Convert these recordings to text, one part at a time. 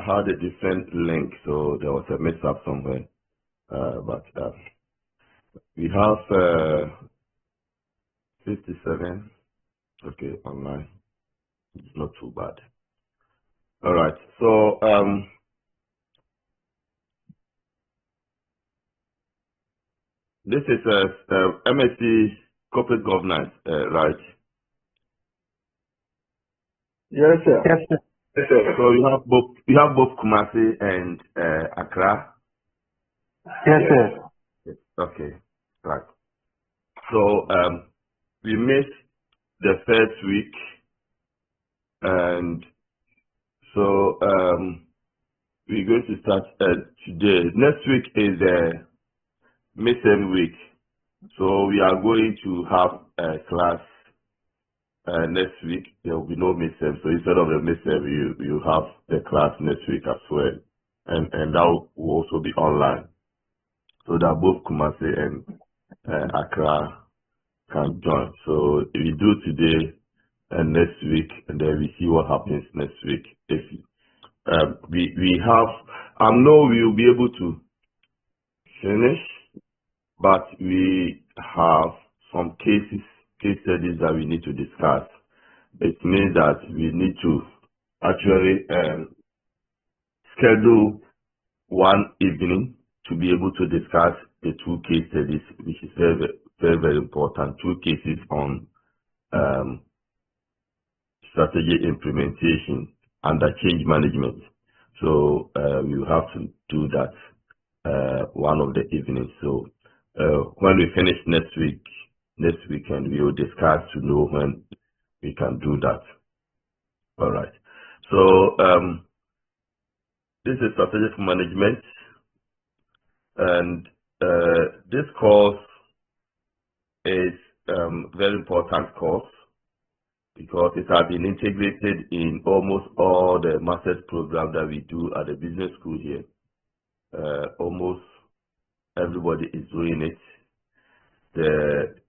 had a different link, so there was a mix-up somewhere. But we have 57. Okay, online. It's not too bad. All right. So this is MSc Corporate Governance, right? Yes, sir. Yes, sir. Yes, sir. So you have both Kumasi and Accra. Yes, sir. Okay, right. So we missed the first week, and so we're going to start today. Next week is midterm week, so we are going to have a class next week. There will be no midterm, so instead of the midterm, you have the class next week as well, and that will also be online, so that both Kumasi and Accra can join. So we do today and next week, and then we see what happens next week. If we have, I know we will be able to finish, but we have some case studies that we need to discuss. It means that we need to actually schedule one evening to be able to discuss the two case studies, which is very, very, very important. Two cases on strategy implementation under change management. So you have to do that one of the evenings. So when we finish next weekend, we will discuss to know when we can do that. All right. So this is strategic management, and this course is very important course because it has been integrated in almost all the master's programs that we do at the business school here. Almost everybody is doing it.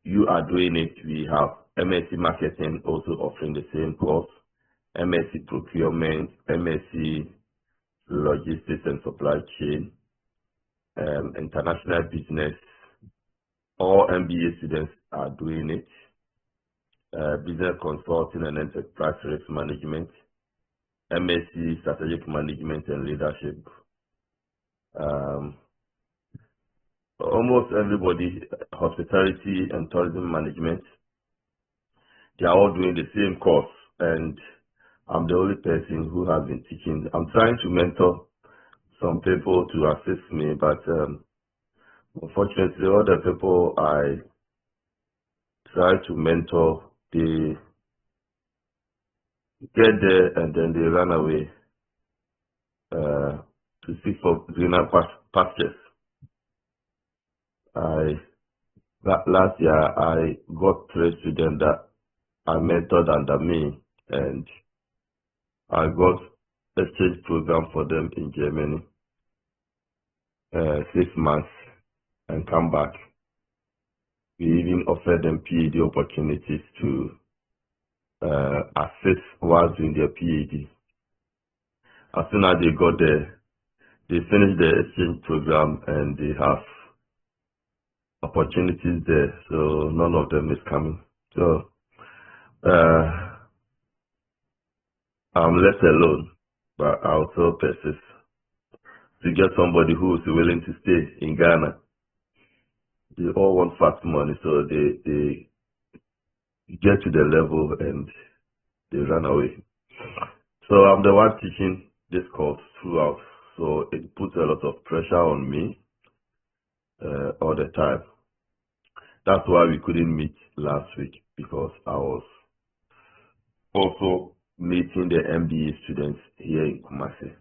You are doing it. We have MSc Marketing also offering the same course, MSc Procurement, MSc Logistics and Supply Chain, International Business. All MBA students are doing it. Business Consulting and Enterprise Risk Management, MSc Strategic Management and Leadership. Almost everybody, Hospitality and Tourism Management, they are all doing the same course, and I'm the only person who has been teaching. I'm trying to mentor some people to assist me, but unfortunately, all the people I try to mentor, they get there and then they run away to seek for greener pastures. Last year, I got 3 students that I mentored under me, and I got exchange program for them in Germany, 6 months, and come back. We even offered them PhD opportunities to assist while doing their PhD. As soon as they got there, they finished the exchange program and they have opportunities there, so none of them is coming. So I'm left alone, but I'll still persist to get somebody who is willing to stay in Ghana. They all want fast money, so they get to the level and they run away. So I'm the one teaching this course throughout, so it puts a lot of pressure on me all the time. That's why we couldn't meet last week, because I was also meeting the MBA students here in Kumasi.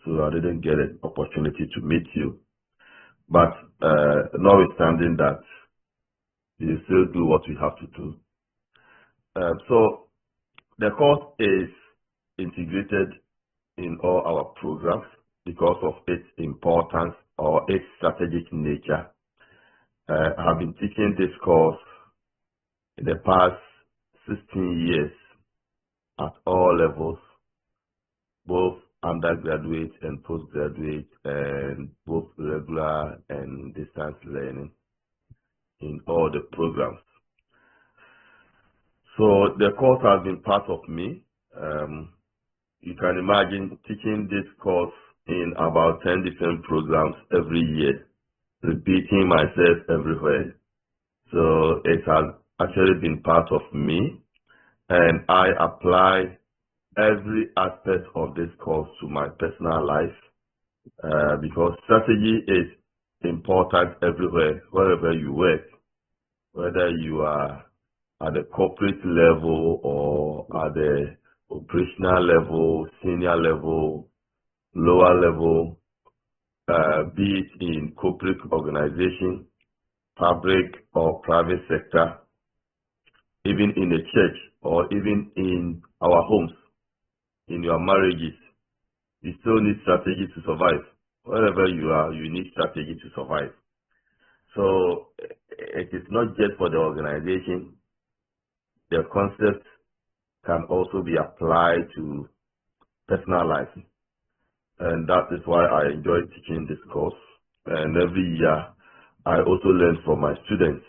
So I didn't get an opportunity to meet you. But notwithstanding that, we still do what we have to do. So the course is integrated in all our programs because of its importance or its strategic nature. I have been teaching this course in the past 16 years at all levels, both undergraduate and postgraduate, and both regular and distance learning in all the programs. So the course has been part of me. You can imagine teaching this course in about 10 different programs every year, repeating myself everywhere. So it has actually been part of me, and I apply every aspect of this course to my personal life, because strategy is important everywhere, wherever you work, whether you are at the corporate level or at the operational level, senior level, lower level, be it in corporate organization, public or private sector, even in the church or even in our homes, in your marriages. You still need strategy to survive. Wherever you are, you need strategy to survive. So it is not just for the organization. The concept can also be applied to personal life. And that is why I enjoy teaching this course. And every year, I also learn from my students,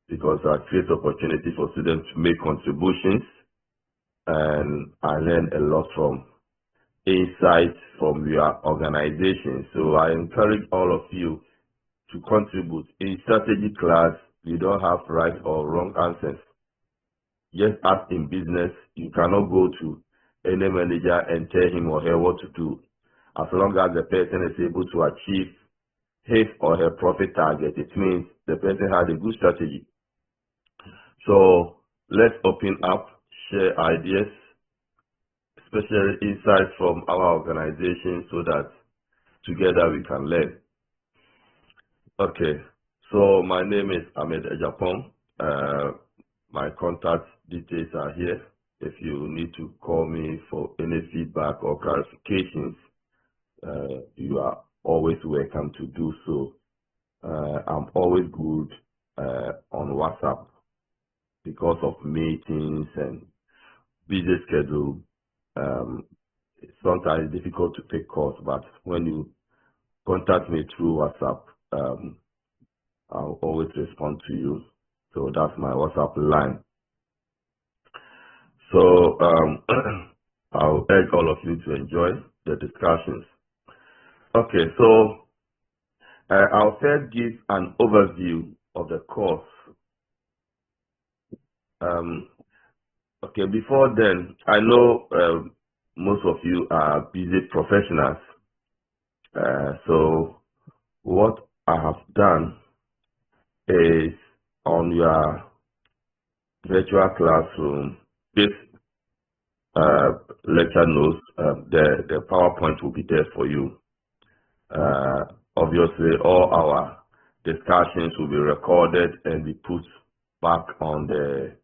because I create opportunity for students to make contributions, and I learn a lot from insights from your organization. So I encourage all of you to contribute. In strategy class, you don't have right or wrong answers. Just as in business, you cannot go to any manager and tell him or her what to do. As long as the person is able to achieve his or her profit target, it means the person had a good strategy. So let's open up, share ideas, especially insights from our organization, so that together we can learn. Okay, so my name is Ahmed Ejapong. My contact details are here. If you need to call me for any feedback or clarifications, you are always welcome to do so. I'm always good on WhatsApp because of meetings and busy schedule. Sometimes it's difficult to take calls, but when you contact me through WhatsApp, I'll always respond to you. So that's my WhatsApp line. So I'll urge all of you to enjoy the discussions. Okay, so I'll first give an overview of the course. Okay, before then, I know most of you are busy professionals. So what I have done is, on your virtual classroom, this lecture notes, the PowerPoint will be there for you. Obviously, all our discussions will be recorded and be put back on the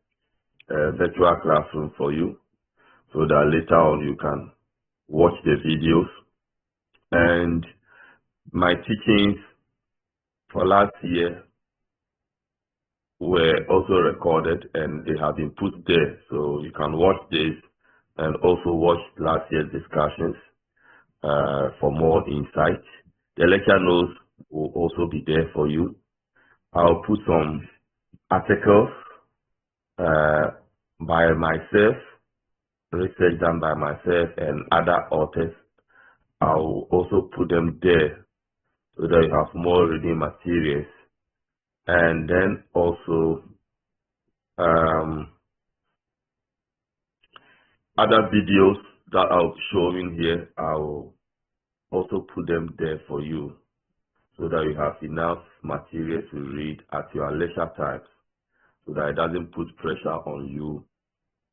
virtual classroom for you, so that later on you can watch the videos. And my teachings for last year were also recorded, and they have been put there, so you can watch this and also watch last year's discussions for more insight. The lecture notes will also be there for you. I'll put some articles by myself, research done by myself and other authors. I'll also put them there so that you have more reading materials. And then also other videos that I'll be showing here, I'll also put them there for you, so that you have enough material to read at your leisure times, so that it doesn't put pressure on you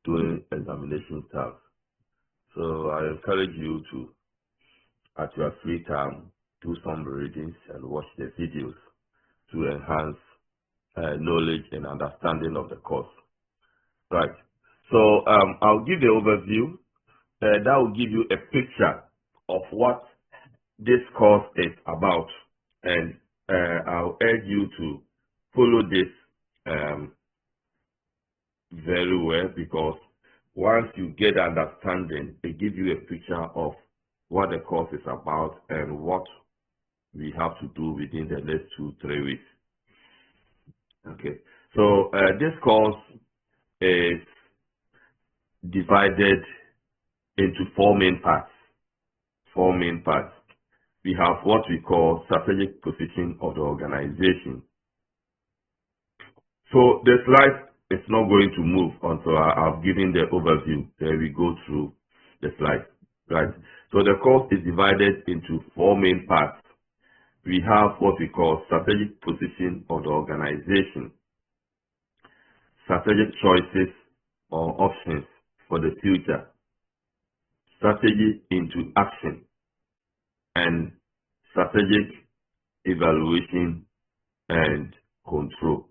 during examination time. So I encourage you to, at your free time, do some readings and watch the videos to enhance knowledge and understanding of the course. Right. So I'll give the overview. That will give you a picture of what this course is about, and I'll urge you to follow this very well, because once you get understanding, it gives you a picture of what the course is about and what we have to do within the next 2-3 weeks. Okay, so this course is divided into 4 main parts. 4 main parts. We have what we call strategic position of the organization. So the slide is not going to move until I've given the overview. Then we go through the slide, right? So the course is divided into 4 main parts. We have what we call strategic position of the organization, strategic choices or options for the future, strategy into action, and strategic evaluation and control.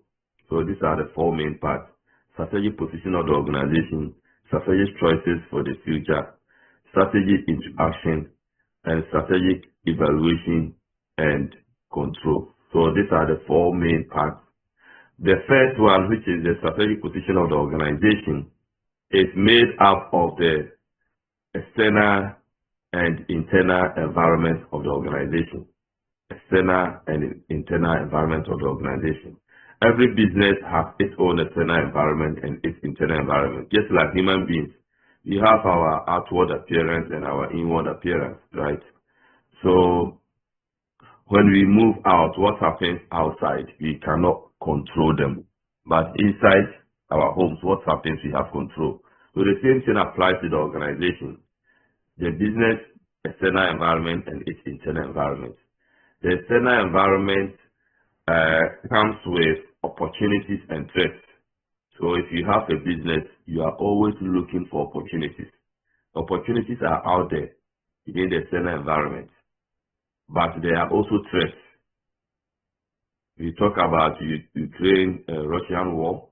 So these are the 4 main parts: strategic position of the organization, strategic choices for the future, strategy into action, and strategic evaluation and control. So these are the 4 main parts. The first one, which is the strategic position of the organization, is made up of the external and internal environment of the organization. External and internal environment of the organization. Every business has its own external environment and its internal environment. Just like human beings, we have our outward appearance and our inward appearance, right? So when we move out, what happens outside, we cannot control them. But inside our homes, what happens, we have control. So the same thing applies to the organization. The business external environment and its internal environment. The external environment comes with opportunities and threats. So if you have a business, you are always looking for opportunities. Opportunities are out there within the external environment, but there are also threats. We talk about Ukraine-Russian war.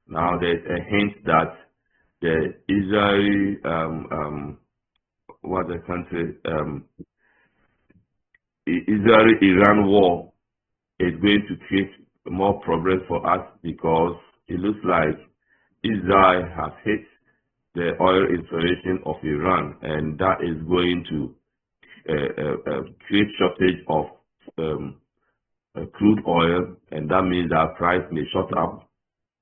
Now there's a hint that the Israel-Iran war is going to create more problems for us, because it looks like Israel has hit the oil installation of Iran, and that is going to create shortage of crude oil, and that means that price may shot up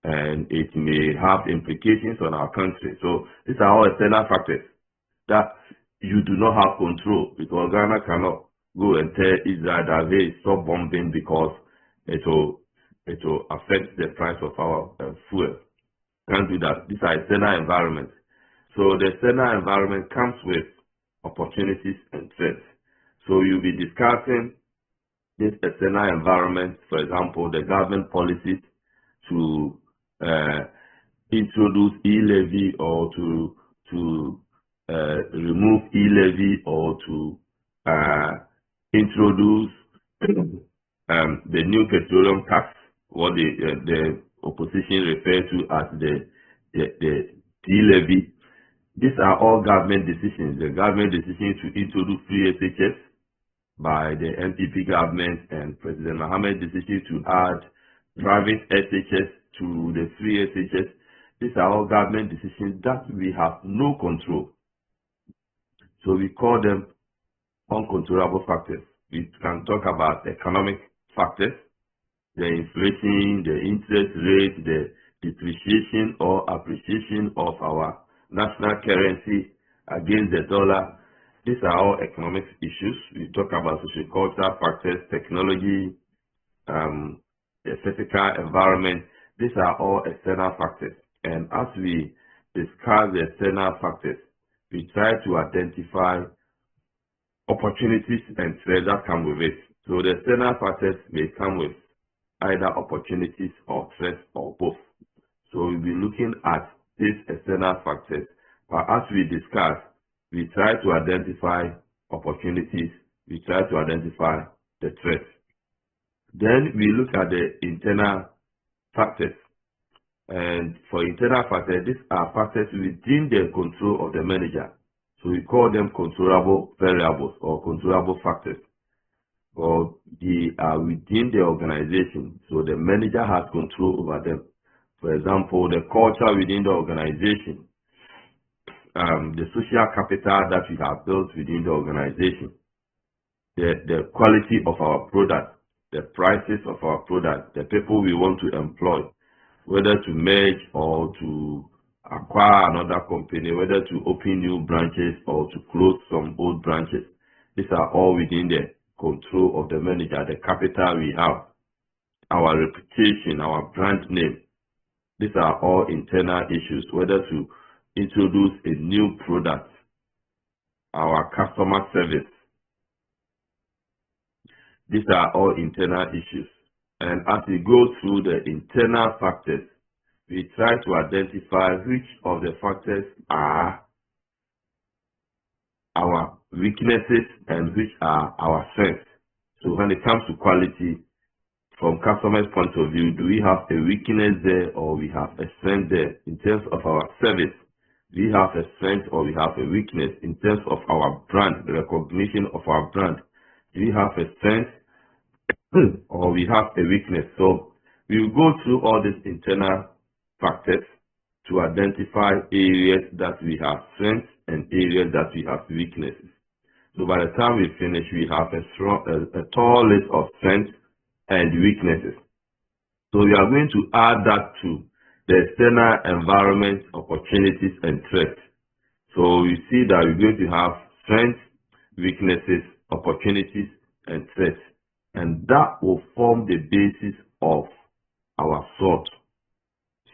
and it may have implications on our country. So these are all external factors that you do not have control, because Ghana cannot go and tell Israel that they stop bombing because it will affect the price of our fuel. Can't do that. These are external environments. So the external environment comes with opportunities and threats. So you'll be discussing this external environment, for example, the government policies to introduce e-levy, or to remove e-levy, or to introduce the new petroleum tax, what the opposition refer to as the e-levy. These are all government decisions. The government decision to introduce free SHS by the NPP government, and President Mohammed's decision to add private SHS to the free SHS. These are all government decisions that we have no control. So we call them uncontrollable factors. We can talk about economic factors, the inflation, the interest rate, the depreciation or appreciation of our national currency against the dollar. These are all economic issues. We talk about sociocultural factors, technology, the physical environment. These are all external factors. And as we discuss the external factors, we try to identify opportunities and threats that come with it. So the external factors may come with either opportunities or threats, or both. So we'll be looking at these external factors. But as we discuss, we try to identify opportunities, we try to identify the threats. Then we look at the internal factors. And for internal factors, these are factors within the control of the manager. So we call them controllable variables or controllable factors. Or they are within the organization, so the manager has control over them. For example, the culture within the organization. the social capital that we have built within the organization, the quality of our product, the prices of our product, the people we want to employ, whether to merge or to acquire another company, whether to open new branches or to close some old branches. These are all within the control of the manager, the capital we have, our reputation, our brand name. These are all internal issues, whether to introduce a new product, our customer service. These are all internal issues. And as we go through the internal factors, we try to identify which of the factors are our weaknesses and which are our strengths. So when it comes to quality, from customer's point of view, do we have a weakness there or we have a strength there? In terms of our service, do we have a strength or we have a weakness? In terms of our brand, the recognition of our brand, do we have a strength or we have a weakness? So we will go through all these internal factors to identify areas that we have strengths and areas that we have weaknesses. So by the time we finish, we have a tall list of strengths and weaknesses. So we are going to add that to the external environment, opportunities, and threats. So you see that we're going to have strengths, weaknesses, opportunities, and threats. And that will form the basis of our SWOT.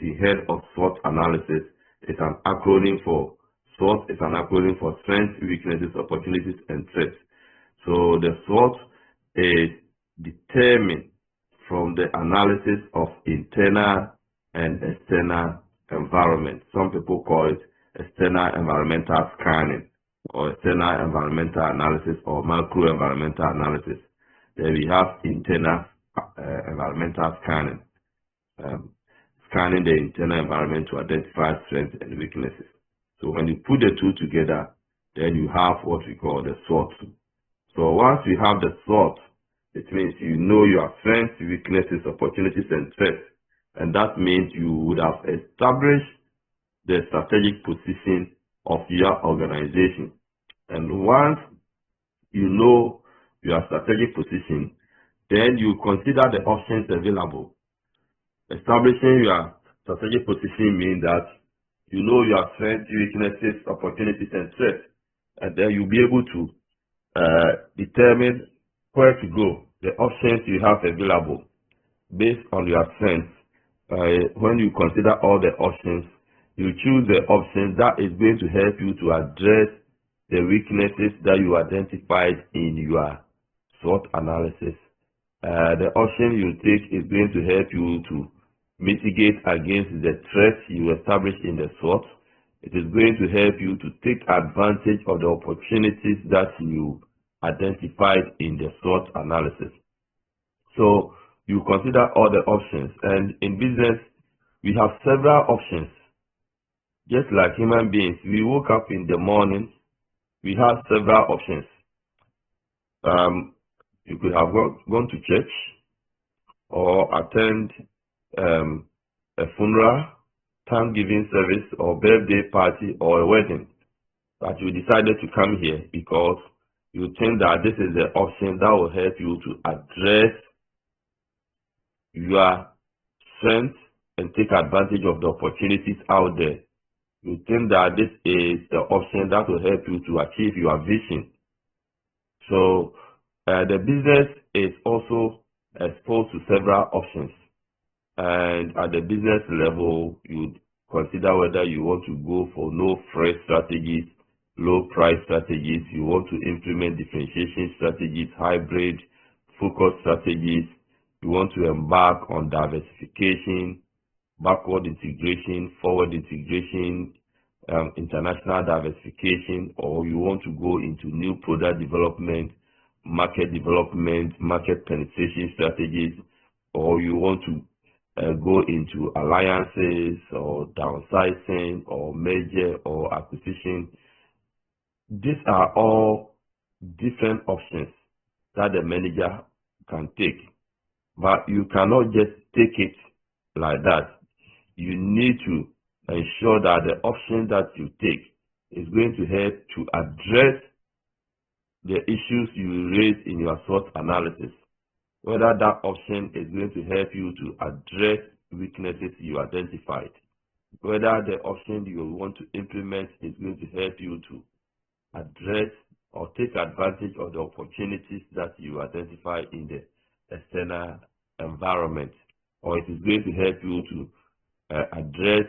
The head of SWOT analysis is an acronym for SWOT, is an acronym for strengths, weaknesses, opportunities, and threats. So the SWOT is determined from the analysis of internal and external environment. Some people call it external environmental scanning or external environmental analysis or macro environmental analysis. Then we have internal environmental scanning, scanning the internal environment to identify strengths and weaknesses. So when you put the two together, then you have what we call the SWOT. So once you have the SWOT, it means you know your strengths, weaknesses, opportunities, and threats. And that means you would have established the strategic position of your organization. And once you know your strategic position, then you consider the options available. Establishing your strategic position means that you know your strengths, weaknesses, opportunities, and threats. And then you'll be able to determine where to go, the options you have available based on your strengths. When you consider all the options, you choose the option that is going to help you to address the weaknesses that you identified in your SWOT analysis. The option you take is going to help you to mitigate against the threats you establish in the SWOT. It is going to help you to take advantage of the opportunities that you identified in the SWOT analysis. So you consider all the options, and in business we have several options. Just like human beings, we woke up in the morning, we have several options. You could have gone to church or attend a funeral, Thanksgiving service, or birthday party, or a wedding. But you decided to come here because you think that this is the option that will help you to address your strengths and take advantage of the opportunities out there. You think that this is the option that will help you to achieve your vision. So the business is also exposed to several options. And at the business level, you consider whether you want to go for no frills strategies, low price strategies, you want to implement differentiation strategies, hybrid, focus strategies, you want to embark on diversification, backward integration, forward integration, international diversification, or you want to go into new product development, market penetration strategies, or you want to go into alliances or downsizing or merger or acquisition. These are all different options that the manager can take, but you cannot just take it like that. You need to ensure that the option that you take is going to help to address the issues you raise in your SWOT analysis. Whether that option is going to help you to address weaknesses you identified. Whether the option you want to implement is going to help you to address or take advantage of the opportunities that you identify in the external environment, or it is going to help you to address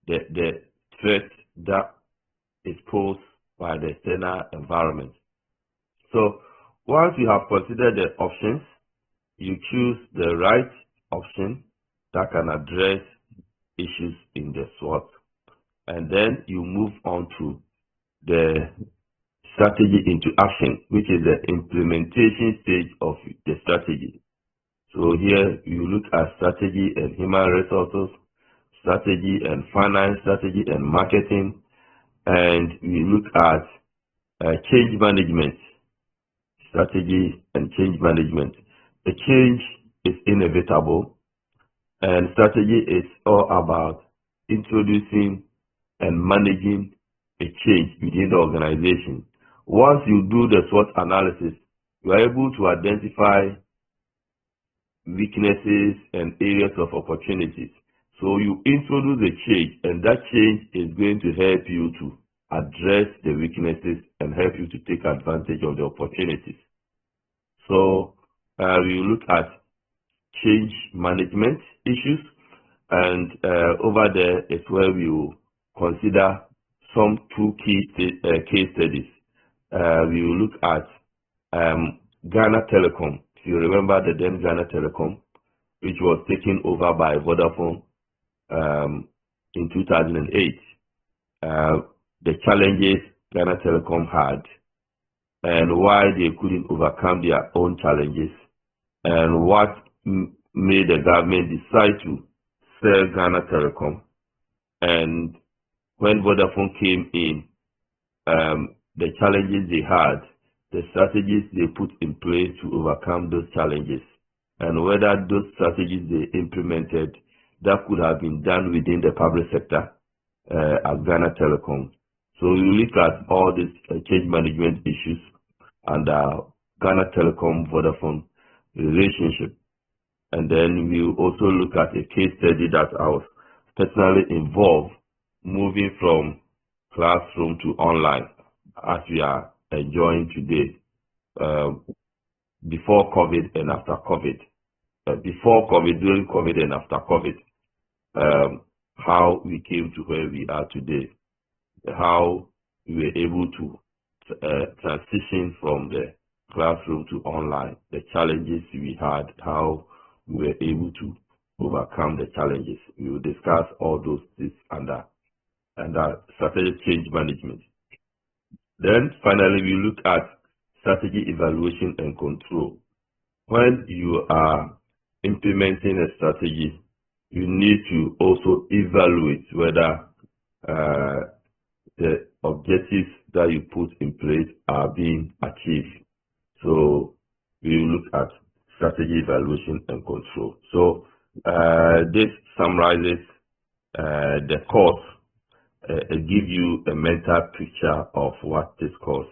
the threat that is posed by the external environment. So once you have considered the options, you choose the right option that can address issues in the SWOT, and then you move on to the strategy into action, which is the implementation stage of the strategy. So here you look at strategy and human resources, strategy and finance, strategy and marketing, and we look at change management, strategy and change management. The change is inevitable, and strategy is all about introducing and managing a change within the organization. Once you do the SWOT analysis, you are able to identify weaknesses and areas of opportunities. So you introduce a change, and that change is going to help you to address the weaknesses and help you to take advantage of the opportunities. So we look at change management issues, and over there is where we will consider some two case studies. We will look at Ghana Telecom. If you remember the then Ghana Telecom, which was taken over by Vodafone in 2008. The challenges Ghana Telecom had, and why they couldn't overcome their own challenges, and what made the government decide to sell Ghana Telecom. And when Vodafone came in, the challenges they had, the strategies they put in place to overcome those challenges, and whether those strategies they implemented that could have been done within the public sector at Ghana Telecom. So we look at all these change management issues and Ghana Telecom Vodafone relationship. And then we also look at a case study that I was personally involved, moving from classroom to online, as we are enjoying today, before COVID and after COVID. Before COVID, during COVID, and after COVID, how we came to where we are today, how we were able to transition from the classroom to online, the challenges we had, how we were able to overcome the challenges. We will discuss all those things under strategic change management. Then finally, we look at strategy evaluation and control. When you are implementing a strategy, you need to also evaluate whether the objectives that you put in place are being achieved. So we look at strategy evaluation and control. So this summarizes the course, give you a mental picture of what this course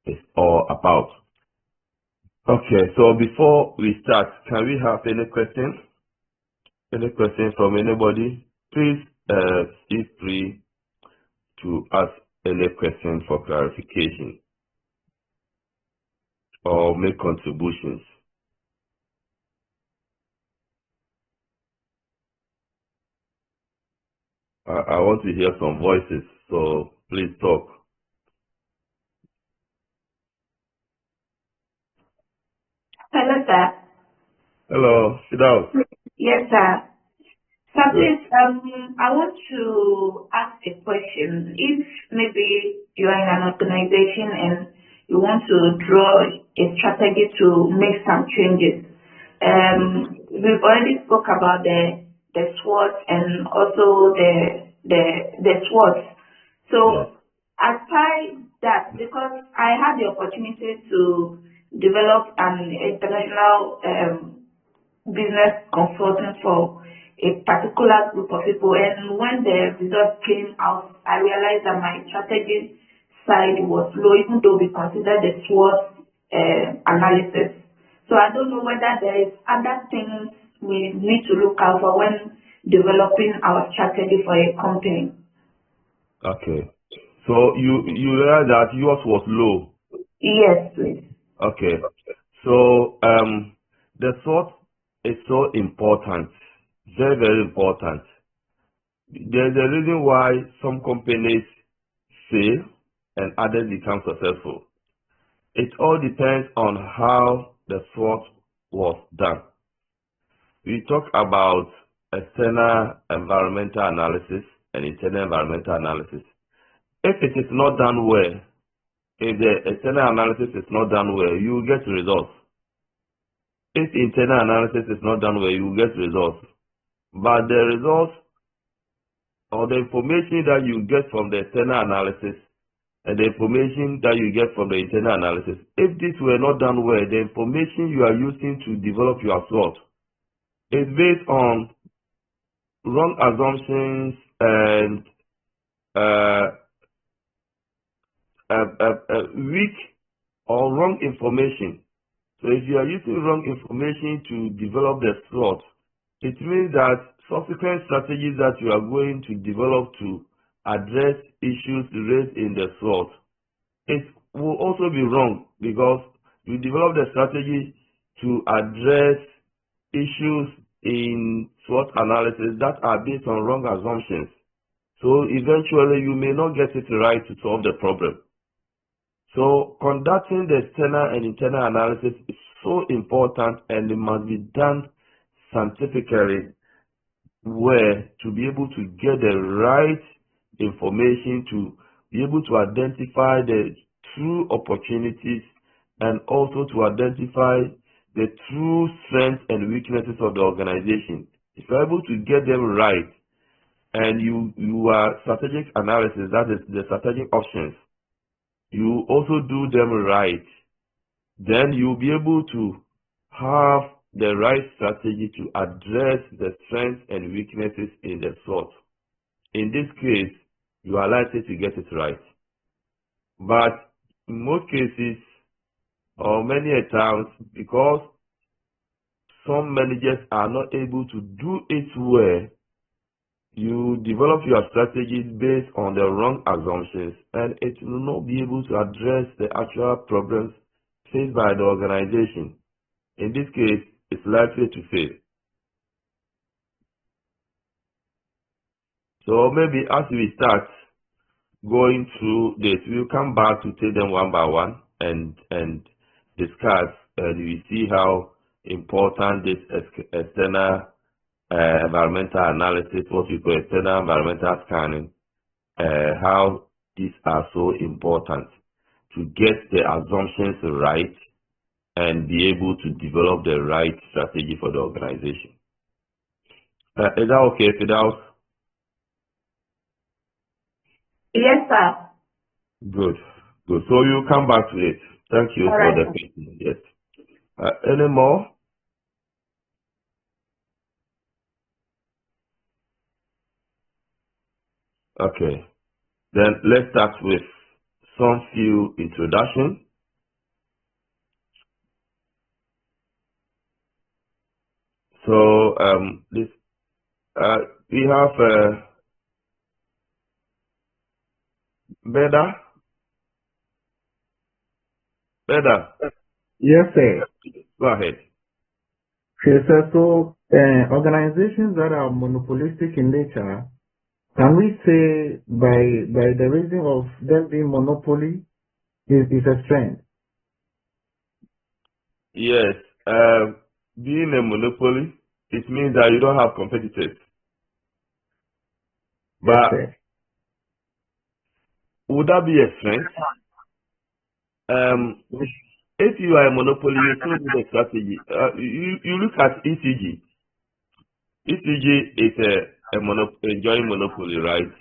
is all about. Okay, so before we start, can we have any questions? Any questions from anybody? Please feel free to ask any question for clarification or make contributions. I want to hear some voices, so please talk. Hello, sir. Hello, sit down. Yes, sir. So please, I want to ask a question. If maybe you are in an organization and you want to draw a strategy to make some changes, we've already spoke about the SWOT and also the SWOT. So aside that, because I had the opportunity to develop an international business consulting for a particular group of people. And when the results came out, I realized that my strategy side was low, even though we considered the SWOT analysis. So I don't know whether there is other things we need to look out for when developing our strategy for a company. Okay. So you realize that yours was low. Yes, please. Okay. So the SWOT is so important, very, very important. There's a reason why some companies fail and others become successful. It all depends on how the SWOT was done. We talk about external environmental analysis and internal environmental analysis. If it is not done well, if the external analysis is not done well, you will get results. If internal analysis is not done well, you will get results. But the results or the information that you get from the external analysis and the information that you get from the internal analysis, if these were not done well, the information you are using to develop your SWOT is based on wrong assumptions and weak or wrong information. So if you are using wrong information to develop the SWOT, it means that subsequent strategies that you are going to develop to address issues raised in the SWOT, it will also be wrong because you develop the strategy to address issues in SWOT analysis that are based on wrong assumptions. So eventually you may not get it right to solve the problem. So conducting the external and internal analysis is so important, and it must be done scientifically where to be able to get the right information, to be able to identify the true opportunities and also to identify the true strengths and weaknesses of the organization. If you're able to get them right and you are strategic analysis, that is the strategic options, you also do them right, then you'll be able to have the right strategy to address the strengths and weaknesses in the SWOT. In this case, you are likely to get it right. But in most cases, or many a times, because some managers are not able to do it well, you develop your strategies based on the wrong assumptions, and it will not be able to address the actual problems faced by the organization. In this case, it's likely to fail. So maybe as we start going through this, we'll come back to take them one by one and discuss, and we see how important this external environmental analysis, what we call external environmental scanning, how these are so important to get the assumptions right and be able to develop the right strategy for the organization. Is that okay, Fidel? Yes, sir. Good, good. So you come back to it. Thank you for the question. Yes. Any more? Okay. Then let's start with some few introduction. So this we have Beda. Yes, sir. Go ahead. Yes, sir. So, organizations that are monopolistic in nature, can we say by the reason of them being monopoly is a strength? Yes. Being a monopoly, it means that you don't have competitors. But Yes, would that be a strength? If you are a monopoly, you still need a strategy. You look at ECG. ECG is enjoying monopoly, right?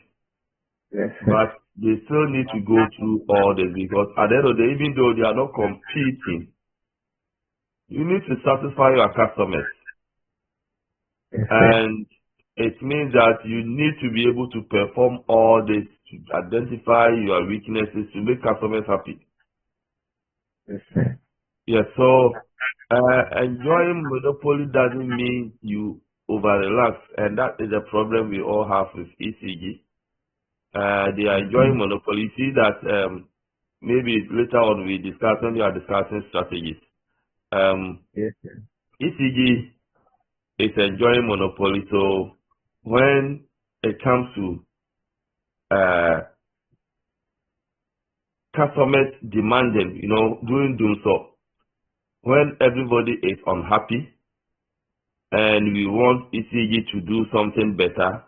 yes, But they still need to go through all this because at the end of the day, even though they are not competing, you need to satisfy your customers. yes, And it means that you need to be able to perform all this, to identify your weaknesses, to make customers happy. Yes, sir. Yes, so enjoying monopoly doesn't mean you over-relax, and that is a problem we all have with ECG. They are enjoying monopoly. You see that maybe later on we discuss when we are discussing strategies. Yes, sir. ECG is enjoying monopoly, so when it comes to customers demanding, doing so, when everybody is unhappy and we want ECG to do something better,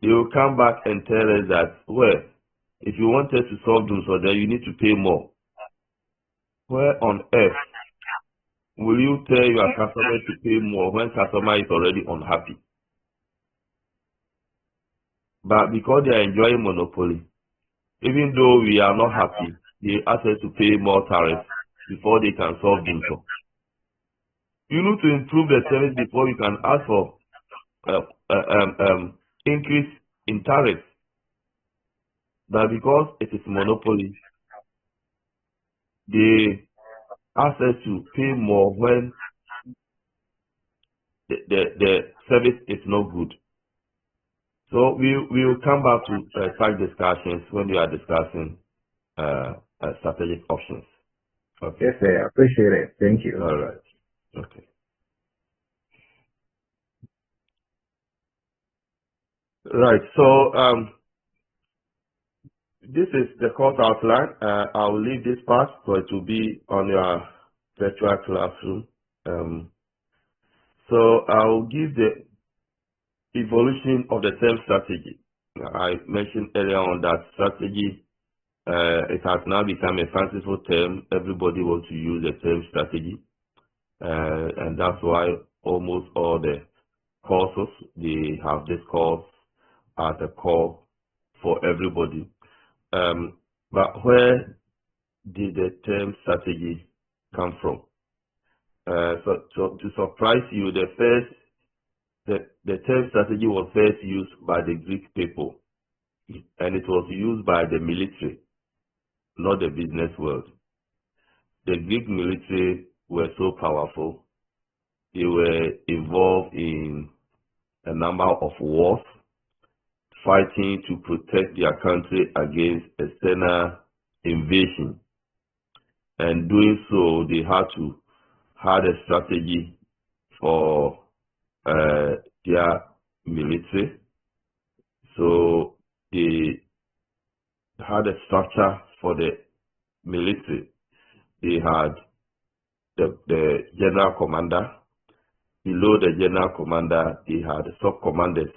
they will come back and tell us that, well, if you want us to solve them, so then you need to pay more. Where on earth will you tell your customer to pay more when customer is already unhappy? But because they are enjoying monopoly, even though we are not happy, they ask us to pay more tariffs before they can solve them. So you need to improve the service before you can ask for increase in tariffs. But because it is monopoly, they ask us to pay more when the service is not good. So we will come back to such discussions when we are discussing strategic options. Okay. Yes, sir. I appreciate it. Thank you. All right. Okay. Right. So this is the course outline. I will leave this part so it will be on your virtual classroom. So I will give the evolution of the term strategy. I mentioned earlier on that strategy, it has now become a fanciful term. Everybody wants to use the term strategy. And that's why almost all the courses, they have this course at the core for everybody. But where did the term strategy come from? So to surprise you, the term strategy was first used by the Greek people, and it was used by the military, not the business world. The Greek military were so powerful. They were involved in a number of wars, fighting to protect their country against external invasion. And doing so, they had to have a strategy for their military. So they had a structure for the military. They had the general commander. Below the general commander, they had sub-commanders.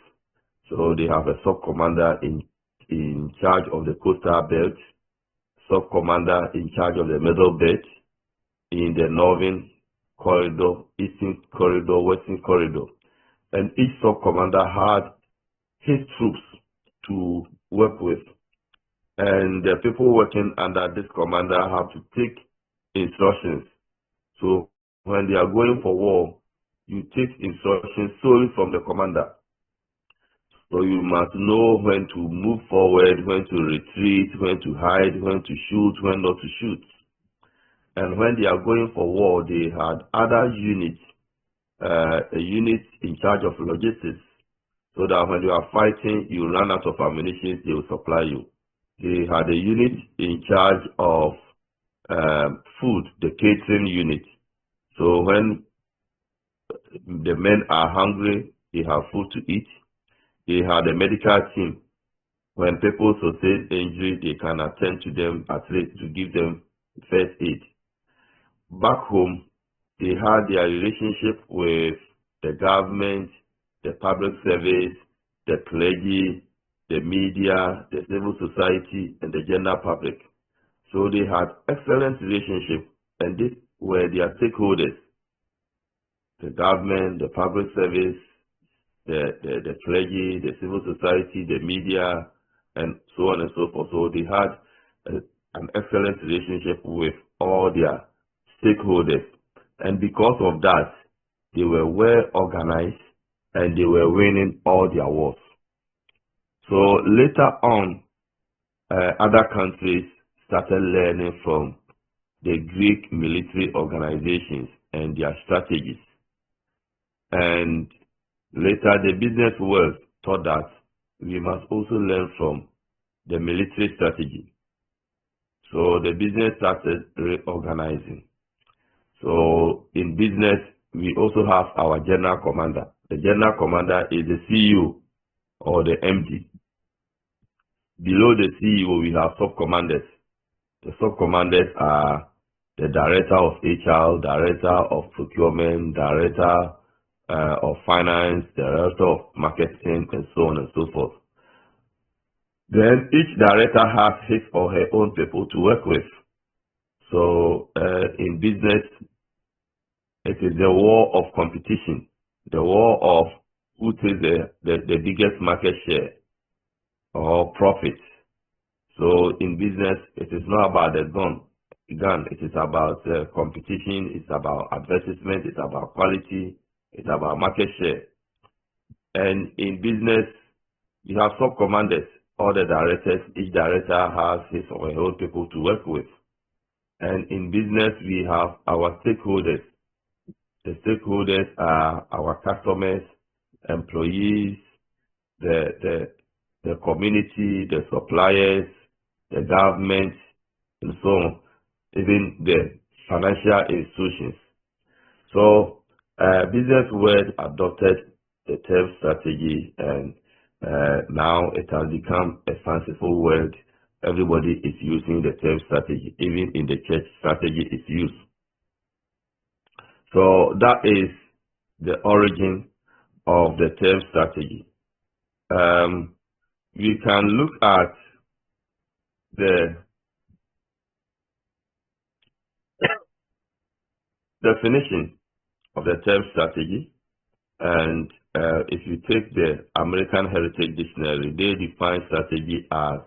So they have a sub-commander in charge of the coastal belt, sub-commander in charge of the middle belt, in the northern corridor, eastern corridor, western corridor. And each sub-commander had his troops to work with. And the people working under this commander have to take instructions. So when they are going for war, you take instructions solely from the commander. So you must know when to move forward, when to retreat, when to hide, when to shoot, when not to shoot. And when they are going for war, they had other units, a unit in charge of logistics, so that when you are fighting, you run out of ammunition, they will supply you. They had a unit in charge of food, the catering unit. So when the men are hungry, they have food to eat. They had a medical team. When people sustain injury, they can attend to them, at least to give them first aid. Back home, they had their relationship with the government, the public service, the clergy, the media, the civil society, and the general public. So they had excellent relationship, and these were their stakeholders: the government, the public service, the clergy, the civil society, the media, and so on and so forth. So they had an excellent relationship with all their stakeholders. And because of that, they were well organized and they were winning all their wars. So later on, other countries started learning from the Greek military organizations and their strategies. And later the business world thought that we must also learn from the military strategy. So the business started reorganizing. So in business, we also have our general commander. The general commander is the CEO or the MD. Below the CEO, we have sub-commanders. The sub-commanders are the director of HR, director of procurement, director of finance, director of marketing, and so on and so forth. Then each director has his or her own people to work with. So in business, it is the war of competition, the war of who takes the biggest market share or profit. So in business, it is not about the gun. It is about competition, it's about advertisement, it's about quality, it's about market share. And in business, you have sub-commanders, all the directors, each director has his or her own people to work with. And in business, we have our stakeholders. The stakeholders are our customers, employees, the community, the suppliers, the government, and so on, even the financial institutions. So business world adopted the term strategy, and now it has become a fanciful word. Everybody is using the term strategy. Even in the church, strategy is used. So that is the origin of the term strategy. We can look at the definition of the term strategy, and if you take the American Heritage Dictionary, they define strategy as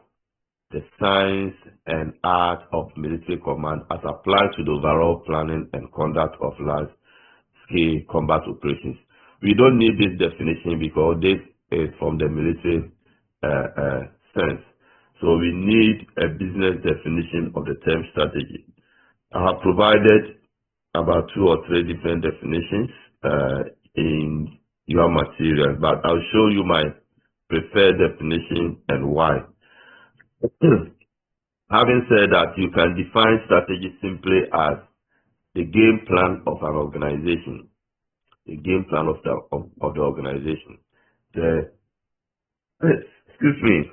the science and art of military command as applied to the overall planning and conduct of large-scale combat operations. We don't need this definition because this is from the military sense. So we need a business definition of the term strategy. I have provided about 2 or 3 different definitions in your material, but I'll show you my preferred definition and why. Having said that, you can define strategy simply as the game plan of an organization. The game plan of the organization. Excuse me.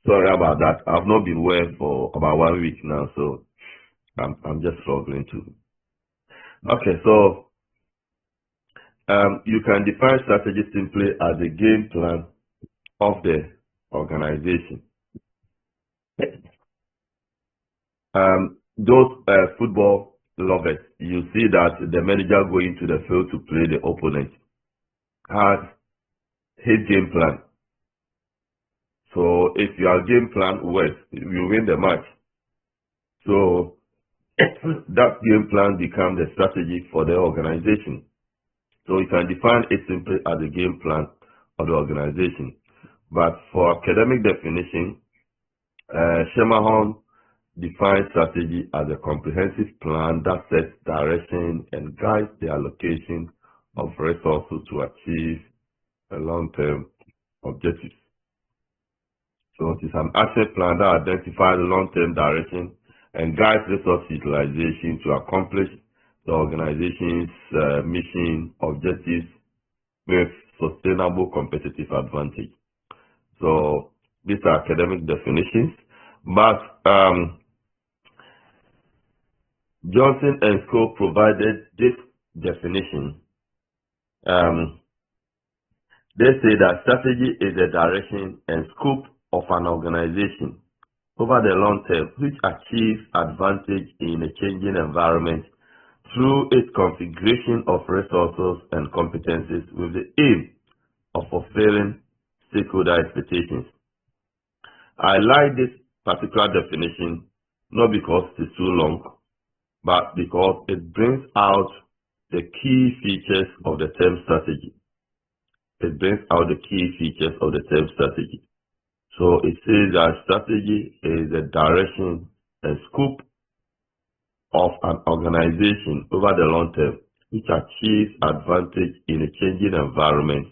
Sorry about that. I've not been well for about 1 week now, so I'm just struggling to. Okay, so you can define strategy simply as a game plan of the organization. Those football lovers, you see that the manager going to the field to play the opponent has his game plan. So if your game plan works, you win the match. So that game plan becomes the strategy for the organization. So you can define it simply as a game plan of the organization. But for academic definition, Schermerhorn defines strategy as a comprehensive plan that sets direction and guides the allocation of resources to achieve a long-term objectives. So it is an action plan that identifies the long-term direction and guides resource utilization to accomplish the organization's mission objectives with sustainable competitive advantage. So these are academic definitions, but Johnson and Scholl provided this definition. They say that strategy is the direction and scope of an organization over the long term, which achieves advantage in a changing environment through its configuration of resources and competencies with the aim of fulfilling stakeholder expectations. I like this particular definition not because it is too long, but because it brings out the key features of the term strategy. It brings out the key features of the term strategy. So it says that strategy is the direction and scope of an organization over the long term, which achieves advantage in a changing environment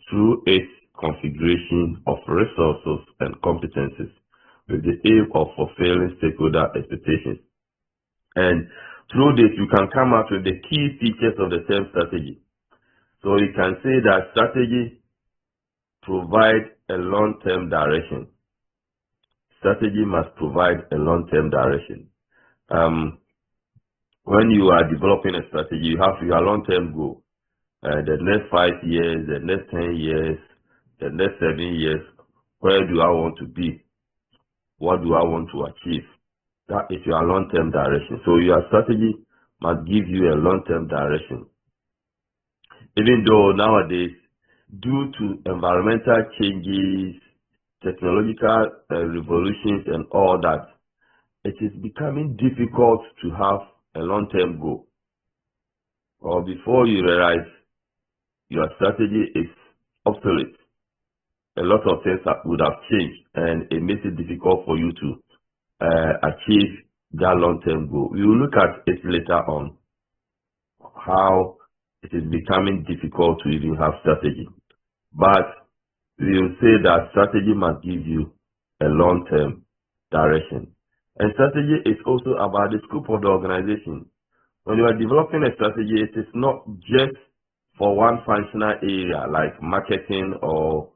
through its configuration of resources and competencies with the aim of fulfilling stakeholder expectations. And through this, you can come up with the key features of the term strategy. So you can say that strategy provides a long-term direction. Strategy must provide a long-term direction. When you are developing a strategy, you have your long-term goal. The next 5 years, the next 10 years, the next 7 years, where do I want to be? What do I want to achieve? That is your long-term direction. So your strategy must give you a long-term direction. Even though nowadays, due to environmental changes, technological revolutions and all that, it is becoming difficult to have a long-term goal. Or before you realize your strategy is obsolete, a lot of things would have changed, and it makes it difficult for you to achieve that long-term goal. We will look at it later on, how it is becoming difficult to even have strategy. But we will say that strategy must give you a long-term direction. And strategy is also about the scope of the organization. When you are developing a strategy, it is not just for one functional area like marketing or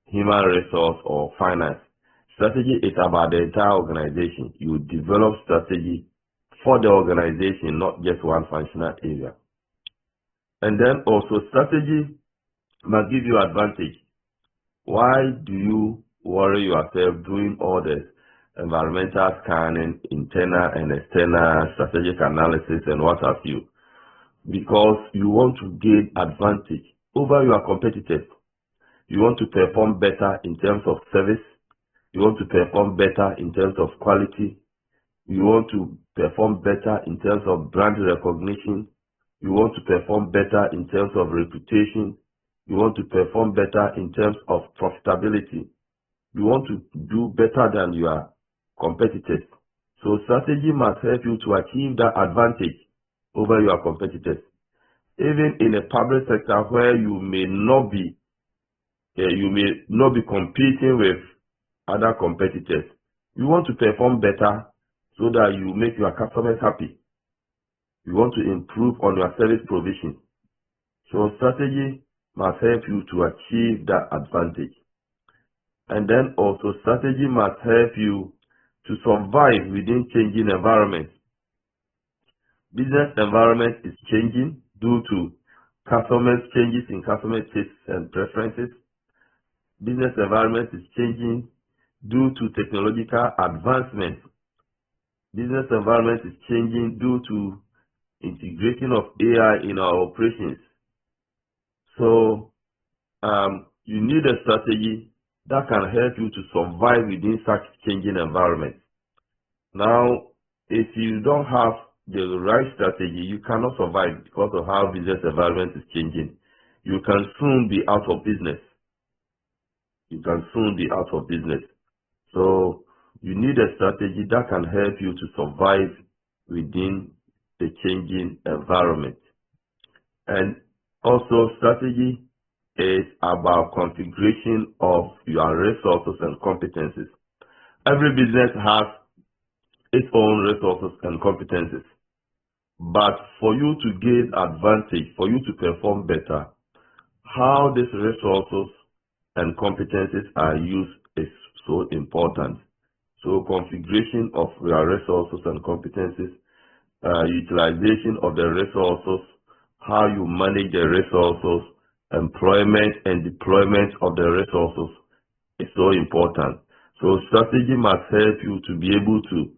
human resource or finance. Strategy is about the entire organization. You develop strategy for the organization, not just one functional area. And then also strategy must give you advantage. Why do you worry yourself doing all this environmental scanning, internal and external strategic analysis and what have you? Because you want to gain advantage over your competitors. You want to perform better in terms of service. You want to perform better in terms of quality. You want to perform better in terms of brand recognition. You want to perform better in terms of reputation. You want to perform better in terms of profitability. You want to do better than your competitors. So strategy must help you to achieve that advantage over your competitors. Even in a public sector where you may not be competing with other competitors, you want to perform better so that you make your customers happy. You want to improve on your service provision. So strategy must help you to achieve that advantage. And then also strategy must help you to survive within changing environments. Business environment is changing due to changes in customer tastes and preferences. Business environment is changing due to technological advancements. Business environment is changing due to integration of AI in our operations. So you need a strategy that can help you to survive within such changing environments. Now, if you don't have the right strategy, you cannot survive because of how business environment is changing. You can soon be out of business. You can soon be out of business. So you need a strategy that can help you to survive within the changing environment. And also strategy is about configuration of your resources and competencies. Every business has its own resources and competencies. But for you to gain advantage, for you to perform better, how these resources and competencies are used is so important. So configuration of your resources and competencies, utilization of the resources, how you manage the resources, employment and deployment of the resources is so important. So strategy must help you to be able to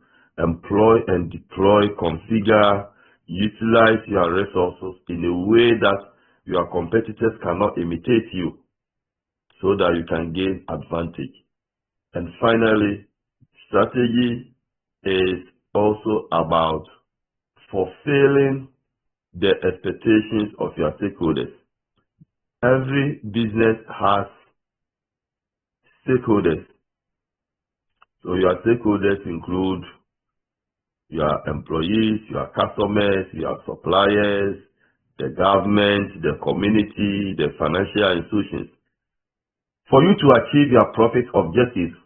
employ and deploy, configure, utilize your resources in a way that your competitors cannot imitate you, so that you can gain advantage. And finally, strategy is also about fulfilling the expectations of your stakeholders. Every business has stakeholders. So your stakeholders include your employees, your customers, your suppliers, the government, the community, the financial institutions. For you to achieve your profit objectives,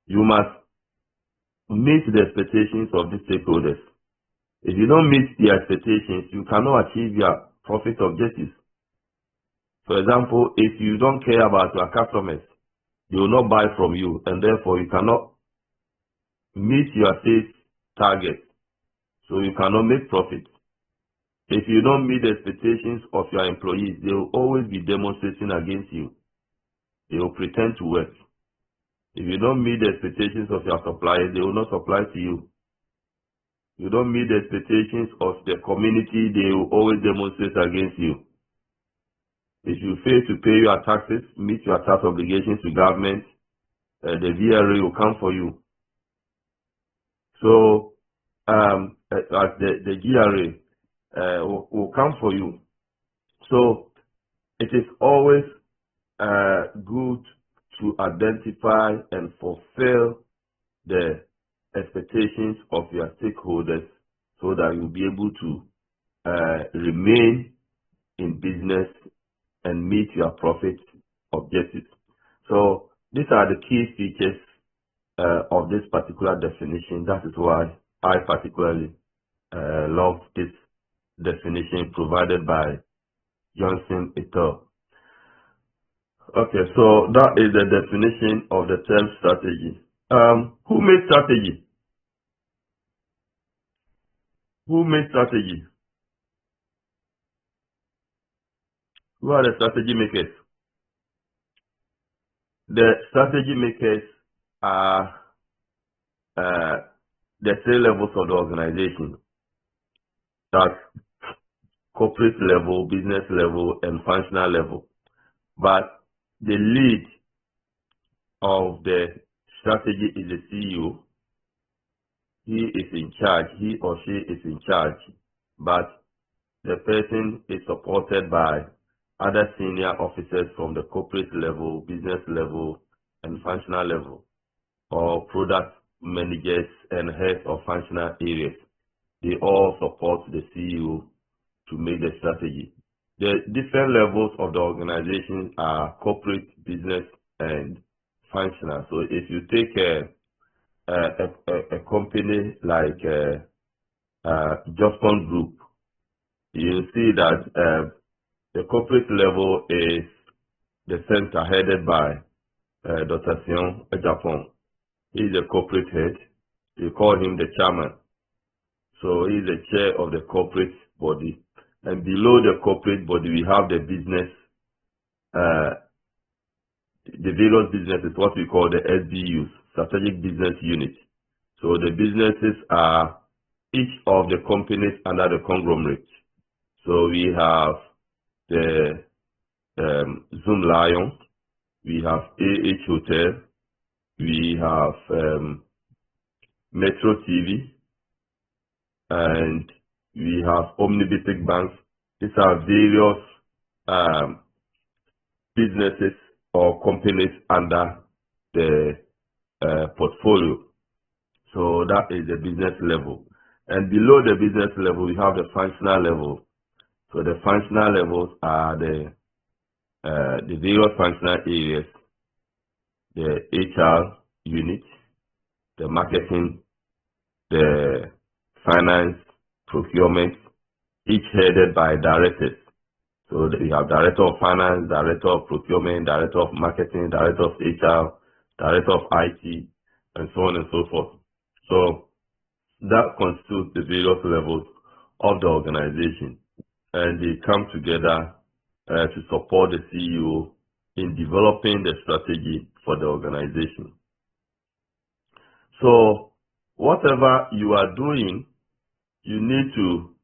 you must meet the expectations of the stakeholders. If you don't meet the expectations, you cannot achieve your profit objectives. For example, if you don't care about your customers, they will not buy from you, and therefore you cannot meet your sales target, so you cannot make profit. If you don't meet the expectations of your employees, they will always be demonstrating against you. They will pretend to work. If you don't meet the expectations of your suppliers, they will not supply to you. You don't meet the expectations of the community, they will always demonstrate against you. If you fail to pay your taxes, meet your tax obligations to government, the VRA will come for you. So, the GRA will come for you. So, it is always good to identify and fulfill the expectations of your stakeholders so that you'll be able to remain in business and meet your profit objectives. So these are the key features of this particular definition. That is why I particularly love this definition provided by Johnson et al. Okay, so that is the definition of the term strategy. Who made strategy? Who made strategy? Who are the strategy makers? The strategy makers are the three levels of the organization. That's corporate level, business level, and functional level. But the lead of the strategy is the CEO. He is in charge, he or she is in charge, but the person is supported by other senior officers from the corporate level, business level, and functional level, or product managers and heads of functional areas. They all support the CEO to make the strategy. The different levels of the organization are corporate, business, and functional. So if you take a company like Johnson Group, you see that the corporate level is the center headed by Dr. Sion Ejapon. He is the corporate head. You call him the chairman. So he is the chair of the corporate body. And below the corporate body, we have the business, the various businesses, what we call the SBUs, strategic business units. So the businesses are each of the companies under the conglomerate. So we have the Zoom Lion, we have AH Hotel, we have Metro TV, and we have Omnibitic Banks. These are various businesses or companies under the portfolio. So that is the business level. And below the business level, we have the functional level. So the functional levels are the various functional areas, the HR unit, the marketing, the finance, procurement, each headed by directors. So we have director of finance, director of procurement, director of marketing, director of HR, director of IT, and so on and so forth. So that constitutes the various levels of the organization, and they come together to support the CEO in developing the strategy for the organization. So whatever you are doing, you need to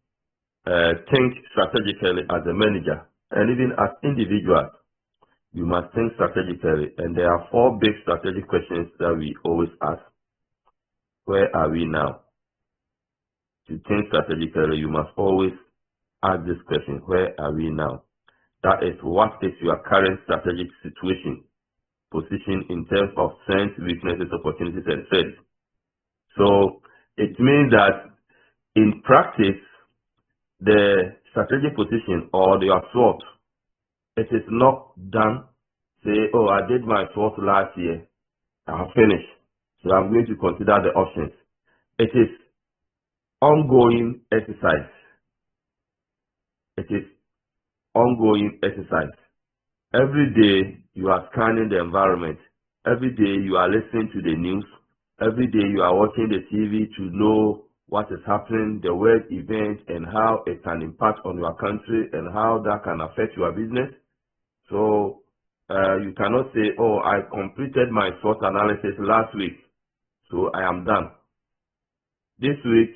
think strategically as a manager, and even as individuals, you must think strategically. And there are 4 big strategic questions that we always ask. Where are we now? To think strategically, you must always ask this question: where are we now? That is, what is your current strategic situation, position in terms of strengths, weaknesses, opportunities, and threats? So it means that in practice, the strategic position or your SWOT, it is not done. Say, oh, I did my SWOT last year, I have finished, so I'm going to consider the options. It is ongoing exercise. It is ongoing exercise. Every day you are scanning the environment. Every day you are listening to the news. Every day you are watching the TV to know what is happening, the world event, and how it can impact on your country and how that can affect your business. So you cannot say, oh, I completed my SWOT analysis last week, so I am done. This week,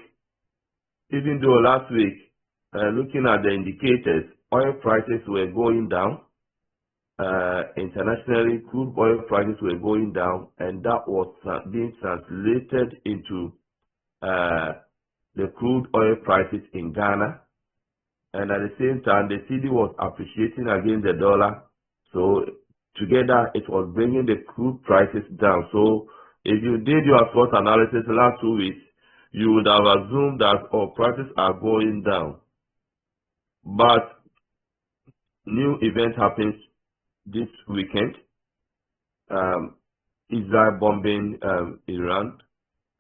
even though last week, looking at the indicators, oil prices were going down. Internationally, crude oil prices were going down, and that was being translated into the crude oil prices in Ghana. And at the same time, the cedi was appreciating against the dollar. So together, it was bringing the crude prices down. So if you did your SWOT analysis last 2 weeks, you would have assumed that all prices are going down. But new event happens this weekend. Israel bombing Iran,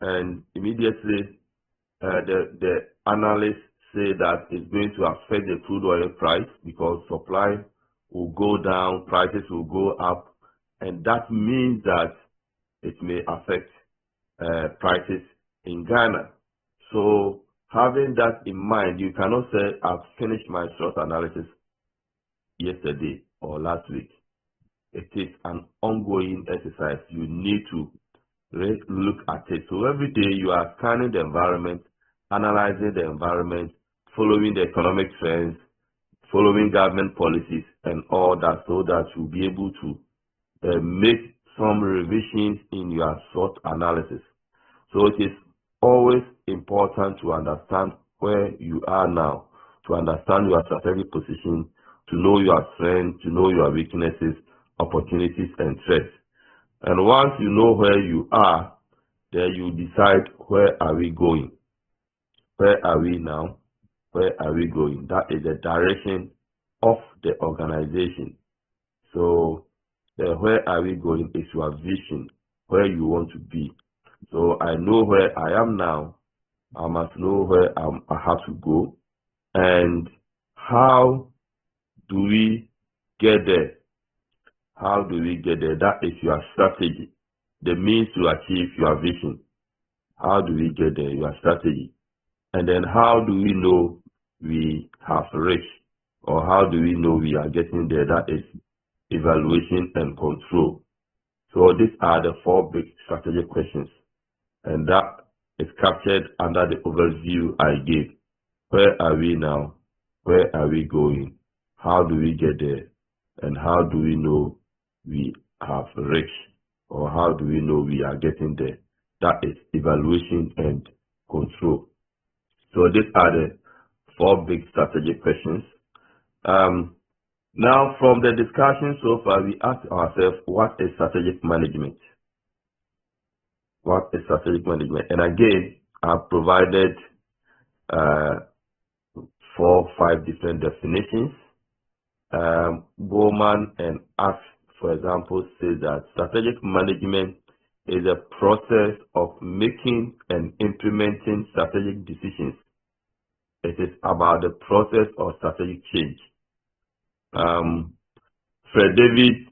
and immediately the analysts say that it's going to affect the crude oil price because supply will go down, prices will go up, and that means that it may affect prices in Ghana. So having that in mind, you cannot say I've finished my SWOT analysis yesterday or last week. It is an ongoing exercise. You need to look at it. So every day you are scanning the environment, analyzing the environment, following the economic trends, following government policies and all that, so that you'll be able to make some revisions in your SWOT analysis. So it is always important to understand where you are now, to understand your strategic position, to know your strengths, to know your weaknesses, opportunities, and threats. And once you know where you are, then you decide, where are we going? Where are we now? Where are we going? That is the direction of the organization. So where are we going is your vision, where you want to be. So I know where I am now. I must know where I have to go. And how do we get there? How do we get there? That is your strategy, the means to achieve your vision. How do we get there? Your strategy. And then how do we know we have reached, or how do we know we are getting there? That is evaluation and control. So these are the 4 big strategic questions, and that is captured under the overview I gave. Where are we now? Where are we going? How do we get there? And how do we know we have reached, or how do we know we are getting there? That is evaluation and control. So these are the 4 big strategic questions. Now, from the discussion so far, we asked ourselves, what is strategic management? What is strategic management? And again, I've provided 4 or 5 different definitions. Bowman and Ash, for example, say that strategic management is a process of making and implementing strategic decisions. It is about the process of strategic change. Fred David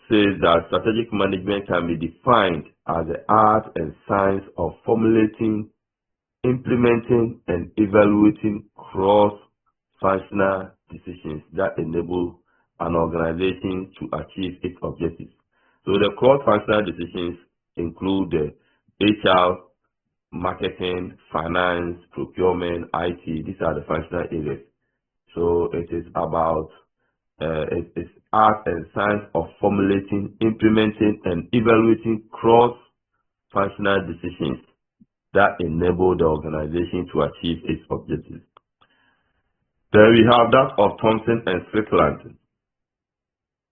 says that strategic management can be defined as the art and science of formulating, implementing, and evaluating cross-functional decisions that enable an organization to achieve its objectives. So the cross-functional decisions include the HR, marketing, finance, procurement, IT. These are the functional areas. So it is about it's art and science of formulating, implementing, and evaluating cross-functional decisions that enable the organization to achieve its objectives. Then we have that of Thompson and Strickland.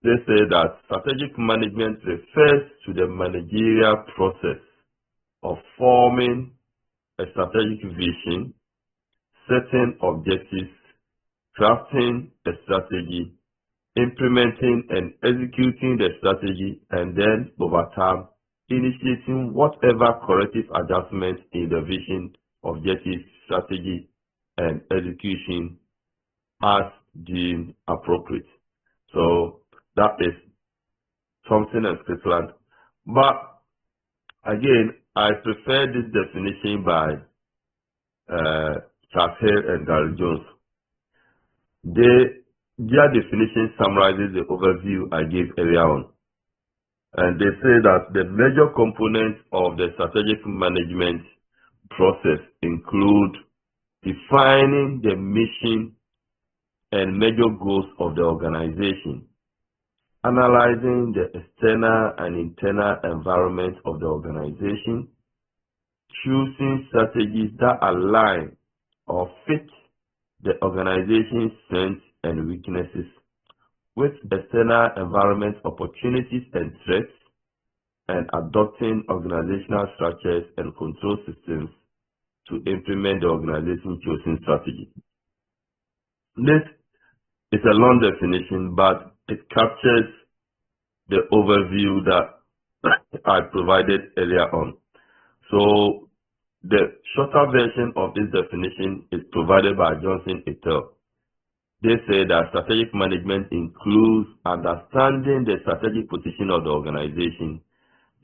They say that strategic management refers to the managerial process of forming a strategic vision, setting objectives, crafting a strategy, implementing and executing the strategy, and then over time, initiating whatever corrective adjustments in the vision, objectives, strategy, and execution as deemed appropriate. So that is Thompson and Strickland. But again, I prefer this definition by Cgsl and Gary Jones. Their definition summarizes the overview I gave earlier on. And they say that the major components of the strategic management process include defining the mission and major goals of the organization, analyzing the external and internal environment of the organization, choosing strategies that align or fit the organization's strengths and weaknesses with external environment opportunities and threats, and adopting organizational structures and control systems to implement the organization's chosen strategy. This is a long definition, but it captures the overview that I provided earlier on. So the shorter version of this definition is provided by Johnson et al. They say that strategic management includes understanding the strategic position of the organization,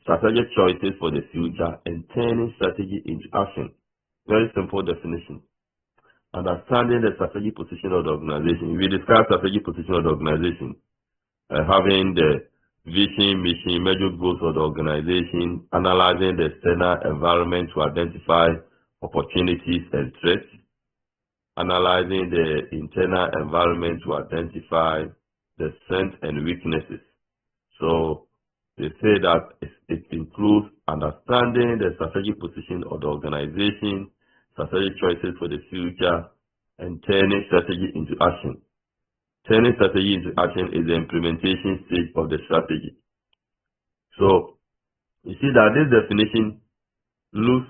strategic choices for the future, and turning strategy into action. Very simple definition. Understanding the strategic position of the organization. We discussed strategic position of the organization, having the vision, mission, major goals of the organization, analyzing the external environment to identify opportunities and threats, analyzing the internal environment to identify the strengths and weaknesses. So they say that it includes understanding the strategic position of the organization, strategic choices for the future, and turning strategy into action. Turning strategy into action is the implementation stage of the strategy. So you see that this definition looks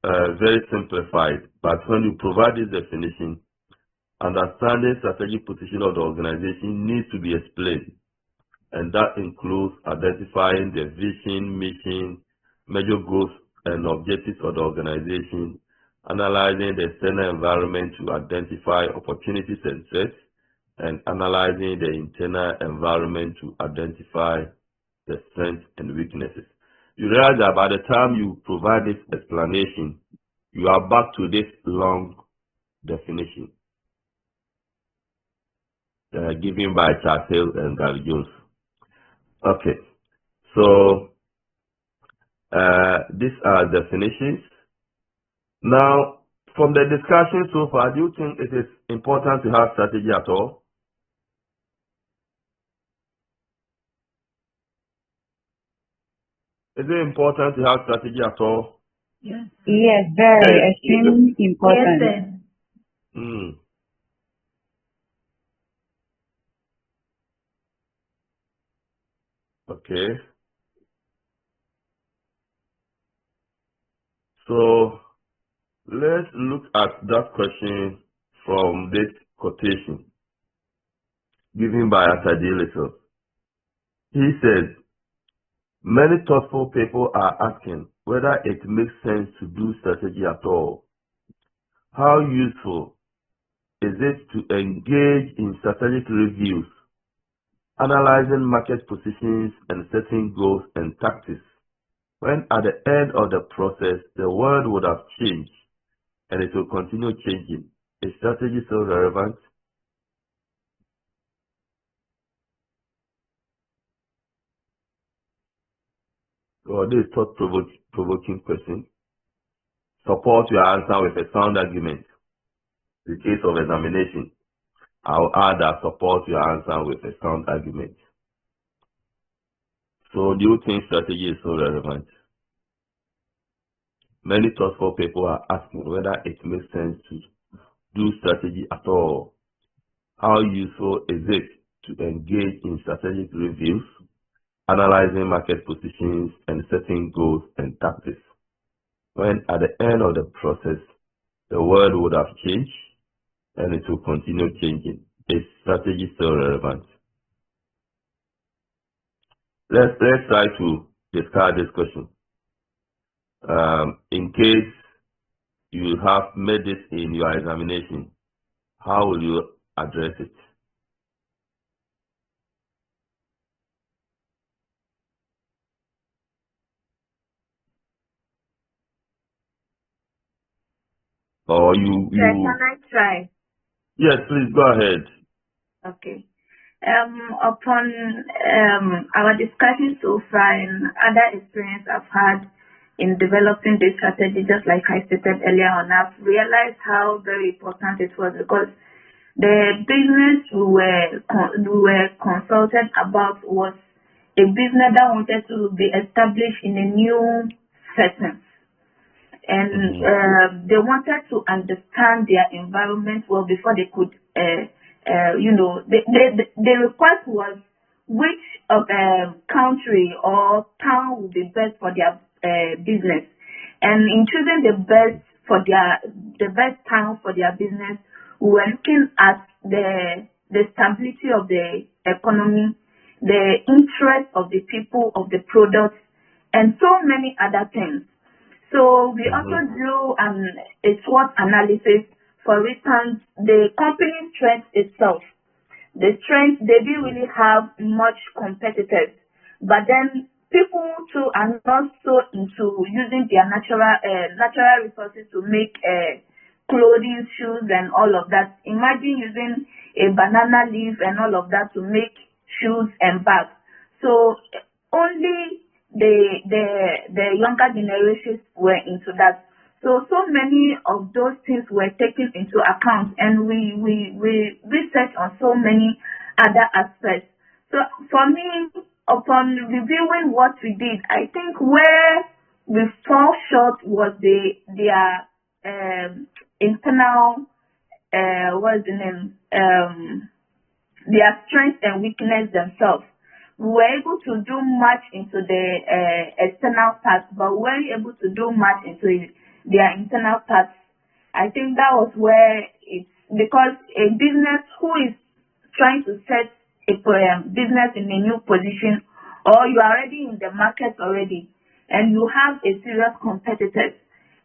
very simplified, but when you provide this definition, understanding strategic position of the organization needs to be explained, and that includes identifying the vision, mission, major goals and objectives of the organization, analyzing the external environment to identify opportunities and threats, and analyzing the internal environment to identify the strengths and weaknesses. You realize that by the time you provide this explanation, you are back to this long definition given by Cgsl and Gary Jones. Okay, so these are definitions. Now, from the discussion so far, do you think it is important to have strategy at all? Is it important to have strategy at all? Yes. Yes, very extremely important. Yes, Hmm. Okay. So let's look at that question from this quotation given by Cgsl. He says, many thoughtful people are asking whether it makes sense to do strategy at all. How useful is it to engage in strategic reviews, analyzing market positions and setting goals and tactics, when at the end of the process the world would have changed and it will continue changing? Is strategy still relevant? Well, this thought-provoking question. Support your answer with a sound argument. In the case of examination, I'll add that support your answer with a sound argument. So do you think strategy is so relevant? Many thoughtful people are asking whether it makes sense to do strategy at all. How useful is it to engage in strategic reviews, analyzing market positions, and setting goals and tactics, when at the end of the process, the world would have changed and it will continue changing? Is strategy still relevant? Let's try to discuss this question. In case you have made this in your examination, how will you address it? Or Can I try? Yes, please go ahead. Okay. Upon our discussion so far and other experience I've had in developing this strategy, just like I stated earlier on, I've realized how very important it was, because the business we were consulted about was a business that wanted to be established in a new setting. And they wanted to understand their environment well before they could, the request was which country or town would be best for their business. And in choosing the best town for their business, we were looking at the stability of the economy, the interest of the people, of the products, and so many other things. So we also do a SWOT analysis. For instance, the company's strength itself. The strength, they didn't really have much competitors, but then people too are not so into using their natural resources to make clothing, shoes, and all of that. Imagine using a banana leaf and all of that to make shoes and bags. So only the younger generations were into that. So many of those things were taken into account, and we researched on so many other aspects. So for me, upon reviewing what we did, I think where we fall short was their internal what's the name? Their strength and weakness themselves. We were able to do much into the external parts, but we weren't able to do much into their internal parts. I think that was where it's because a business who is trying to set a business in a new position, or you are already in the market already, and you have a serious competitors,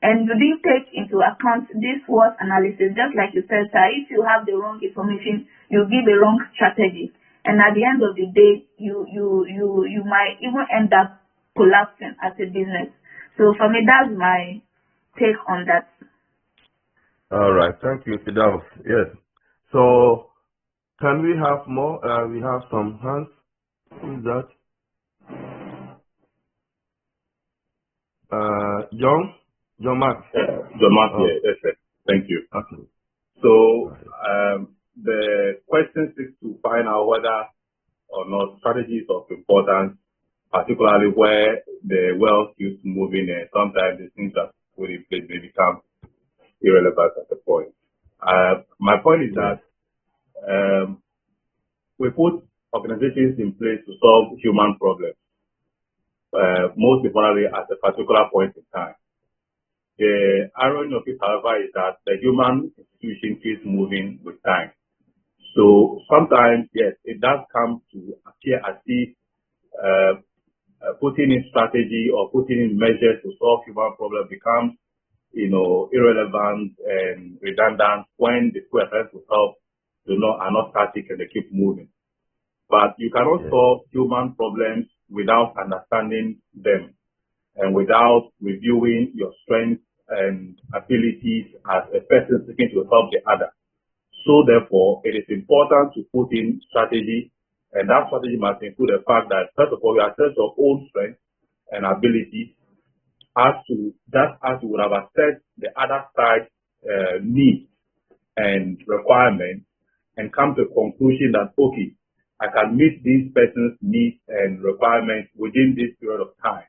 and you didn't take into account this SWOT analysis, just like you said, sir, if you have the wrong information, you give a wrong strategy. And at the end of the day, you might even end up collapsing as a business. So for me, that's my take on that. All right, thank you, Fidel. Yes. So can we have more? We have some hands. Who is that? John Mark. John Mark, yes. Thank you. Okay. So the question is to find out whether or not strategy is of importance, particularly where the wealth keeps moving, and sometimes the things that put in place may become irrelevant at the point. My point is that we put organizations in place to solve human problems, most importantly at a particular point in time. The irony of it, however, is that the human institution keeps moving with time. So sometimes, yes, it does come to appear as if putting in strategy or putting in measures to solve human problems becomes, irrelevant and redundant when the people are trying to help, are not static and they keep moving. But you cannot solve human problems without understanding them and without reviewing your strengths and abilities as a person seeking to help the other. So therefore, it is important to put in strategy, and that strategy must include the fact that, first of all, you assess your own strengths and abilities as you would have assessed the other side's needs and requirements and come to a conclusion that, okay, I can meet this person's needs and requirements within this period of time.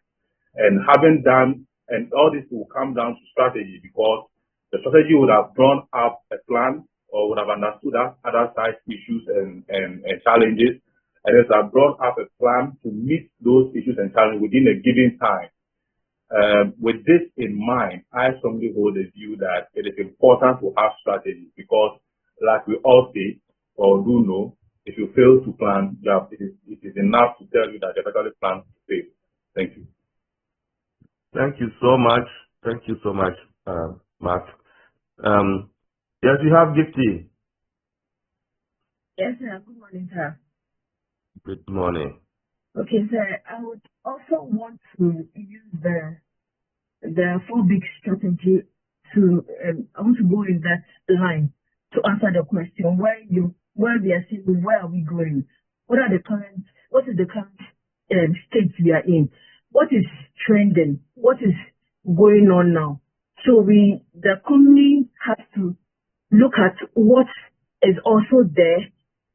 And having done, and all this will come down to strategy, because the strategy would have drawn up a plan or would have understood that other side's issues and challenges, and it have brought up a plan to meet those issues and challenges within a given time. With this in mind, I strongly hold the view that it is important to have strategy, because like we all say or do know, if you fail to plan, it is enough to tell you that you actually plan to fail. Thank you. Thank you so much. Thank you so much, Mark. Yes, you have Gifty. Yes, sir. Good morning, sir. Good morning. Okay, sir. I would also want to use the 4 big strategy to I want to go in that line to answer the question where we are seeing, where are we going? What is the current state we are in? What is trending? What is going on now? So the company has to look at what is also there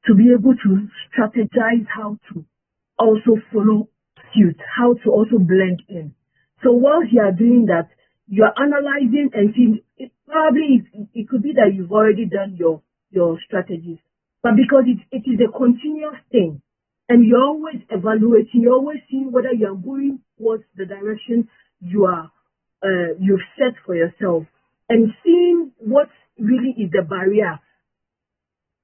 to be able to strategize how to also follow suit, how to also blend in. So whilst you are doing that, you are analyzing and seeing, it could be that you've already done your strategies, but because it is a continuous thing, and you're always evaluating, you're always seeing whether you are going towards the direction you've set for yourself, and seeing what really is the barrier,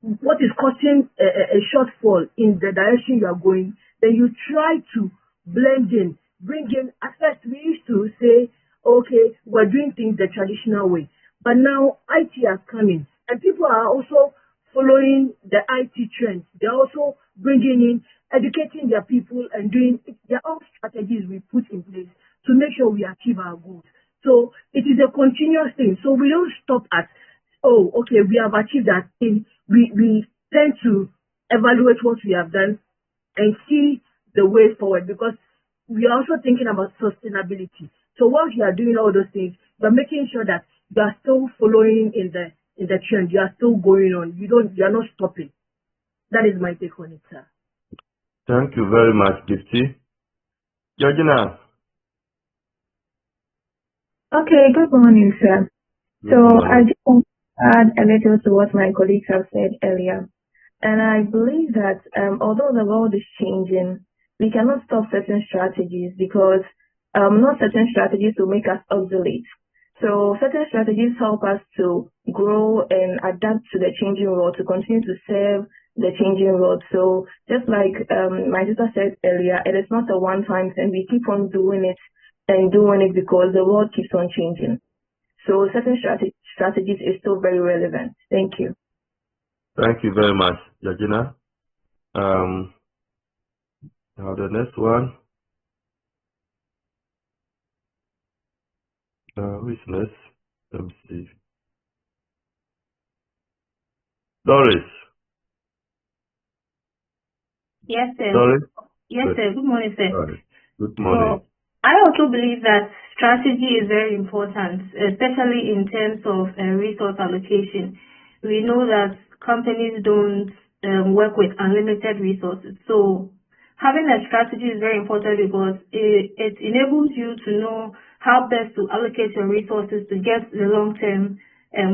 what is causing a shortfall in the direction you are going. Then you try to blend in, bring in. At first we used to say, okay, we're doing things the traditional way, but now IT has come in, and people are also following the IT trends. They're also bringing in, educating their people, and doing their own strategies we put in place to make sure we achieve our goals. So it is a continuous thing. So we don't stop at, oh, okay, we have achieved that thing. We tend to evaluate what we have done and see the way forward, because we are also thinking about sustainability. So once you are doing all those things, you're making sure that you are still following in the trend. You are still going on. You are not stopping. That is my take on it, sir. Thank you very much, Gifty. Georgina. Okay, good morning, sir. Good So morning. I just want to add a little to what my colleagues have said earlier. And I believe that although the world is changing, we cannot stop certain strategies, because not certain strategies will make us obsolete. So certain strategies help us to grow and adapt to the changing world, to continue to serve the changing world. So just like my sister said earlier, it is not a one-time thing. We keep on doing it and doing it because the world keeps on changing. So certain strategies is still very relevant. Thank you. Thank you very much, Georgina. Now the next one. Who is next? Let me see. Doris. Yes, sir. Doris? Yes, sir. Good morning, sir. Doris. Good morning. So, I also believe that strategy is very important, especially in terms of resource allocation. We know that companies don't work with unlimited resources. So having a strategy is very important, because it enables you to know how best to allocate your resources to get the long-term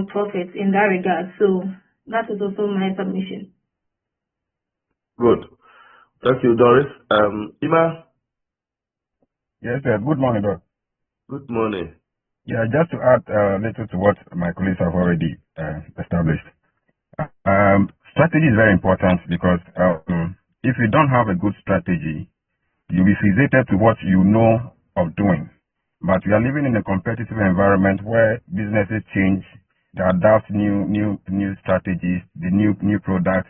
profits in that regard. So that is also my submission. Good. Thank you, Doris. Ima? Yes, sir. Good morning, Doc. Good morning. Yeah, just to add a little to what my colleagues have already established. Strategy is very important, because if you don't have a good strategy, you'll be fixated to what you know of doing. But we are living in a competitive environment where businesses change, they adapt new strategies, the new products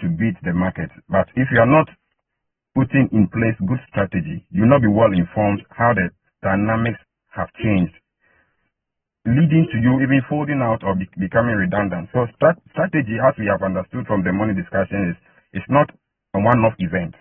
to beat the market. But if you are not putting in place good strategy, you'll not be well informed how the dynamics have changed, leading to you even folding out or becoming redundant. So strategy, as we have understood from the morning discussion, is not a one-off event.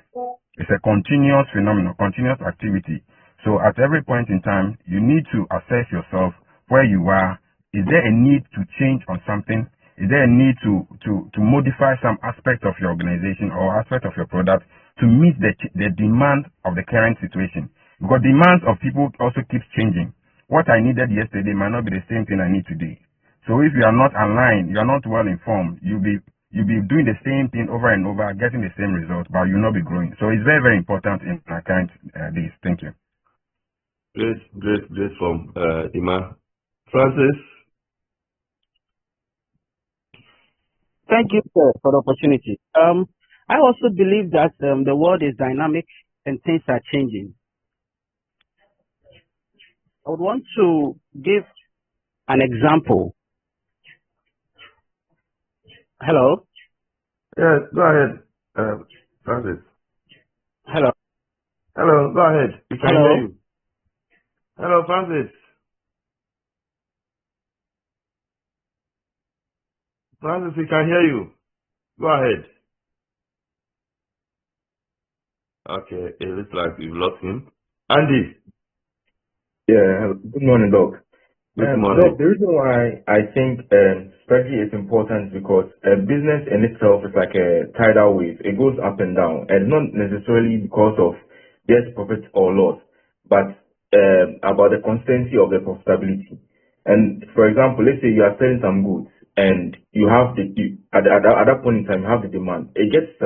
It's a continuous phenomenon, continuous activity. So at every point in time, you need to assess yourself where you are. Is there a need to change on something? Is there a need to modify some aspect of your organization or aspect of your product to meet the demand of the current situation? Because demands of people also keeps changing. What I needed yesterday might not be the same thing I need today. So if you are not aligned, you are not well informed, you'll be doing the same thing over and over, getting the same result, but you'll not be growing. So it's very, very important in our current days. Thank you. Great from Ima. Francis? Thank you, sir, for the opportunity. I also believe that the world is dynamic and things are changing. I would want to give an example. Hello? Yes, go ahead, Francis. Hello? Hello, go ahead. We can hear you. Hello, Francis. Francis, we can hear you. Go ahead. Okay, it looks like we've lost him. Andy. Yeah, good morning, Doc. Good morning. Doc, the reason why I think strategy is important is because business in itself is like a tidal wave. It goes up and down, and not necessarily because of just profit or loss, but about the consistency of the profitability. And for example, let's say you are selling some goods, and you have at that point in time you have the demand. It gets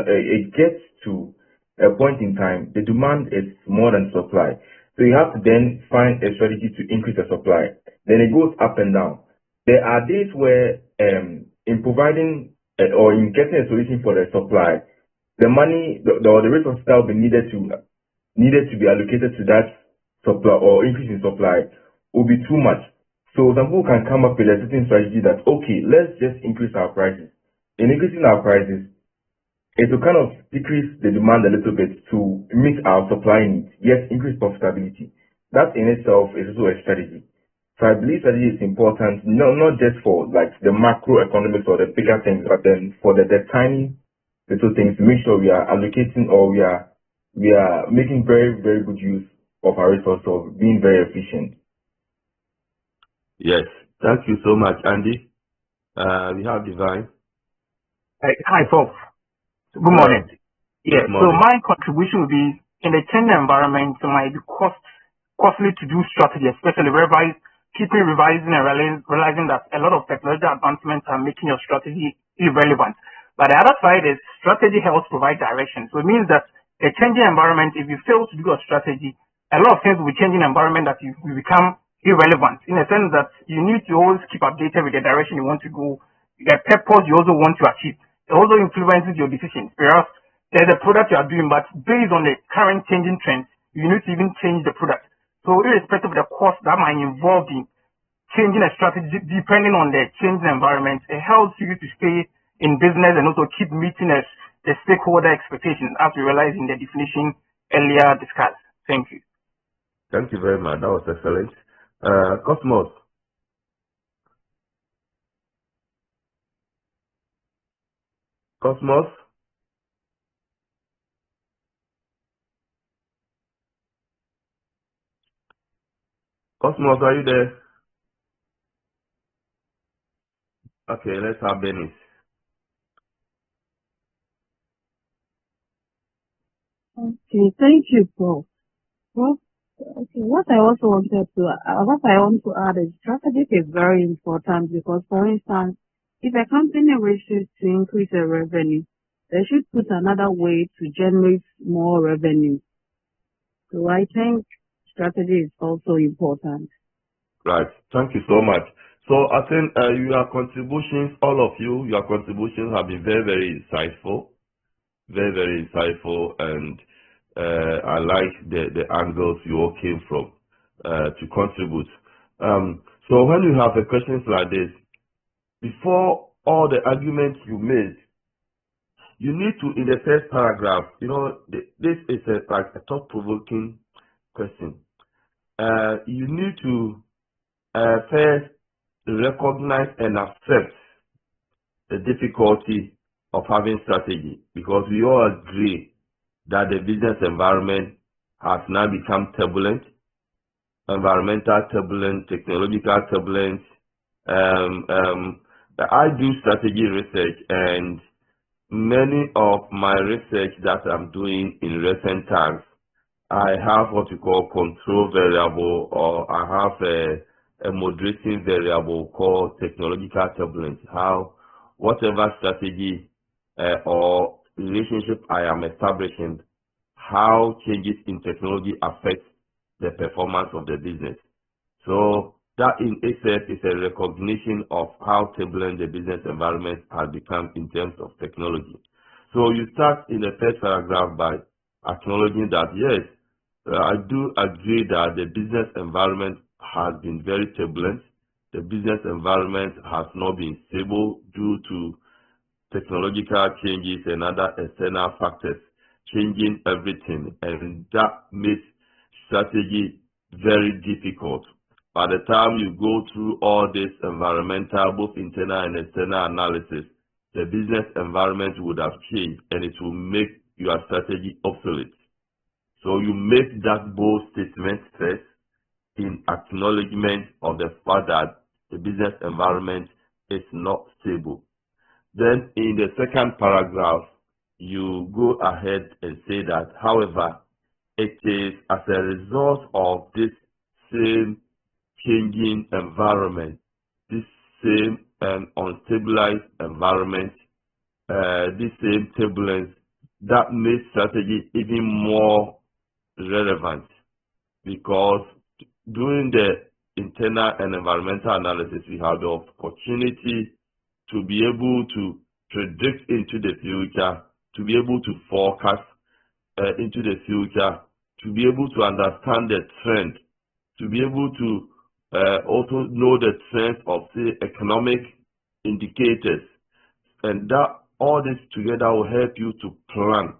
to a point in time the demand is more than supply. So you have to then find a strategy to increase the supply. Then it goes up and down. There are days where in providing or in getting a solution for the supply, the money or the resources that will be needed to be allocated to that supply or increase in supply will be too much. So some people can come up with a certain strategy that, okay, let's just increase our prices. In increasing our prices, it will kind of decrease the demand a little bit to meet our supply needs, yet increase profitability. That in itself is also a strategy. So I believe strategy is important, not just for like the macroeconomics or the bigger things, but then for the tiny little things to make sure we are allocating or we are making very, very good use of our resources, of being very efficient. Yes, thank you so much, Andy. We have Divine. Hi, folks. Good morning. Yeah, Good morning. so my contribution would be in the changing environment, it might be costly to do strategy, especially keeping revising and realizing that a lot of technological advancements are making your strategy irrelevant. But the other side is strategy helps provide direction. So it means that a changing environment, if you fail to do a strategy, a lot of things will change in an environment that you become irrelevant, in a sense that you need to always keep updated with the direction you want to go, the purpose you also want to achieve. It also influences your decisions. Whereas there's a product you are doing, but based on the current changing trends, you need to even change the product. So irrespective of the cost that might involve in changing a strategy, depending on the changing environment, it helps you to stay in business and also keep meeting the stakeholder expectations, as we realized in the definition earlier discussed. Thank you. Thank you very much. That was excellent. Cosmos. Cosmos? Cosmos, are you there? Okay, let's have Dennis. Okay, thank you, Paul. Well, okay, what I want to add is strategy is very important because, for instance, if a company wishes to increase their revenue, they should put another way to generate more revenue. So I think strategy is also important. Right. Thank you so much. So I think your contributions, all of you, your contributions have been very, very insightful. Very, very insightful, and I like the angles you all came from to contribute. So when you have questions like this, before all the arguments you made, you need to, in the first paragraph, this is like a thought-provoking question. You need to first recognize and accept the difficulty of having strategy, because we all agree that the business environment has now become turbulent, environmental turbulence, technological turbulence. I do strategy research, and many of my research that I'm doing in recent times, I have what you call control variable, or I have a moderating variable called technological turbulence. How whatever strategy or relationship I am establishing, how changes in technology affect the performance of the business. So that in itself is a recognition of how turbulent the business environment has become in terms of technology. So you start in the first paragraph by acknowledging that, yes, I do agree that the business environment has been very turbulent. The business environment has not been stable due to technological changes and other external factors changing everything, and that makes strategy very difficult. By the time you go through all this environmental, both internal and external analysis, the business environment would have changed, and it will make your strategy obsolete. So you make that bold statement first in acknowledgement of the fact that the business environment is not stable. Then in the second paragraph, you go ahead and say that, however, it is as a result of this same changing environment, this same unstabilized environment, this same turbulence, that makes strategy even more relevant, because during the internal and environmental analysis, we have the opportunity to be able to predict into the future, to be able to forecast into the future, to be able to understand the trend, to be able to also know the trends of, say, economic indicators, and that all this together will help you to plan,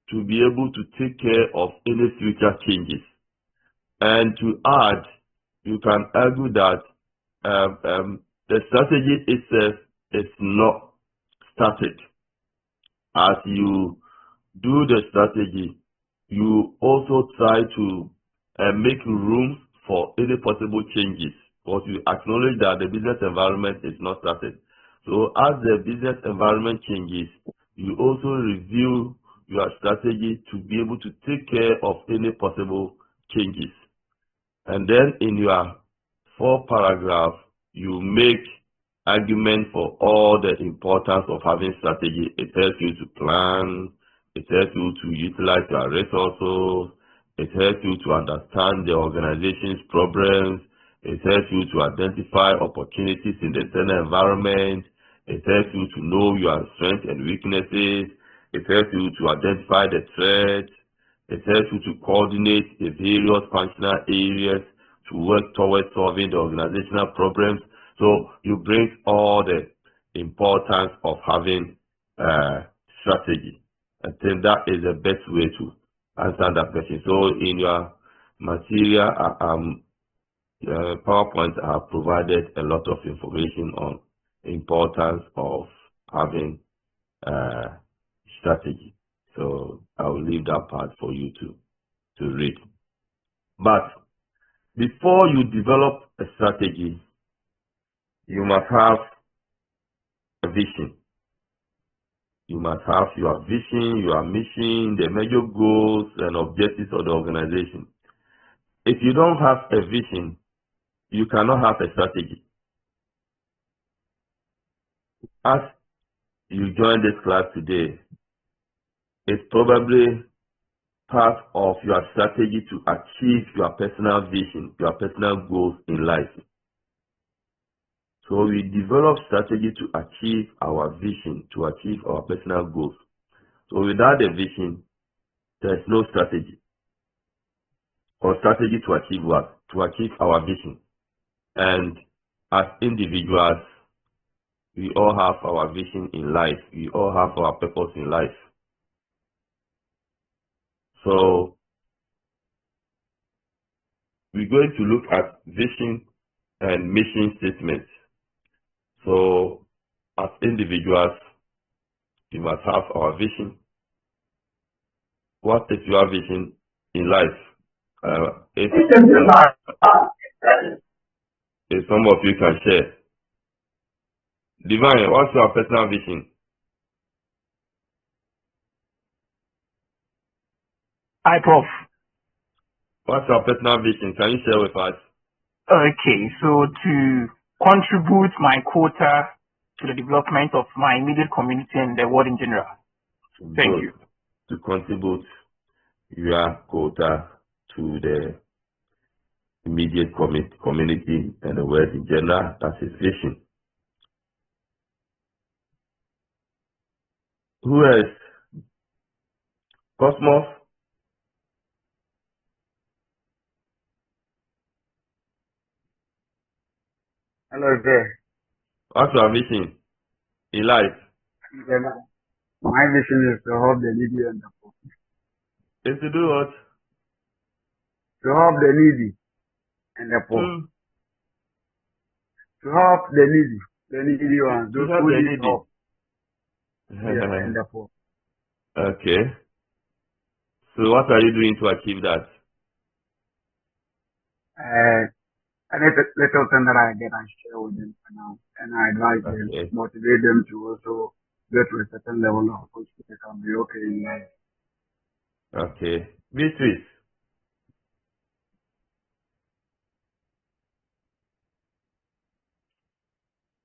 to be able to take care of any future changes. And to add, you can argue that the strategy itself is not static. As you do the strategy, you also try to make room for any possible changes, because you acknowledge that the business environment is not static. So as the business environment changes, you also review your strategy to be able to take care of any possible changes. And then in your fourth paragraph, you make argument for all the importance of having strategy. It helps you to plan, it helps you to utilize your resources, it helps you to understand the organization's problems, it helps you to identify opportunities in the external environment, it helps you to know your strengths and weaknesses, it helps you to identify the threats, it helps you to coordinate the various functional areas to work towards solving the organizational problems. So you bring all the importance of having strategy. I think that is the best way to answer that question. So in your material, PowerPoint, I have provided a lot of information on the importance of having strategy. So I will leave that part for you to read. But before you develop a strategy, you must have a vision. You must have your vision, your mission, the major goals and objectives of the organization. If you don't have a vision, you cannot have a strategy. As you join this class today, it's probably part of your strategy to achieve your personal vision, your personal goals in life. So we develop strategy to achieve our vision, to achieve our personal goals. So without a vision, there's no strategy. Or strategy to achieve what? To achieve our vision. And as individuals, we all have our vision in life. We all have our purpose in life. So we're going to look at vision and mission statements. So as individuals, we must have our vision. What is your vision in life? If some of you can share. Divine, what's your personal vision? Hi, Prof. What's your personal vision? Can you share with us? Okay, so to contribute my quota to the development of my immediate community and the world in general. Thank you. To contribute your quota to the immediate community and the world in general. That's his vision. Who else? Cosmos? Hello there. What's your vision in life? My vision is to help the needy and the poor. Is to do what? To help the needy and the poor. To help the needy ones, those who need help. Yeah, and the poor. Okay. So what are you doing to achieve that? A little thing that I get, I share with them for now, and I advise them, motivate them to also get to a certain level of which they can be okay in life. Okay. Beatrice.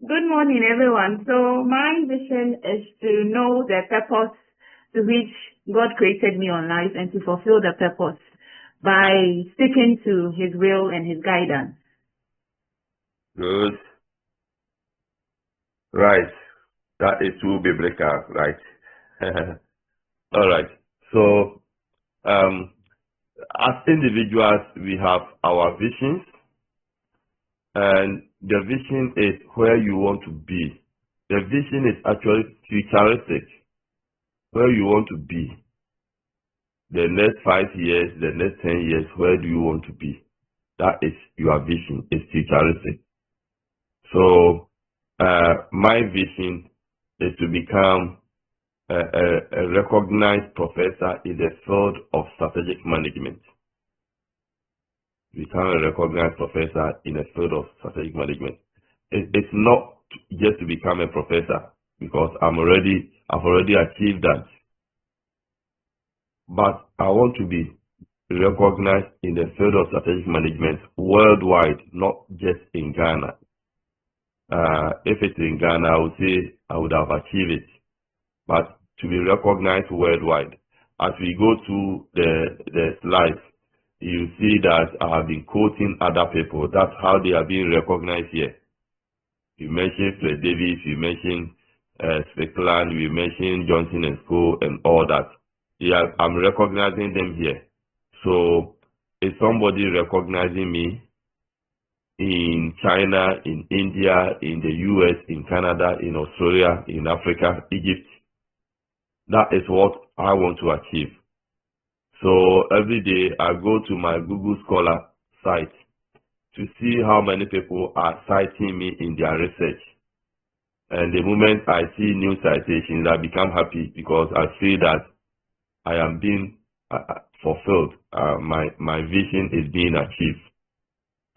Good morning, everyone. So my vision is to know the purpose to which God created me on life and to fulfill the purpose by sticking to His will and His guidance. Good. Right. That is too biblical, right? All right. So, as individuals, we have our visions, and the vision is where you want to be. The vision is actually futuristic, where you want to be. The next 5 years, the next 10 years, where do you want to be? That is your vision. It's futuristic. So, my vision is to become a recognized professor in the field of strategic management. Become a recognized professor in the field of strategic management. It's not just to become a professor, because I've already achieved that. But I want to be recognized in the field of strategic management worldwide, not just in Ghana. If it's in Ghana, I would say I would have achieved it. But to be recognized worldwide. As we go through the slides, you see that I have been quoting other people. That's how they are being recognized here. You mentioned Fred Davis, you mentioned Strickland, you mentioned Johnson and Co. and all that. Yeah, I'm recognizing them here. So is somebody recognizing me in China, in India, in the US, in Canada, in Australia, in Africa, Egypt? That is what I want to achieve. So every day I go to my Google Scholar site to see how many people are citing me in their research. And the moment I see new citations, I become happy because I feel that I am being fulfilled. My vision is being achieved.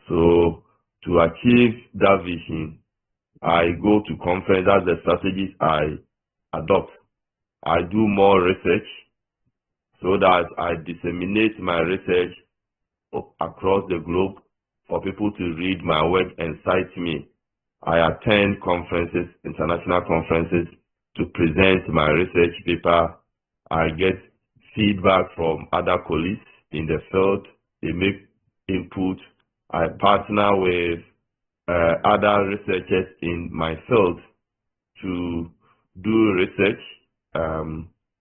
So to achieve that vision, I go to conferences. That's the strategies I adopt. I do more research so that I disseminate my research across the globe for people to read my work and cite me. I attend conferences, international conferences, to present my research paper. I get feedback from other colleagues in the field. They make input. I partner with other researchers in my field to do research,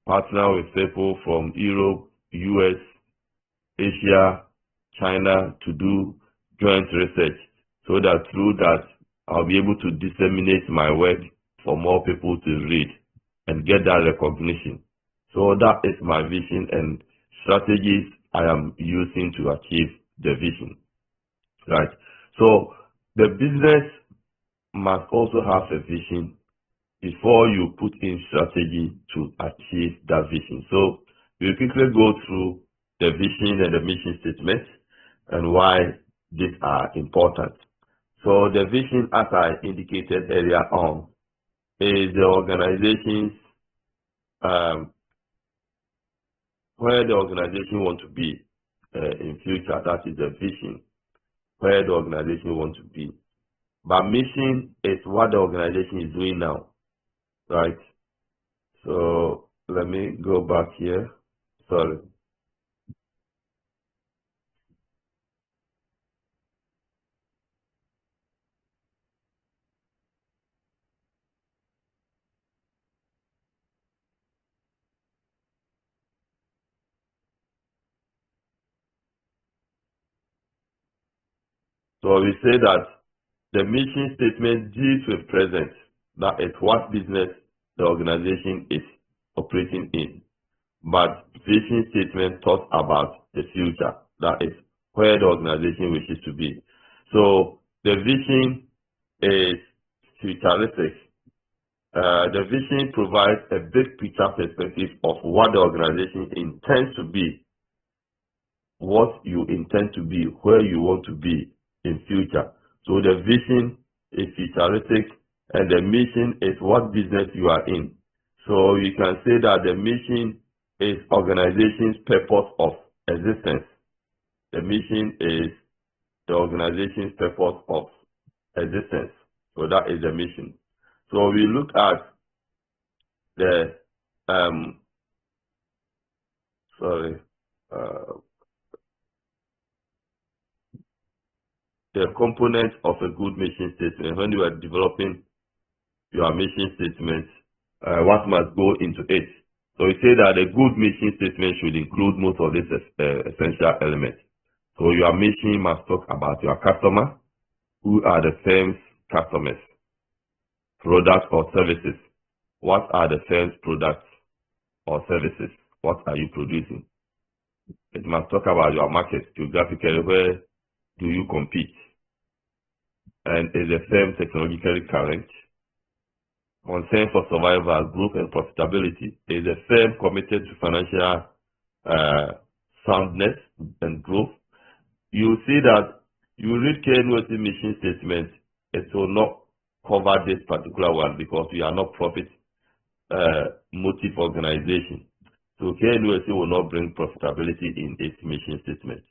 partner with people from Europe, US, Asia, China to do joint research, so that through that I'll be able to disseminate my work for more people to read and get that recognition. So that is my vision and strategies I am using to achieve the vision. Right. So the business must also have a vision before you put in strategy to achieve that vision. So we'll quickly go through the vision and the mission statement and why these are important. So the vision, as I indicated earlier on, is the organization's where the organization want to be in future. That is the vision, where the organization want to be. But mission is what the organization is doing now, right? So let me go back here. Sorry. So we say that the mission statement deals with present. That is what business the organization is operating in. But vision statement talks about the future. That is where the organization wishes to be. So the vision is futuristic. The vision provides a big picture perspective of what the organization intends to be, what you intend to be, where you want to be in future. So the vision is futuristic and the mission is what business you are in. So you can say that the mission is organization's purpose of existence. The mission is the organization's purpose of existence. So that is the mission. So we look at the the components of a good mission statement. When you are developing your mission statement, what must go into it? So we say that a good mission statement should include most of these essential elements. So your mission must talk about your customer, who are the firm's customers, products or services. What are the firm's products or services? What are you producing? It must talk about your market, geographically, where do you compete? And is the firm technologically current? Concern for survival, growth, and profitability. Is the firm committed to financial soundness and growth? You see that you read KNUST mission statement, it will not cover this particular one because we are not profit motive organization. So KNUST will not bring profitability in its mission statement.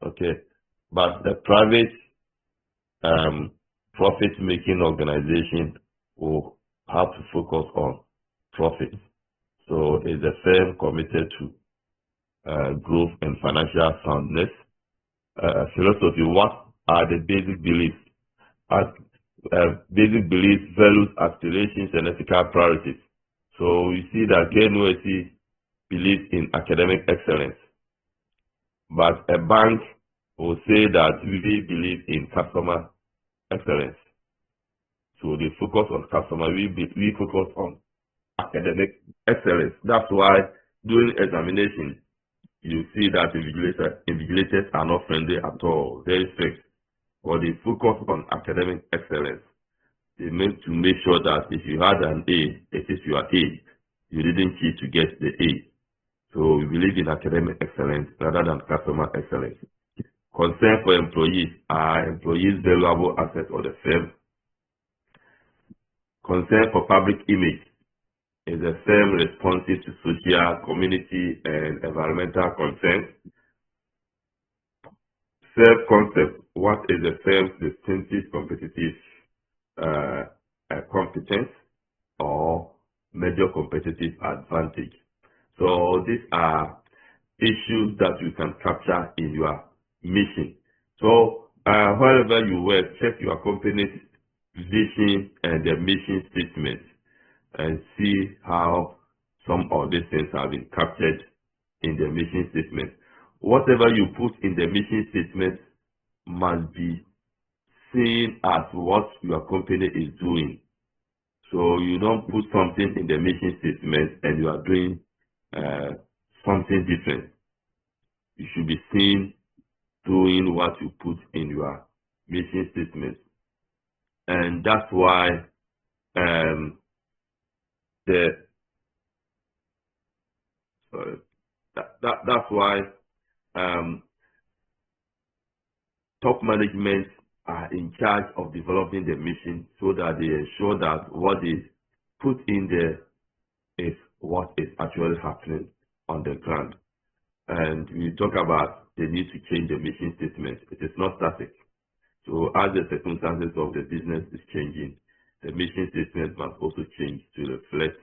Okay, but the private profit-making organization will have to focus on profit. So is the firm committed to growth and financial soundness? Philosophy, what are the basic beliefs? Basic beliefs, values, aspirations, and ethical priorities. So we see that KNUST believes in academic excellence, but a bank will say that we believe in customer excellence. So they focus on customer, we focus on academic excellence. That's why during examination, you see that invigilators are not friendly at all, very strict. But they focus on academic excellence. They make to make sure that if you had an A, it is your A. You didn't cheat to get the A. So we believe in academic excellence rather than customer excellence. Concern for employees. Are employees valuable assets of the firm? Concern for public image. Is the firm responsive to social, community, and environmental concerns? Self-concept. What is the firm's distinctive competitive competence or major competitive advantage? So these are issues that you can capture in your mission. So wherever you work, check your company's vision and the mission statement and see how some of these things have been captured in the mission statement. Whatever you put in the mission statement must be seen as what your company is doing. So you don't put something in the mission statement and you are doing something different. You should be seen doing what you put in your mission statement. And that's why That's why top management are in charge of developing the mission so that they ensure that what is put in there is what is actually happening on the ground. And we talk about the need to change the mission statement. It is not static. So as the circumstances of the business is changing, the mission statement must also change to reflect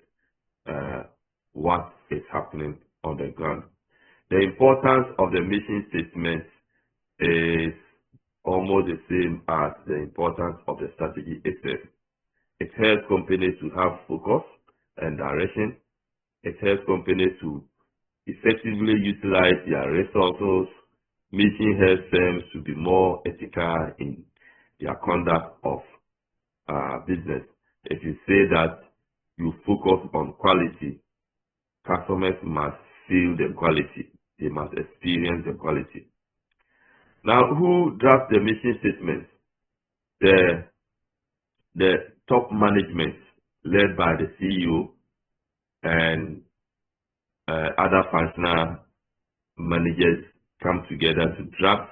what is happening on the ground. The importance of the mission statement is almost the same as the importance of the strategy itself. It helps companies to have focus and direction. It helps companies to effectively utilize their resources. Mission helps them to be more ethical in their conduct of business. If you say that you focus on quality, customers must feel the quality. They must experience the quality. Now, who drafts the mission statements? The top management, led by the CEO and other functional managers, come together to draft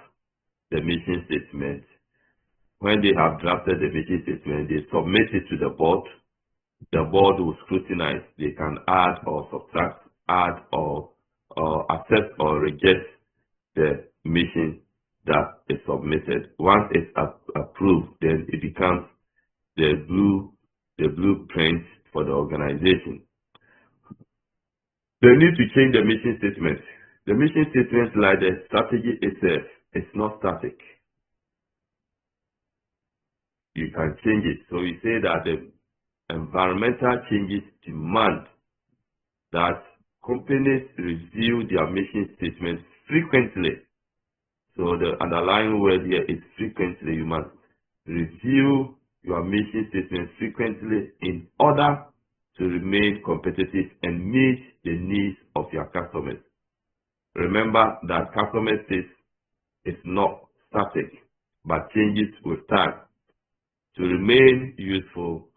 the mission statement. When they have drafted the mission statement, they submit it to the board. The board will scrutinize. They can add or subtract, add or accept or reject the mission that is submitted. Once it's approved, then it becomes the blueprint for the organization. The need to change the mission statement. The mission statement, like the strategy itself, is not static. You can change it. So we say that the environmental changes demand that companies review their mission statements frequently. So the underlying word here is frequently. You must review your mission statement frequently in order to remain competitive and meet the needs of your customers. Remember that customer taste is not static, but changes with time. To remain useful,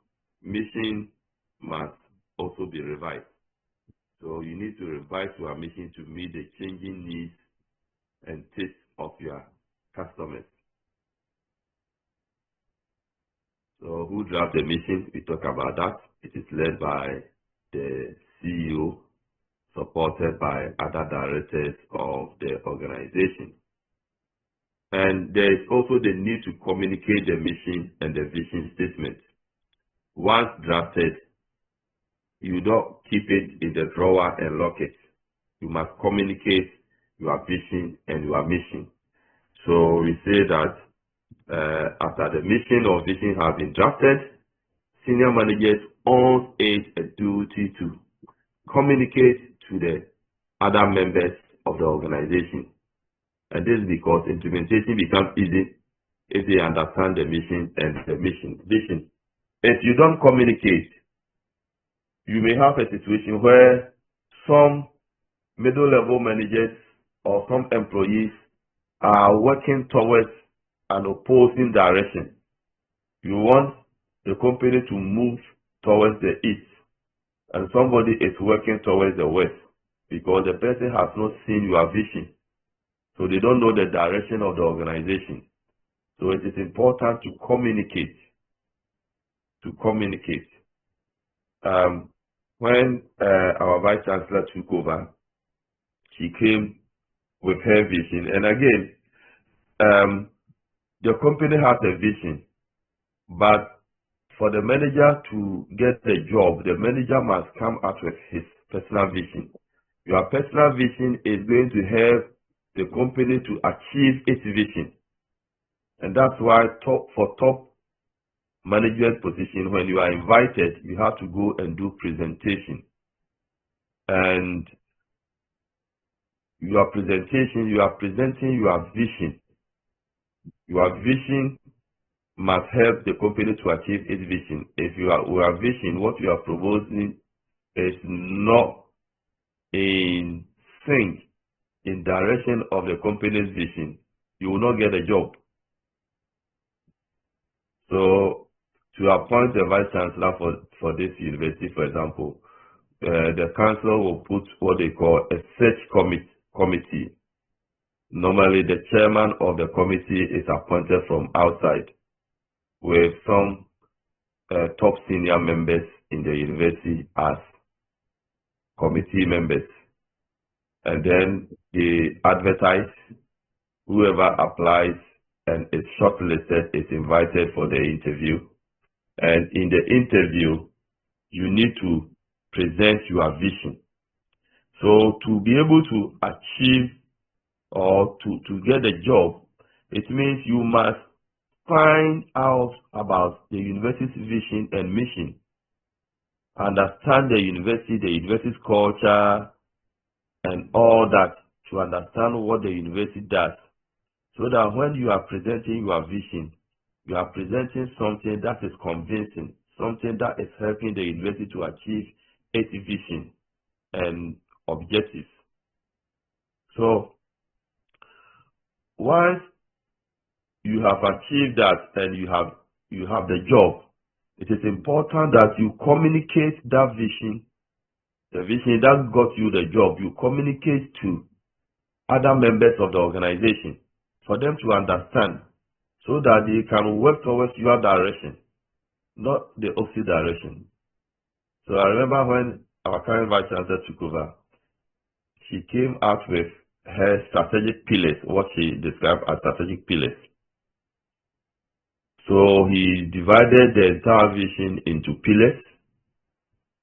mission must also be revised. So you need to revise your mission to meet the changing needs and tastes of your customers. So who drafts the mission? We talk about that. It is led by the CEO, supported by other directors of the organization. And there is also the need to communicate the mission and the vision statement. Once drafted, you don't keep it in the drawer and lock it. You must communicate your vision and your mission. So we say that after the mission or vision have been drafted, senior managers own it a duty to communicate to the other members of the organization. And this is because implementation becomes easy if they understand the mission and the vision. If you don't communicate, you may have a situation where some middle-level managers or some employees are working towards an opposing direction. You want the company to move towards the east, and somebody is working towards the west because the person has not seen your vision. So they don't know the direction of the organization. So it is important to communicate. When our Vice Chancellor took over, she came with her vision. And again, the company has a vision, but for the manager to get the job, the manager must come out with his personal vision. Your personal vision is going to help the company to achieve its vision. And that's why for top management position, when you are invited, you have to go and do presentation. And your presentation, you are presenting your vision. Your vision must help the company to achieve its vision. If your vision, what you are proposing is not in sync, in direction of the company's vision, you will not get a job. So to appoint a vice chancellor for this university, for example, the council will put what they call a search committee. Normally, the chairman of the committee is appointed from outside with some top senior members in the university as committee members. And then they advertise. Whoever applies and is shortlisted is invited for the interview. And in the interview, you need to present your vision. So to be able to achieve or to get a job, it means you must find out about the university's vision and mission, understand the university's culture, and all that, to understand what the university does, so that when you are presenting your vision, you are presenting something that is convincing, something that is helping the university to achieve its vision and objectives. So once you have achieved that and you have the job, it is important that you communicate that vision, the vision that got you the job, you communicate to other members of the organization for them to understand, so that they can work towards your direction, not the opposite direction. So I remember when our current Vice Chancellor took over, she came out with her strategic pillars, what she described as strategic pillars. So he divided the entire vision into pillars,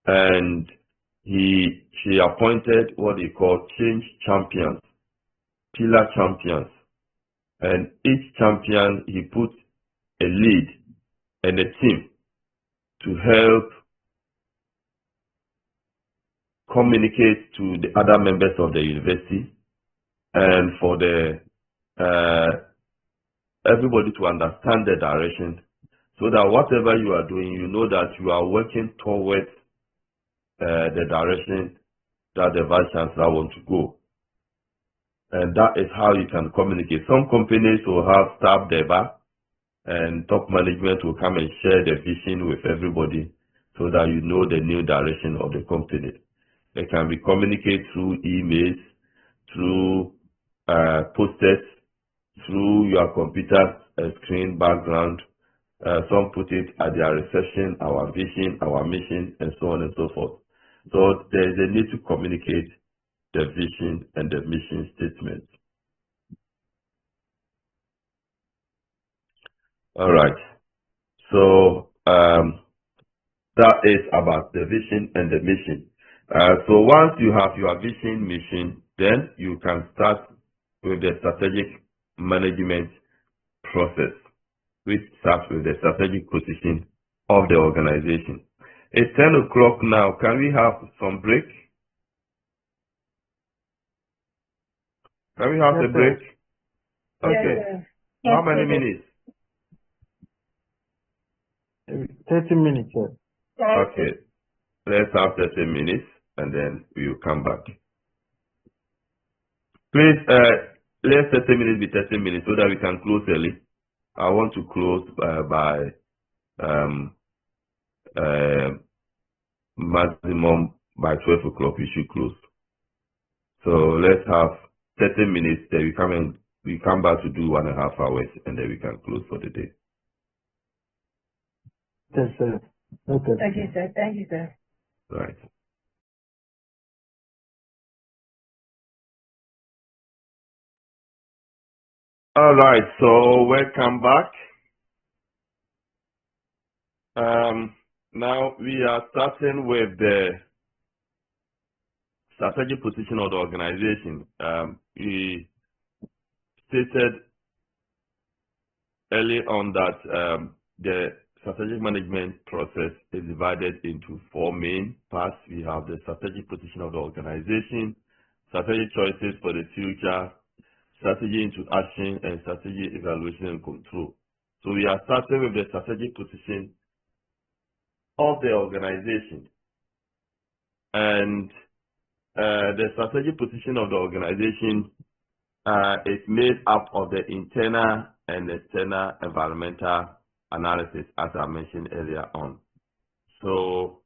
and she appointed what they call change champions, pillar champions. And each champion, he put a lead and a team to help communicate to the other members of the university, and for the everybody to understand the direction, so that whatever you are doing, you know that you are working towards the direction that the Vice Chancellor wants to go. And that is how you can communicate. Some companies will have staff there, and top management will come and share the vision with everybody, so that you know the new direction of the company. It can be communicated through emails, through posters, through your computer screen background. Some put it at their reception, our vision, our mission, and so on and so forth. So there is a need to communicate the vision and the mission statement. All right. So that is about the vision and the mission. So once you have your vision, mission, then you can start with the strategic management process, which starts with the strategic position of the organization. It's 10 o'clock now. Can we have some break? Can we have a break? Okay. Yeah. How many minutes? 30 minutes, sir. Okay. Let's have 30 minutes and then we will come back. Please, let 30 minutes be 30 minutes so that we can close early. I want to close by maximum by 12 o'clock. We should close. So let's have 30 minutes. Then we come back to do 1.5 hours, and then we can close for the day. Yes, sir. Okay. Thank you, sir. Thank you, sir. Right. All right. So welcome back. Now we are starting with the strategic position of the organization. We stated early on that the strategic management process is divided into 4 main parts. We have the strategic position of the organization, strategic choices for the future, strategy into action, and strategy evaluation and control. So we are starting with the strategic position of the organization. And the strategic position of the organization is made up of the internal and external environmental analysis, as I mentioned earlier on. So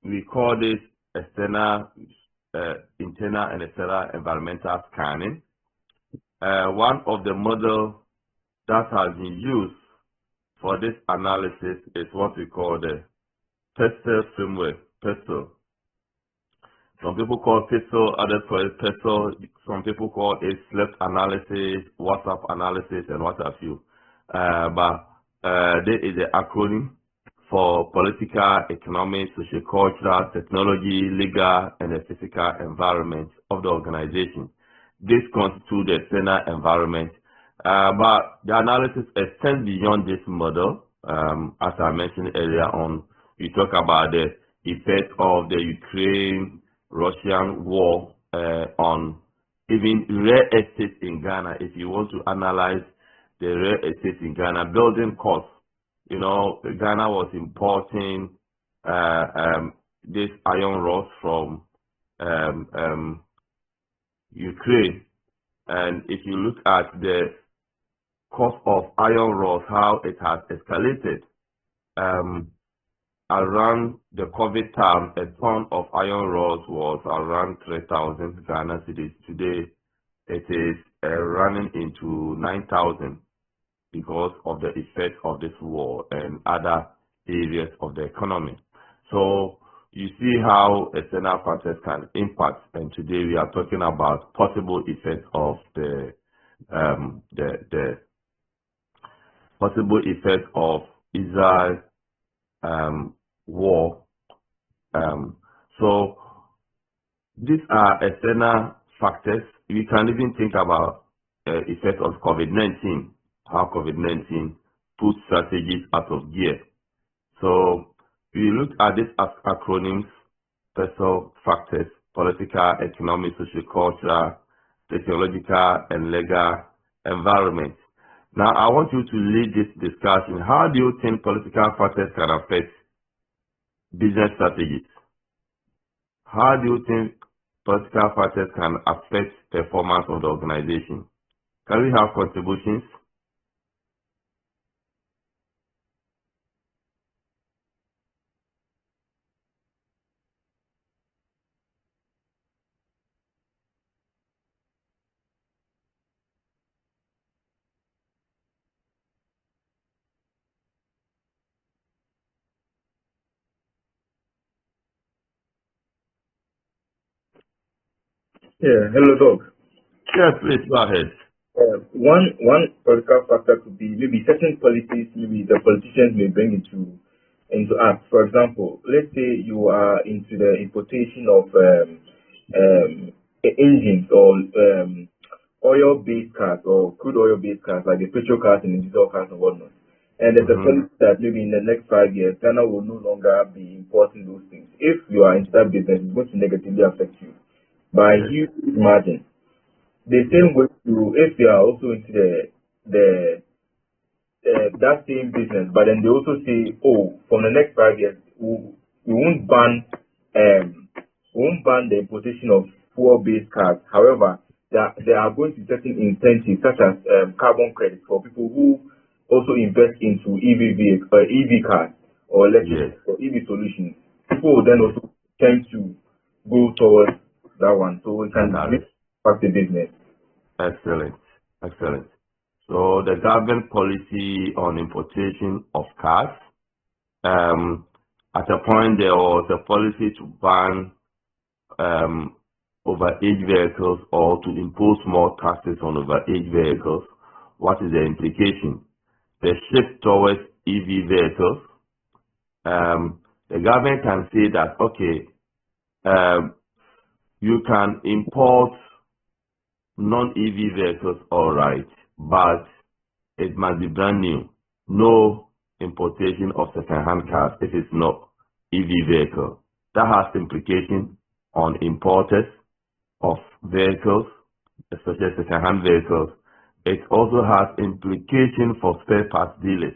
we call this external, internal and external environmental scanning. One of the models that has been used for this analysis is what we call the Cgsl framework, Cgsl. Some people call Cgsl, others call it Cgsl. Some people call it SLEP analysis, WhatsApp analysis, and what have you. But there is an acronym for political, economic, social, cultural, technology, legal, and the physical environment of the organization. This constitutes the external environment. But the analysis extends beyond this model. As I mentioned earlier on, we talk about the effect of the Ukraine-Russian war on even real estate in Ghana. If you want to analyze the real estate in Ghana, building costs, you know, Ghana was importing this iron rods from Ukraine. And if you look at the cost of iron rods, how it has escalated, around the COVID time, a ton of iron rods was around 3,000 Ghana cedis. Today, it is running into 9,000 because of the effect of this war and other areas of the economy. So you see how external factors can impact, and today we are talking about possible effects of the possible effect of Israel war. So these are external factors. We can even think about effect of COVID-19, how COVID-19 puts strategies out of gear. So we look at these acronyms: Cgsl factors, political, economic, social, cultural, technological, and legal environment. Now, I want you to lead this discussion. How do you think political factors can affect business strategies? How do you think political factors can affect performance of the organization? Can we have contributions? Yeah, hello, Doc. Yes, please go ahead. One political factor could be maybe certain policies, maybe the politicians may bring into act. For example, let's say you are into the importation of engines or oil-based cars or crude oil-based cars, like the petrol cars and the diesel cars and whatnot. And there's a policy that maybe in the next 5 years, Ghana will no longer be importing those things. If you are into that business, it's going to negatively affect you by huge margin. The same way to if you are also into that same business, but then they also say, oh, from the next 5 years, we won't ban the importation of fuel-based cars. However, there are going to be certain incentives such as carbon credits for people who also invest into EV cars or electric or EV solutions. People will then also tend to go towards that one, so we can impact the business. Excellent, excellent. So the government policy on importation of cars, at a point there was a policy to ban overage vehicles or to impose more taxes on overage vehicles. What is the implication? The shift towards EV vehicles. The government can say that, okay, you can import non-EV vehicles, all right, but it must be brand new. No importation of second-hand cars if it's not EV vehicle. That has implication on importers of vehicles, especially second-hand vehicles. It also has implication for spare parts dealers.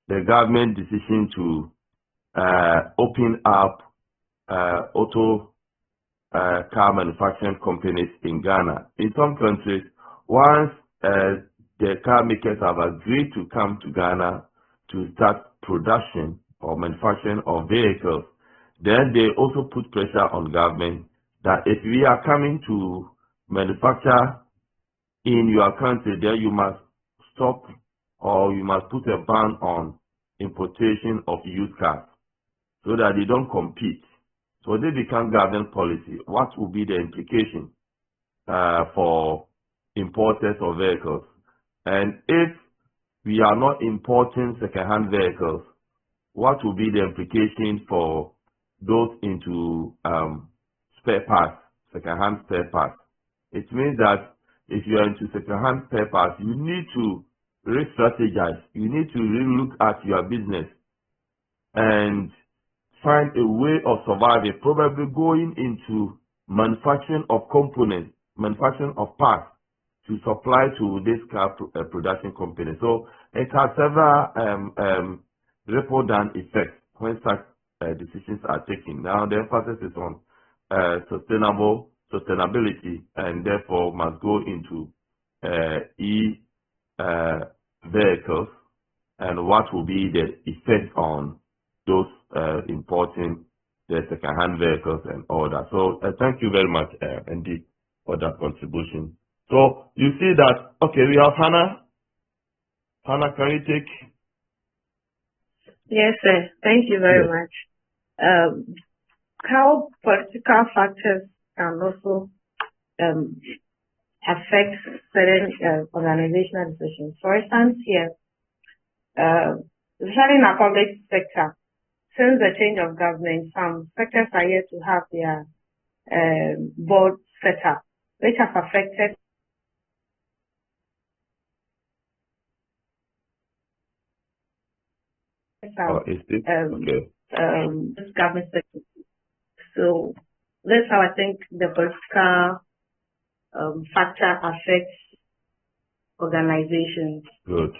The government decision to open up auto car manufacturing companies in Ghana. In some countries, once the car makers have agreed to come to Ghana to start production or manufacturing of vehicles. Then they also put pressure on government that if we are coming to manufacture in your country, then you must stop or you must put a ban on importation of used cars so that they don't compete. So they become government policy. What will be the implication for importers of vehicles? And if we are not importing second-hand vehicles, what will be the implication for those into spare parts, second-hand spare parts? It means that if you are into second-hand spare parts, you need to re-strategize. You need to re-look at your business and find a way of surviving, probably going into manufacturing of components, manufacturing of parts to supply to this car production company. So it has several ripple down effects when such decisions are taken. Now the emphasis is on sustainability, and therefore must go into vehicles, and what will be the effect on those importing the second-hand vehicles and all that. So thank you very much indeed for that contribution. So you see that, okay, we have Hannah. Hannah, can you take? Yes, sir. Thank you very much. How political factors can also affect certain organizational decisions. For instance, here, especially in our public sector, since the change of government, some sectors are yet to have their board set up, which have affected this government sector. So that's how I think the political factor affects organizations. Good.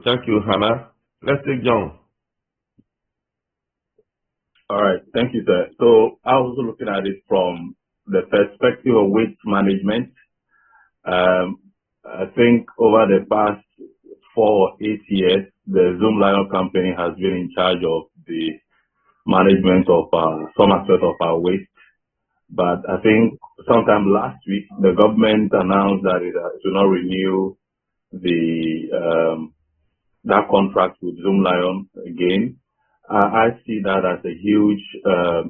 Thank you, Hannah. Let's take John. All right. Thank you, sir. So I was also looking at it from the perspective of waste management. I think over the past 4 or 8 years, the Zoom Lion company has been in charge of the management of some aspect of our waste. But I think sometime last week, the government announced that it will not renew that contract with Zoom Lion again. I see that as a huge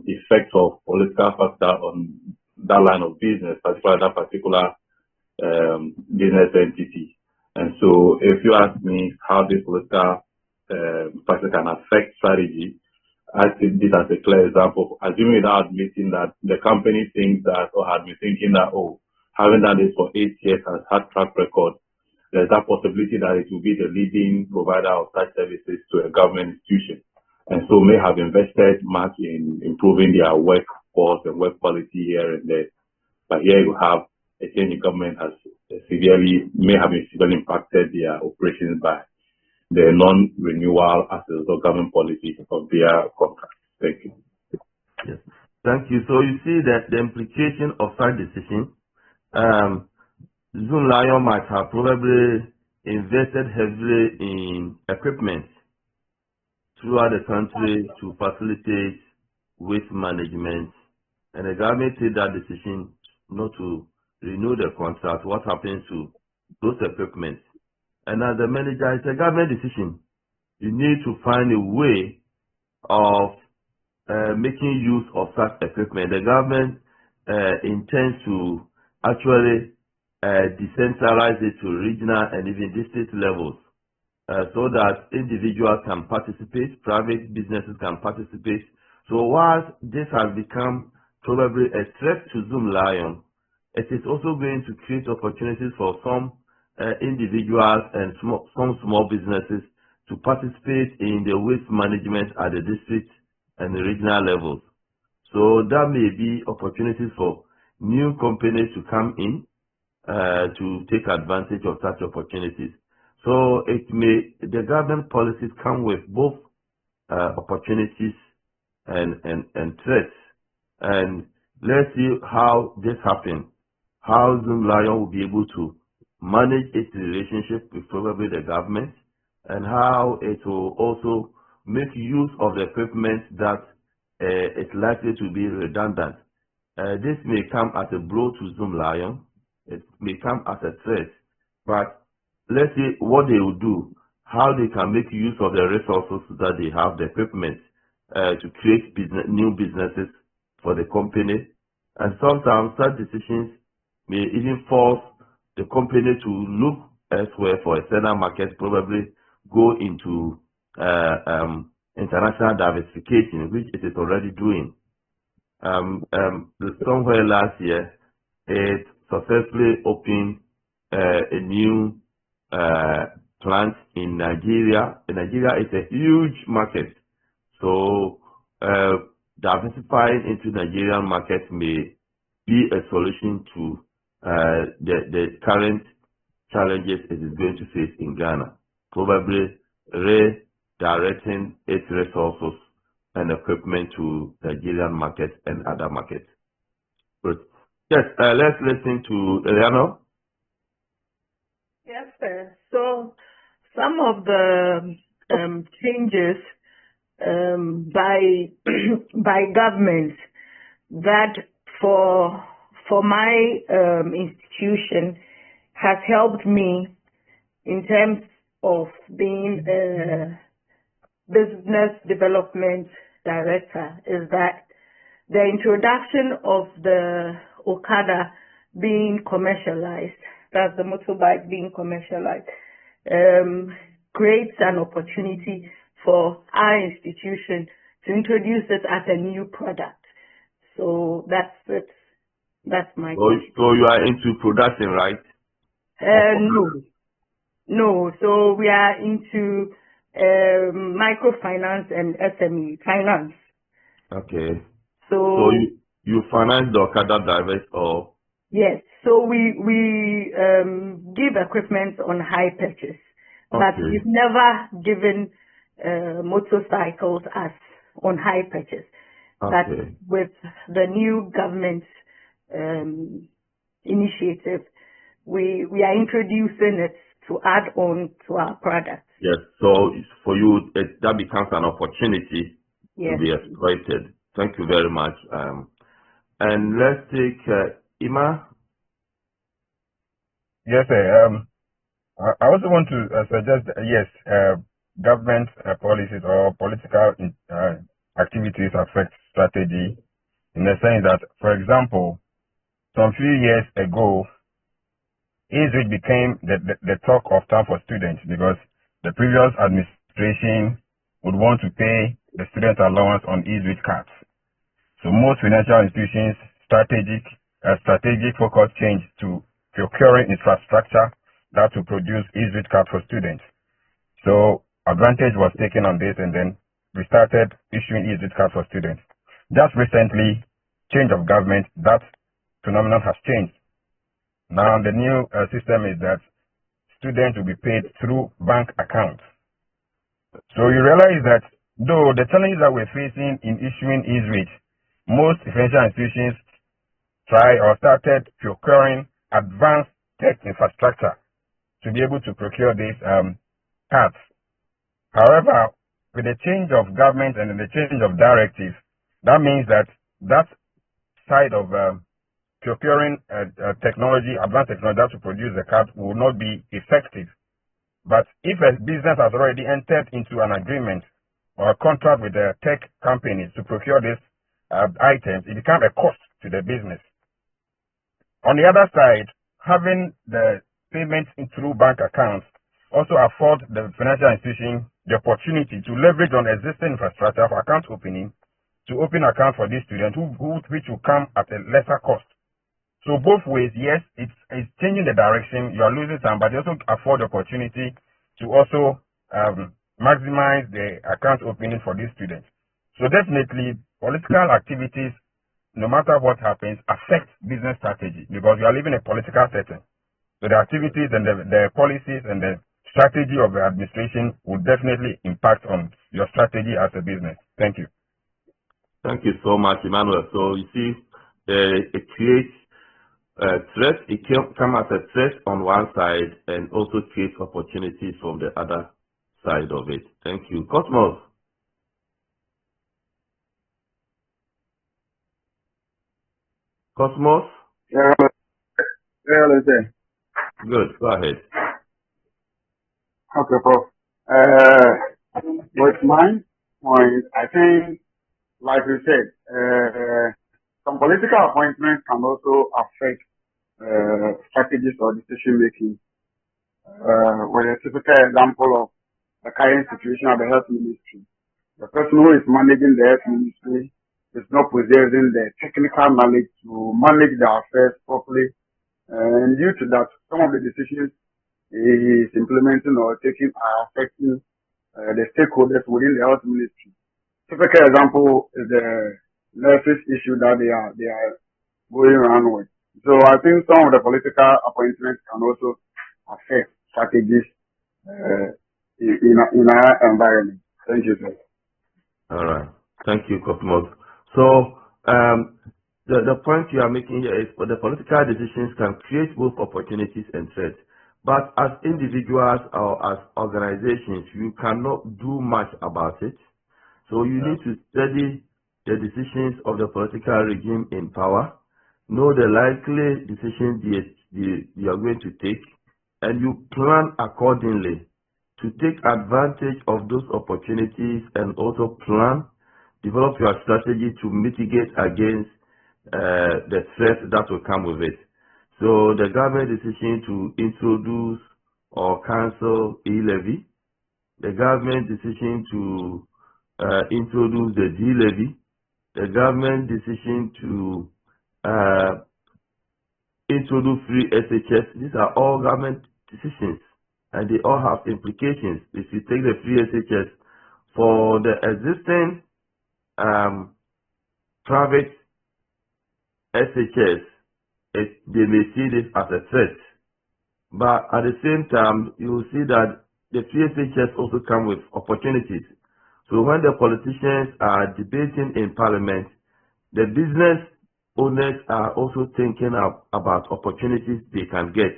effect of political factor on that line of business, particularly that particular business entity. And so if you ask me how this political factor can affect strategy, I see this as a clear example, assuming without admitting that the company thinks that, or had been thinking that, oh, having done this for 8 years has had track record, there's that possibility that it will be the leading provider of such services to a government institution. And so may have invested much in improving their workforce and work quality here and there. But here you have a change in government may have severely impacted their operations by the non-renewal as a result of government policy of their contracts. Thank you. Yes. Thank you. So you see that the implication of such decision, Zoom Lion might have probably invested heavily in equipment throughout the country to facilitate waste management, and the government take that decision not to renew the contract. What happens to those equipment? And as a manager, it's a government decision. You need to find a way of making use of such equipment. The government intends to actually decentralize it to regional and even district levels, so that individuals can participate, private businesses can participate. So whilst this has become probably a threat to Zoom Lion, it is also going to create opportunities for some individuals and some small businesses to participate in the waste management at the district and the regional levels. So that may be opportunities for new companies to come in to take advantage of such opportunities. So the government policies come with both opportunities and threats. And let's see how this happens, how Zoom Lion will be able to manage its relationship with probably the government, and how it will also make use of the equipment that is likely to be redundant. This may come as a blow to Zoom Lion. It may come as a threat, but let's see what they will do, how they can make use of the resources that they have, the equipment, to create new businesses for the company. And sometimes such decisions may even force the company to look elsewhere for external market, probably go into international diversification, which it is already doing. Somewhere last year, it successfully opened a new plant in Nigeria. Nigeria is a huge market, so diversifying into Nigerian market may be a solution to the current challenges it is going to face in Ghana. Probably redirecting its resources and equipment to Nigerian markets and other markets. But yes, let's listen to Eleanor. Yes, sir. So some of the changes by government that for my institution has helped me in terms of being a business development director is that the introduction of the Okada being commercialized, that's the motorbike being commercialized, creates an opportunity for our institution to introduce it as a new product. So that's it. That's my question. So you are into production, right? No. So we are into microfinance and SME finance. Okay. So you finance the Okada drivers or? Yes. So we give equipment on hire purchase, but we've never given motorcycles as on hire purchase. But with the new government initiative, we are introducing it to add on to our product. Yes. So for you, that becomes an opportunity to be exploited. Thank you very much. And let's take Ima. Yes, sir. I also want to suggest that, yes, government policies or political activities affect strategy in the sense that, for example, some few years ago, Cgsl became the talk of town for students because the previous administration would want to pay the student allowance on Cgsl cards. So most financial institutions' strategic focus changed to procuring infrastructure that will produce Cgsl cards for students. So advantage was taken on this, and then we started issuing Cgsl cards for students. Just recently, change of government, that phenomenon has changed. Now the new system is that students will be paid through bank accounts. So you realize that though the challenges that we're facing in issuing Cgsl, most financial institutions try or started procuring advanced tech infrastructure to be able to procure these cards. However, with the change of government and the change of directive, that means that that side of procuring technology, advanced technology to produce the card will not be effective. But if a business has already entered into an agreement or a contract with the tech companies to procure these items, it becomes a cost to the business. On the other side, having the payments through bank accounts also afford the financial institution the opportunity to leverage on existing infrastructure for account opening to open accounts for these students which will come at a lesser cost. So both ways, yes, it's changing the direction. You are losing some, but you also afford the opportunity to also maximize the account opening for these students. So definitely, political activities, no matter what happens, affect business strategy because you are living in a political setting. So the activities and the policies and the strategy of the administration will definitely impact on your strategy as a business. Thank you. Thank you so much, Emmanuel. So you see, it creates threat. It can come as a threat on one side and also creates opportunities from the other side of it. Thank you. Cosmos. Cosmos? Yeah, let's say. Good, go ahead. Okay, Prof. With my point, I think, like you said, some political appointments can also affect strategies or decision making. With a typical example of the current situation at the health ministry. The person who is managing the health ministry is not possessing the technical knowledge to manage the affairs properly. And due to that, some of the decisions he is implementing or taking are affecting the stakeholders within the health ministry. Typical example is the nurses issue that they are going around with. So I think some of the political appointments can also affect strategies in our environment. Thank you, sir. All right. Thank you, Cosmos. So the point you are making here is that the political decisions can create both opportunities and threats. But as individuals or as organizations, you cannot do much about it. So you need to study the decisions of the political regime in power, know the likely decisions you are going to take, and you plan accordingly to take advantage of those opportunities and also develop your strategy to mitigate against the threats that will come with it. So the government decision to introduce or cancel e-levy, the government decision to introduce the D-levy, the government decision to introduce free SHS, these are all government decisions and they all have implications. If you take the free SHS, for the existing private SHS, they may see this as a threat. But at the same time, you will see that the free SHS also come with opportunities. So when the politicians are debating in parliament, the business owners are also thinking about opportunities they can get.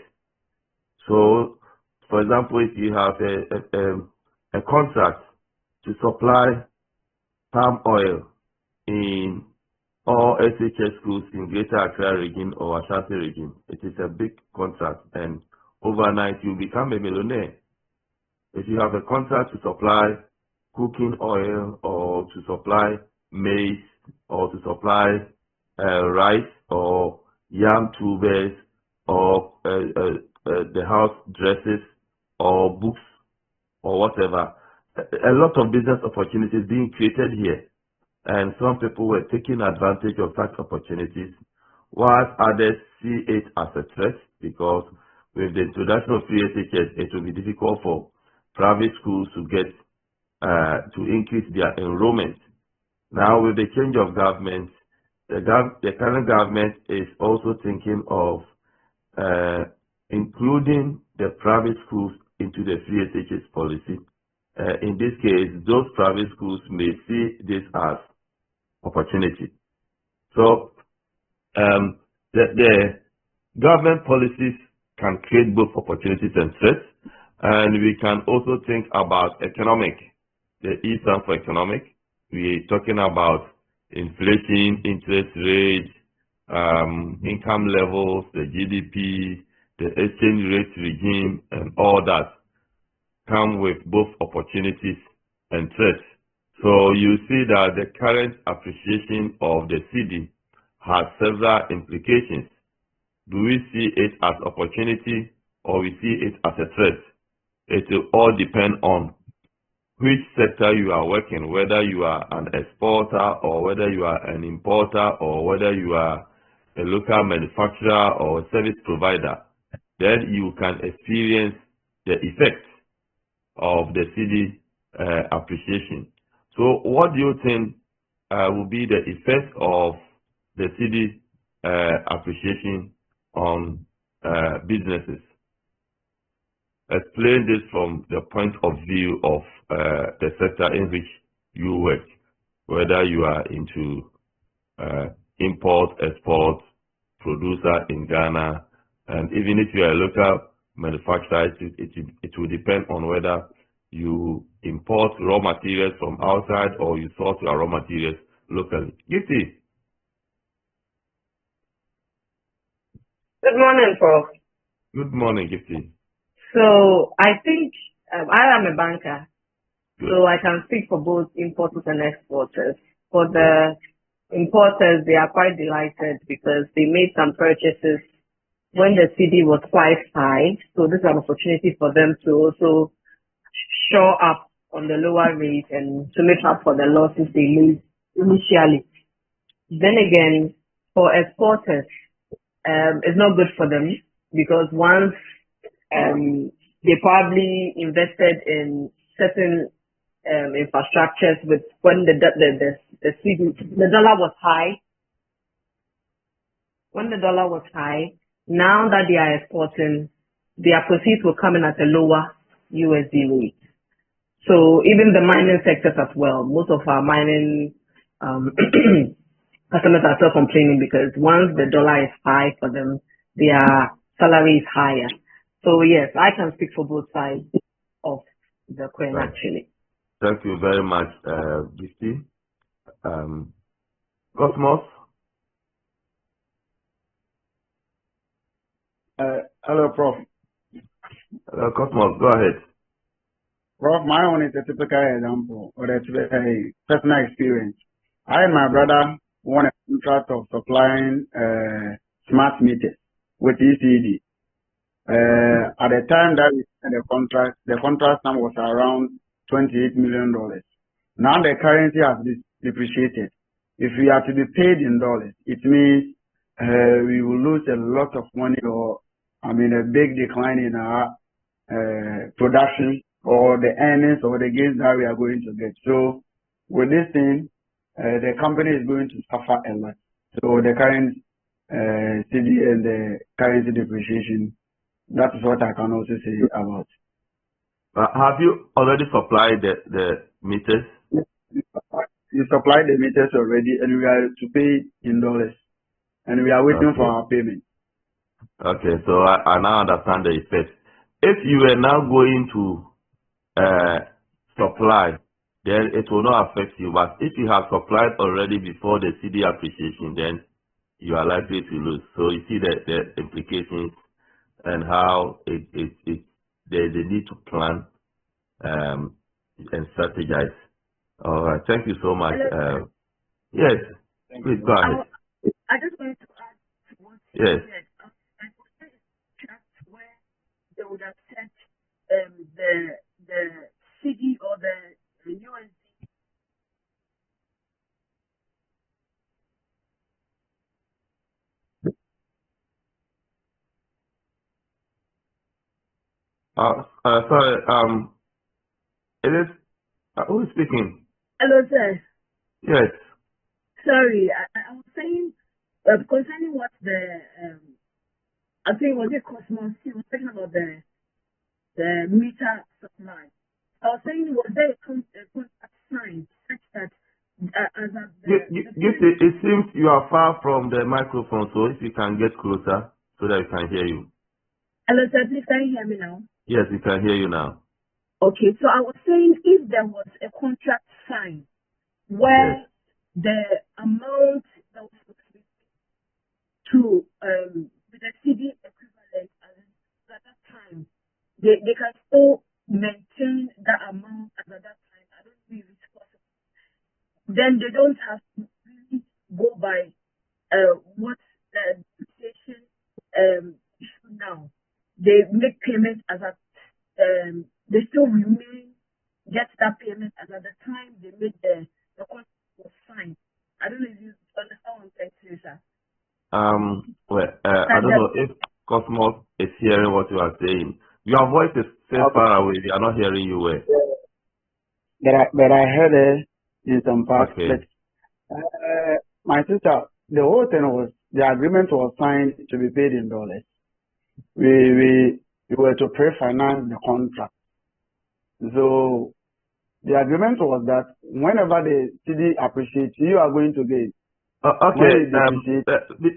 So, for example, if you have a contract to supply palm oil in all SHS schools in Greater Accra region or Ashanti region, it is a big contract, and overnight you become a millionaire. If you have a contract to supply cooking oil or to supply maize or to supply rice or yam tubers or the house dresses or books or whatever, a lot of business opportunities being created here. And some people were taking advantage of such opportunities, whilst others see it as a threat because with the introduction of free SHS, it will be difficult for private schools to get to increase their enrollment. Now, with the change of government, the current government is also thinking of including the private schools into the free SHS policy. In this case, those private schools may see this as opportunity. So, the government policies can create both opportunities and threats, and we can also think about economic. The E stands for economic. We're talking about inflation, interest rates, income levels, the GDP, the exchange rate regime, and all that come with both opportunities and threats. So you see that the current appreciation of the cedi has several implications. Do we see it as opportunity or we see it as a threat? It will all depend on which sector you are working, whether you are an exporter or whether you are an importer or whether you are a local manufacturer or a service provider. Then you can experience the effects of the cedi appreciation. So what do you think will be the effect of the cedi appreciation on businesses? Explain this from the point of view of the sector in which you work, whether you are into import, export, producer in Ghana, and even if you are a local manufacturer, it will depend on whether you import raw materials from outside or you source your raw materials locally. You see? Good morning, Prof. Good morning, Gifty. So I think I am a banker, Good. so I can speak for both importers and exporters. For the importers, they are quite delighted because they made some purchases when the CD was quite high. So this is an opportunity for them to also shore up on the lower rate and to make up for the losses they made initially. Then again, for exporters, it's not good for them because once they probably invested in certain infrastructures with when the dollar was high. When the dollar was high, now that they are exporting, their proceeds will come in at a lower USD rate. So even the mining sectors as well, most of our mining customers are still complaining because once the dollar is high for them, their salary is higher. So yes, I can speak for both sides of the coin actually. Thank you very much, Gifty. Cosmos? Hello, Prof. Cosmos, go ahead. Prof, my own is a typical example or a personal experience. I and my brother won a contract of supplying smart meters with ECD. At the time that we signed the contract sum was around $28 million. Now the currency has depreciated. If we are to be paid in dollars, it means we will lose a lot of money or, a big decline in our production or the earnings or the gains that we are going to get. So with this thing, the company is going to suffer a lot. So the current CD and the currency depreciation, that is what I can also say about. Have you already supplied the meters? You supplied the meters already, and we are to pay in dollars, and we are waiting for our payment. Okay, so I now understand the effect. If you are now going to supply, then it will not affect you. But if you have supplied already before the CD appreciation, then you are likely to lose. So you see the implications and how they need to plan and strategize. All right, thank you so much. Yes, please go ahead. I just wanted to add to what you Yes. said. I posted a chat where they would have set the CD or the USD. Sorry. It is who is speaking? Hello, sir. Yes. Sorry, I was saying concerning what the I think was it Cosmos? He was talking about the meter supply. I was saying, was there a contract signed such that It seems you are far from the microphone, so if you can get closer so that we can hear you. Hello, sir, please can you hear me now? Yes, we can hear you now. Okay, so I was saying if there was a contract signed where the amount that was supposed to with the CD equivalent at that time, they can still maintain that amount at that time. I don't think it's possible. Then they don't have to really go by what the depreciation issue now. They make payment as a they still remain get that payment as at the time they made the contract was signed. I don't know if you understand what I'm saying to you, sir. I don't know if Cosmos is hearing what you are saying. Your voice is still far away. We are not hearing you well. But I heard it in some parts. Okay. But, my sister, the whole thing was the agreement was signed to be paid in dollars. We were to pre-finance the contract. So the agreement was that whenever the CD appreciates, you are going to get.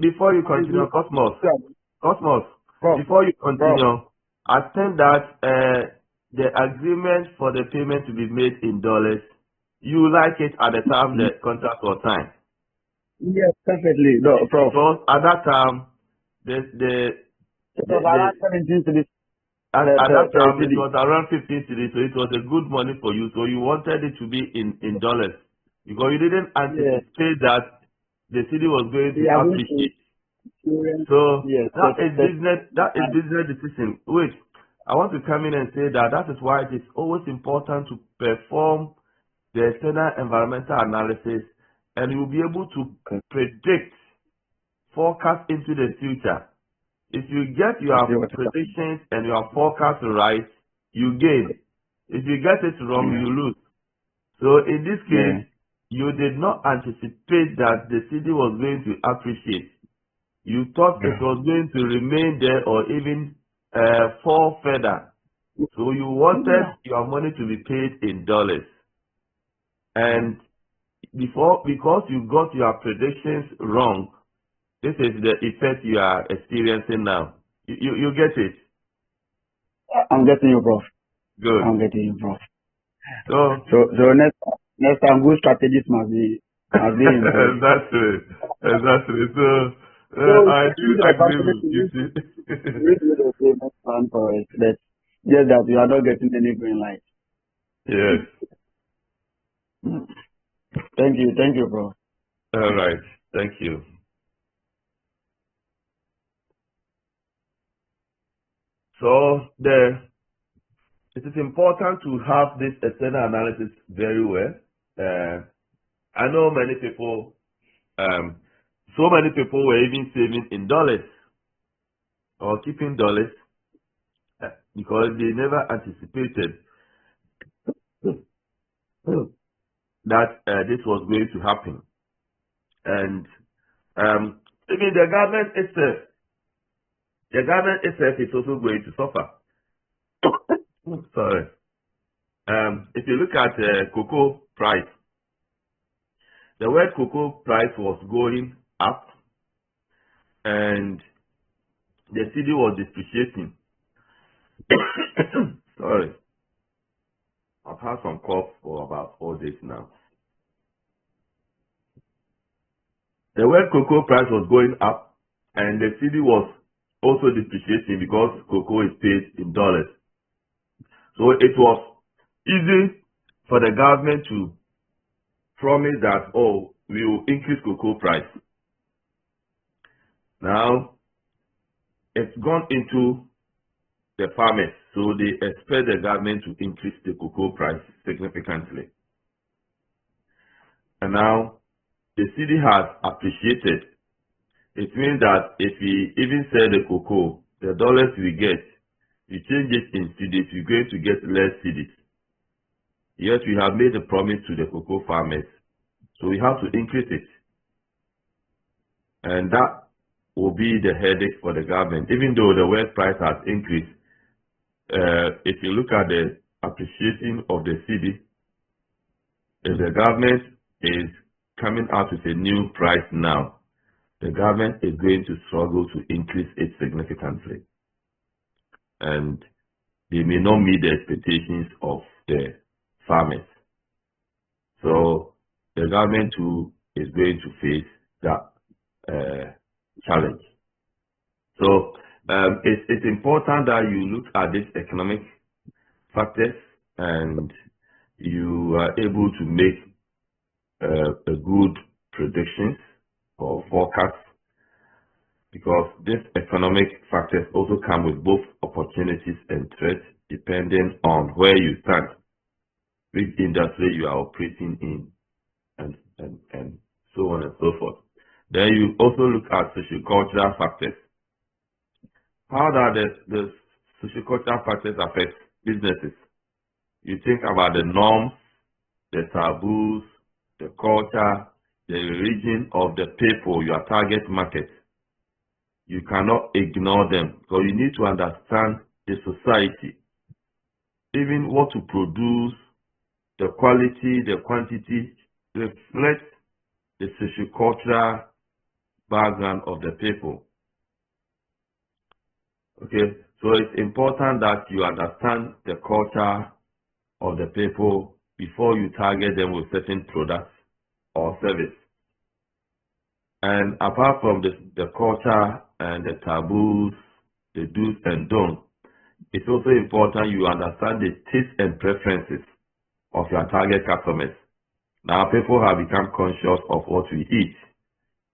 Before you continue, Cosmos, before you continue, I think that the agreement for the payment to be made in dollars, you like it at the time the contract was signed. Yes, perfectly. No, Prof. Because at that time, It was around 17 cities. At that time, it CD. was around 15 cities, so it was a good money for you. So you wanted it to be in dollars because you didn't anticipate that the city was going to appreciate. So that is business decision. Wait, I want to come in and say that is why it is always important to perform the external environmental analysis, and you will be able to predict, forecast into the future. If you get your predictions and your forecast right, you gain. If you get it wrong, you lose. So in this case, you did not anticipate that the city was going to appreciate. You thought it was going to remain there or even fall further. So you wanted your money to be paid in dollars. And because you got your predictions wrong, this is the effect you are experiencing now. You get it? I'm getting you, bro. Good. I'm getting you, bro. So next time, good strategies must be involved. Exactly. So I do agree with you. We do the famous plan for it. That's just that you are not getting any green light. Yes. Thank you, bro. All right. Thank you. So it is important to have this external analysis very well. I know many people, so many people were even saving in dollars or keeping dollars because they never anticipated that this was going to happen. And even the government itself is also going to suffer. Sorry. If you look at cocoa price, the world cocoa price was going up and the cedi was depreciating. Sorry. I've had some cough for about 4 days now. The world cocoa price was going up and the cedi was also depreciating because cocoa is paid in dollars. So it was easy for the government to promise that, oh, we will increase cocoa price. Now, it's gone into the farmers, so they expect the government to increase the cocoa price significantly. And now, the cedi has appreciated. It means that if we even sell the cocoa, the dollars we get, you change it in cedis, you're going to get less cedis. Yet we have made a promise to the cocoa farmers, so we have to increase it. And that will be the headache for the government. Even though the world price has increased, if you look at the appreciation of the cedi, if the government is coming out with a new price now, the government is going to struggle to increase it significantly. And they may not meet the expectations of the farmers. So the government too is going to face that challenge. So it's important that you look at these economic factors and you are able to make a good predictions or forecasts, because these economic factors also come with both opportunities and threats depending on where you stand, which industry you are operating in, and so on and so forth. Then you also look at sociocultural factors. How do the sociocultural factors affect businesses? You think about the norms, the taboos, the culture, the religion of the people, your target market. You cannot ignore them because you need to understand the society. Even what to produce, the quality, the quantity reflects the sociocultural background of the people. Okay, so it's important that you understand the culture of the people before you target them with certain products or service. And apart from the culture and the taboos, the do's and don'ts, it's also important you understand the tastes and preferences of your target customers. Now, people have become conscious of what we eat.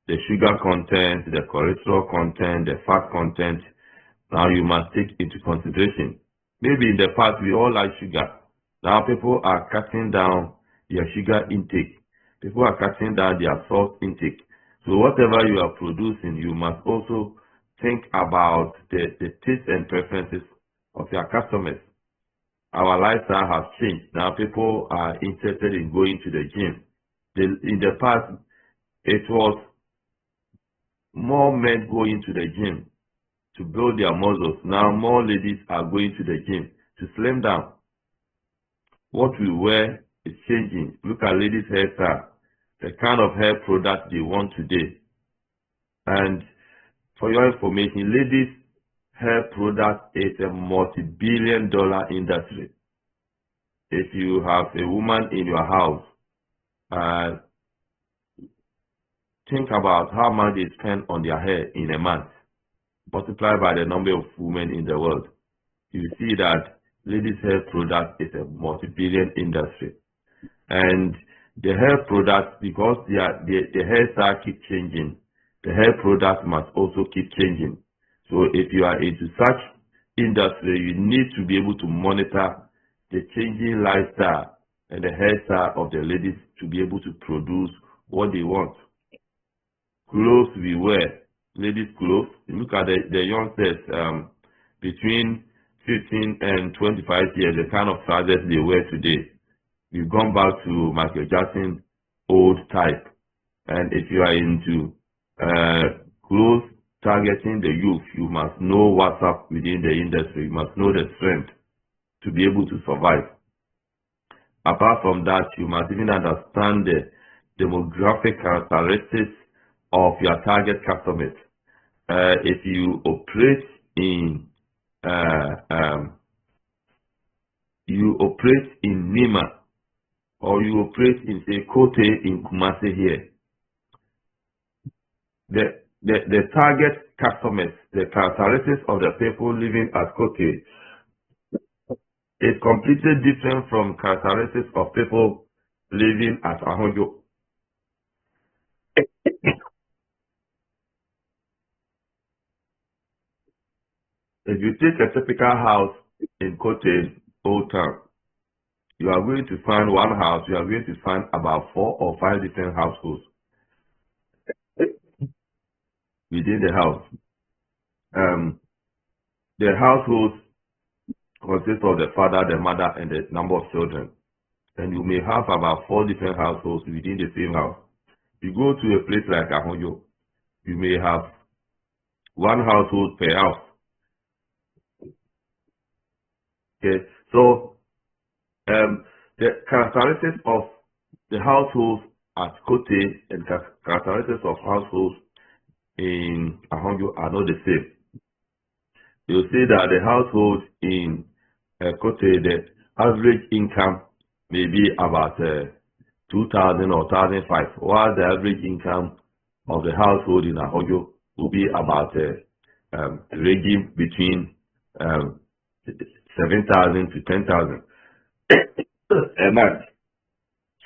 The sugar content, the cholesterol content, the fat content. Now, you must take into consideration. Maybe in the past, we all like sugar. Now, people are cutting down their sugar intake. People are cutting down their salt intake. So, whatever you are producing, you must also think about the tastes and preferences of your customers. Our lifestyle has changed. Now people are interested in going to the gym. In the past, it was more men going to the gym to build their muscles. Now more ladies are going to the gym to slim down. What we wear is changing. Look at ladies' hairstyle, the kind of hair product they want today. And for your information, ladies' hair product is a multi-billion-dollar industry. If you have a woman in your house, think about how much they spend on their hair in a month. Multiply by the number of women in the world. You see that ladies' hair product is a multi-billion industry. And the hair products, because the hairstyle keep changing, the hair product must also keep changing. So if you are into such industry, you need to be able to monitor the changing lifestyle and the hairstyle of the ladies to be able to produce what they want. Clothes we wear, ladies' clothes. Look at the youngsters between 15 and 25 years, the kind of trousers they wear today. We've gone back to Michael Jackson old type. And if you are into clothes targeting the youth, you must know what's up within the industry. You must know the strength to be able to survive. Apart from that, you must even understand the demographic characteristics of your target customers. If you operate in Nima, or you operate in, say, Kote in Kumasi here, the target customers, the characteristics of the people living at Kote is completely different from characteristics of people living at Ahonjo. If you take a typical house in Kote, Old Town, you are going to find one house, you are going to find about 4 or 5 different households within the house. The households consist of the father, the mother, and the number of children. And you may have about 4 different households within the same house. You go to a place like Ahonjo, you may have 1 household per house. Okay, so the characteristics of the households at Kote and characteristics of households in Ahonjo are not the same. You'll see that the households in Kote, the average income may be about 2,000 or 1,500, while the average income of the household in Ahonjo will be about ranging between 7,000 to 10,000 a month.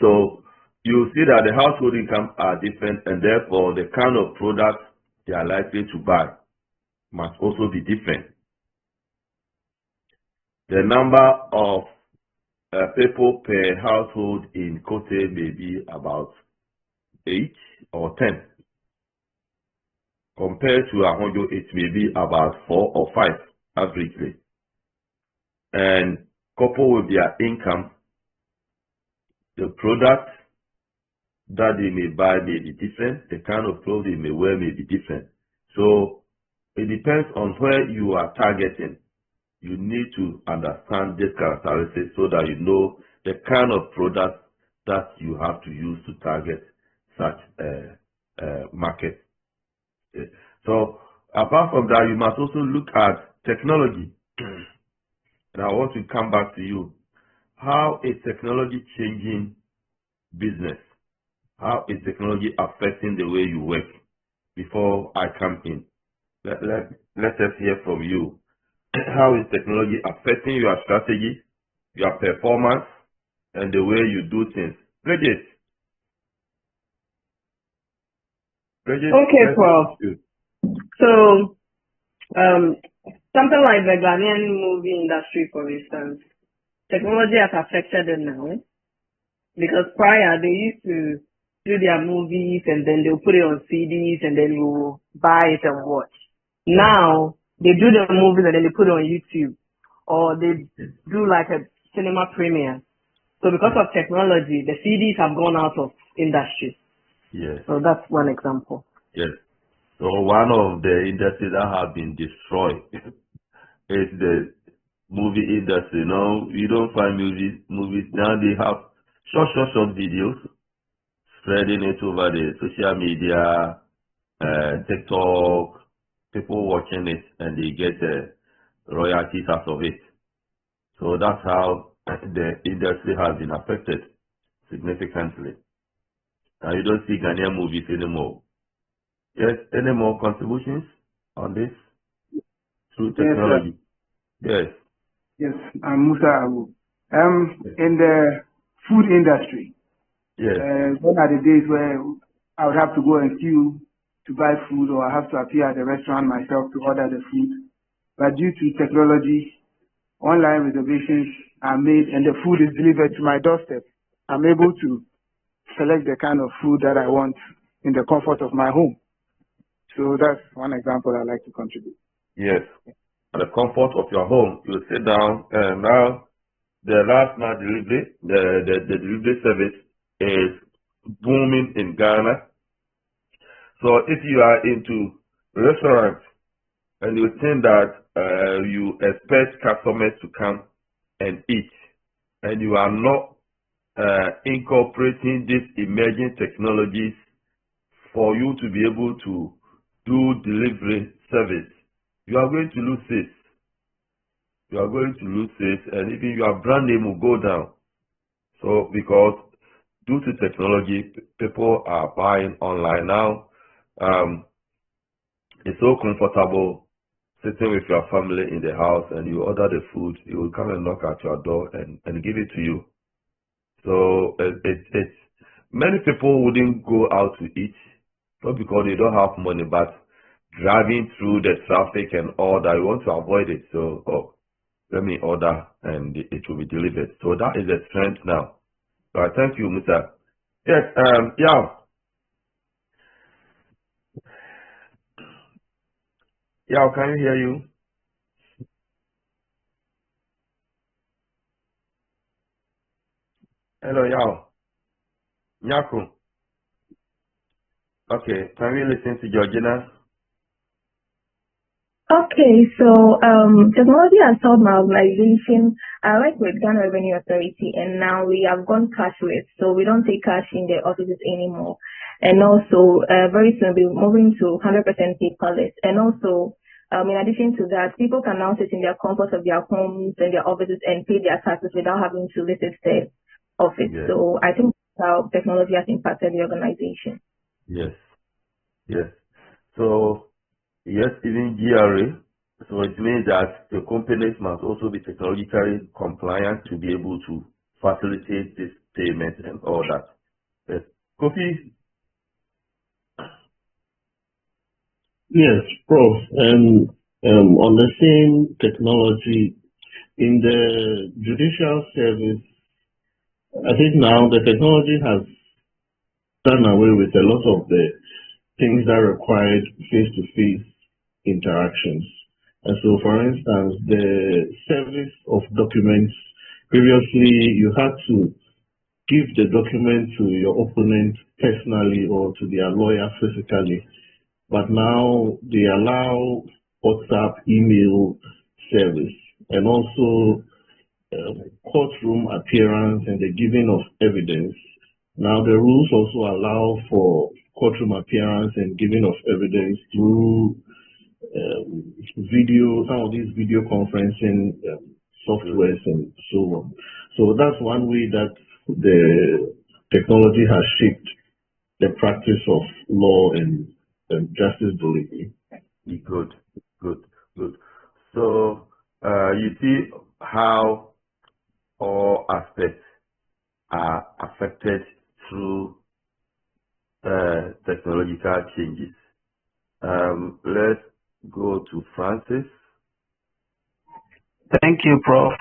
So you see that the household incomes are different, and therefore the kind of products they are likely to buy must also be different. The number of people per household in Kote may be about 8 or 10. Compared to Ahonjo, it may be about 4 or 5 averagely. And coupled with their income, the product that they may buy may be different. The kind of clothes they may wear may be different. So it depends on where you are targeting. You need to understand this characteristics so that you know the kind of product that you have to use to target such a market. So apart from that, you must also look at technology. And I want to come back to you. How is technology changing business? How is technology affecting the way you work? before I come in. Let us hear from you. How is technology affecting your strategy, your performance, and the way you do things? Bridget, Okay, Prof. So, something like the Ghanaian movie industry, for instance, technology has affected it now because prior they used to do their movies and then they'll put it on CDs and then you buy it and watch. Now they do the movies and then they put it on YouTube or they do like a cinema premiere. So because of technology, the CDs have gone out of industry. Yes. So that's one example. Yes. So one of the industries that have been destroyed is the movie industry. Now you don't find movies now. They have short videos, spreading it over the social media, TikTok, people watching it, and they get royalties out of it. So that's how the industry has been affected significantly. Now you don't see Ghanaian movies anymore. Yes, any more contributions on this through technology? Yes. Yes, I'm Musa Abu. In the food industry, gone are the days where I would have to go and queue to buy food, or I have to appear at the restaurant myself to order the food. But due to technology, online reservations are made and the food is delivered to my doorstep. I'm able to select the kind of food that I want in the comfort of my home. So that's one example I'd like to contribute. Yes. At the comfort of your home, you sit down, and now the last mile delivery, the delivery service is booming in Ghana. So if you are into restaurants and you think that you expect customers to come and eat, and you are not incorporating these emerging technologies for you to be able to do delivery service, you are going to lose this. You are going to lose this, and even your brand name will go down. So, because due to technology, people are buying online now. It's so comfortable sitting with your family in the house, and you order the food. It will come and knock at your door and give it to you. So, it's many people wouldn't go out to eat, not because they don't have money, but driving through the traffic and all that, you want to avoid it. So, let me order and it will be delivered. So that is the trend now. All right, thank you, Mr. Yes, Yao, can you hear you? Hello, Yao. Nyaku. Okay, can we listen to Georgina? Okay, so technology has helped my organization. I work with Ghana Revenue Authority, and now we have gone cashless, so we don't take cash in the offices anymore. And also, very soon we'll be moving to 100% paperless. And also, in addition to that, people can now sit in their comfort of their homes and their offices and pay their taxes without having to visit the office. Yes. So I think that's how technology has impacted the organization. Yes, yes. So, yes, even GRA. So it means that the companies must also be technologically compliant to be able to facilitate this payment and all that. Yes. Kofi? Yes, Prof. On the same technology, in the judicial service, I think now the technology has done away with a lot of the things that required face-to-face interactions. And so, for instance, the service of documents, previously you had to give the document to your opponent personally or to their lawyer physically. But now they allow WhatsApp, email service, and also courtroom appearance and the giving of evidence. Now the rules also allow for courtroom appearance and giving of evidence through video, some of these video conferencing softwares and so on. So that's one way that the technology has shaped the practice of law and justice delivery. Good, good, good. So you see how all aspects are affected through technological changes. Let's go to Francis. Thank you, Prof.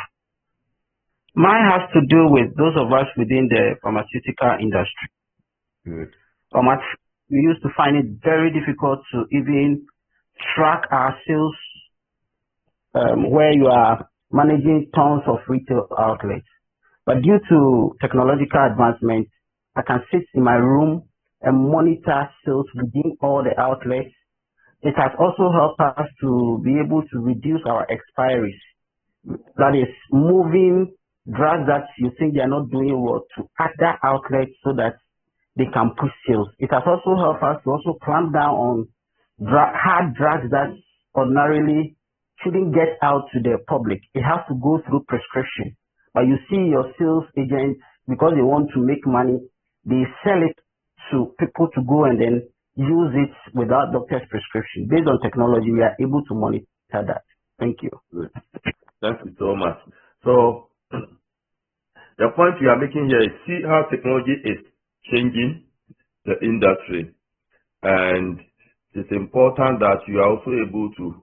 Mine has to do with those of us within the pharmaceutical industry. Good. We used to find it very difficult to even track our sales where you are managing tons of retail outlets. But due to technological advancements, I can sit in my room and monitor sales within all the outlets. It has also helped us to be able to reduce our expiries. That is, moving drugs that you think they are not doing well to other outlets so that they can push sales. It has also helped us to also clamp down on hard drugs that ordinarily shouldn't get out to the public. It has to go through prescription. But you see your sales agents, because they want to make money, they sell it to people to go and then use it without doctor's prescription. Based on technology, we are able to monitor that. Thank you. Good. Thank you so much. So the point you are making here is see how technology is changing the industry, and it's important that you are also able to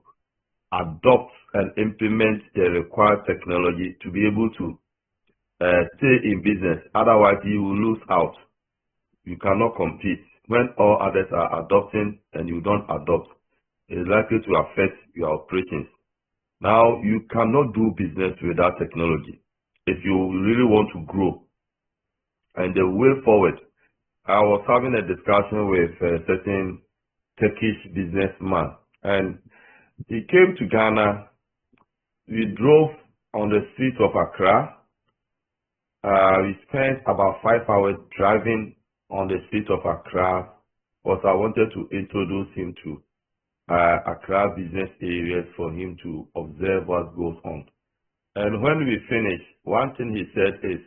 adopt and implement the required technology to be able to stay in business. Otherwise, you will lose out. You cannot compete. When all others are adopting and you don't adopt, it's likely to affect your operations. Now, you cannot do business without technology if you really want to grow. And the way forward, I was having a discussion with a certain Turkish businessman, and he came to Ghana. We drove on the streets of Accra. We spent about 5 hours driving on the streets of Accra because I wanted to introduce him to Accra business areas for him to observe what goes on. And when we finished, one thing he said is,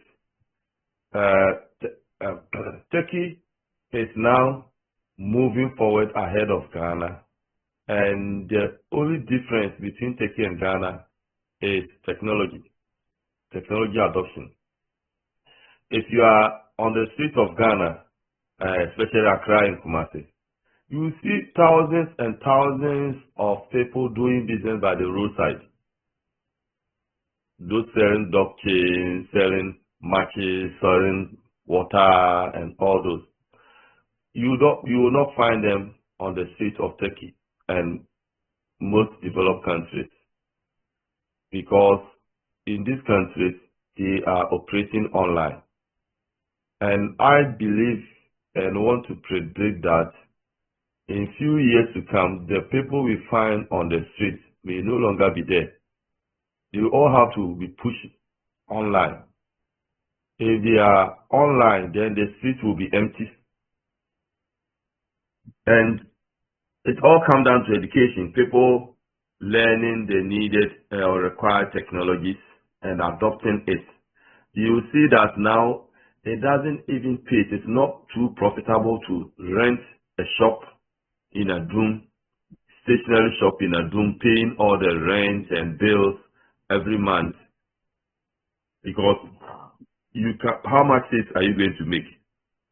Turkey is now moving forward ahead of Ghana, and the only difference between Turkey and Ghana is technology adoption. If you are on the streets of Ghana, especially Accra and Kumasi, you see thousands and thousands of people doing business by the roadside. Those selling dog chains, selling matches, selling water, and all those. You will not find them on the streets of Turkey and most developed countries, because in these countries they are operating online. And I believe and want to predict that in few years to come, the people we find on the streets may no longer be there. They all have to be pushed online. If they are online, then the streets will be empty. And it all comes down to education. People learning the needed or required technologies and adopting it. You see that now it doesn't even pay. It's not too profitable to rent a shop in a room, stationary shop in a room, paying all the rent and bills every month, because how much sales are you going to make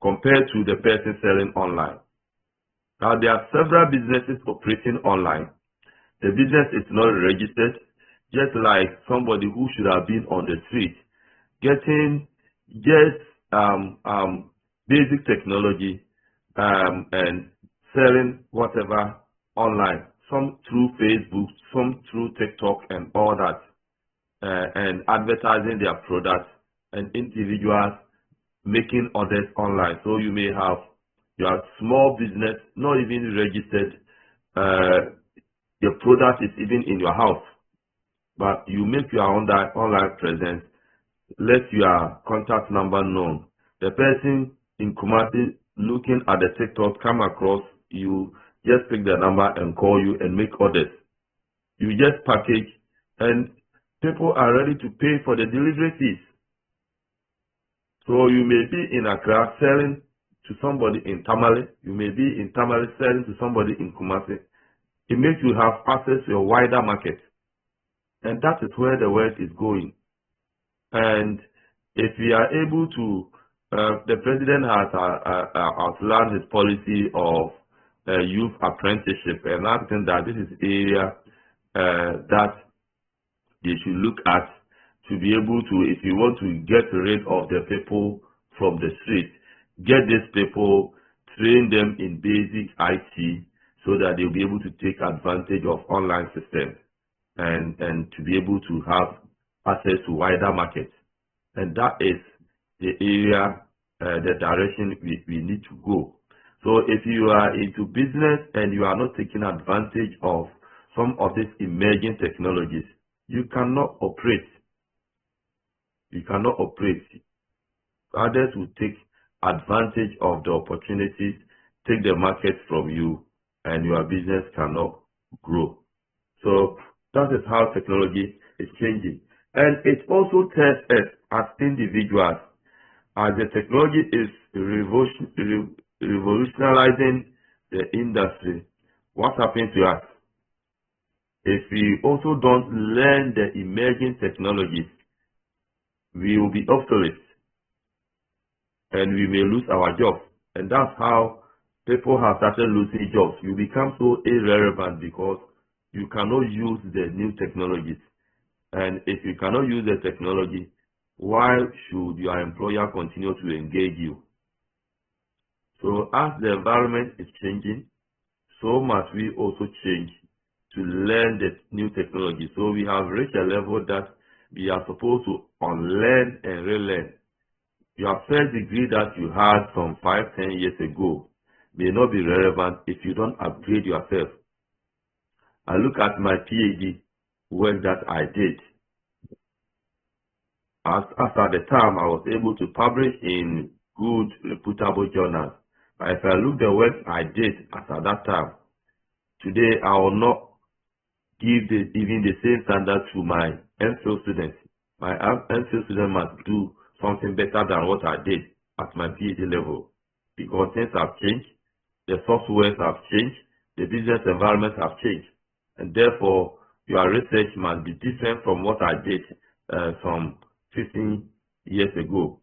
compared to the person selling online? Now, there are several businesses operating online. The business is not registered, just like somebody who should have been on the street getting just basic technology and selling whatever online, some through Facebook, some through TikTok and all that, and advertising their products, and individuals making orders online. So you may have your small business not even registered, your product is even in your house, but you make your online presence, let your contact number known. The person in Kumasi looking at the TikTok come across you, just pick the number and call you and make orders. You just package, and people are ready to pay for the delivery fees. So you may be in Accra selling to somebody in Tamale. You may be in Tamale selling to somebody in Kumasi. It makes you have access to a wider market. And that is where the world is going. And if we are able to, the president has outlined his policy of youth apprenticeship, and I think that this is area that they should look at to be able to, if you want to get rid of the people from the street, get these people, train them in basic IT so that they'll be able to take advantage of online systems and to be able to have access to wider markets. And that is the area, the direction we need to go. So if you are into business and you are not taking advantage of some of these emerging technologies, you cannot operate. You cannot operate. Others will take advantage of the opportunities, take the market from you, and your business cannot grow. So that is how technology is changing. And it also tells us as individuals, as the technology is revolutionizing the industry, what happens to us? If we also don't learn the emerging technologies, we will be obsolete and we may lose our jobs. And that's how people have started losing jobs. You become so irrelevant because you cannot use the new technologies. And if you cannot use the technology, why should your employer continue to engage you? So as the environment is changing, so must we also change to learn the new technology. So we have reached a level that we are supposed to unlearn and relearn. Your first degree that you had some 5-10 years ago may not be relevant if you don't upgrade yourself. I look at my PhD work that I did. As at the time, I was able to publish in good, reputable journals. But if I look the work I did at that time, today I will not give even the same standard to my MPhil students. My MPhil student must do something better than what I did at my PhD level, because things have changed, the softwares have changed, the business environments have changed, and therefore your research must be different from what I did some 15 years ago.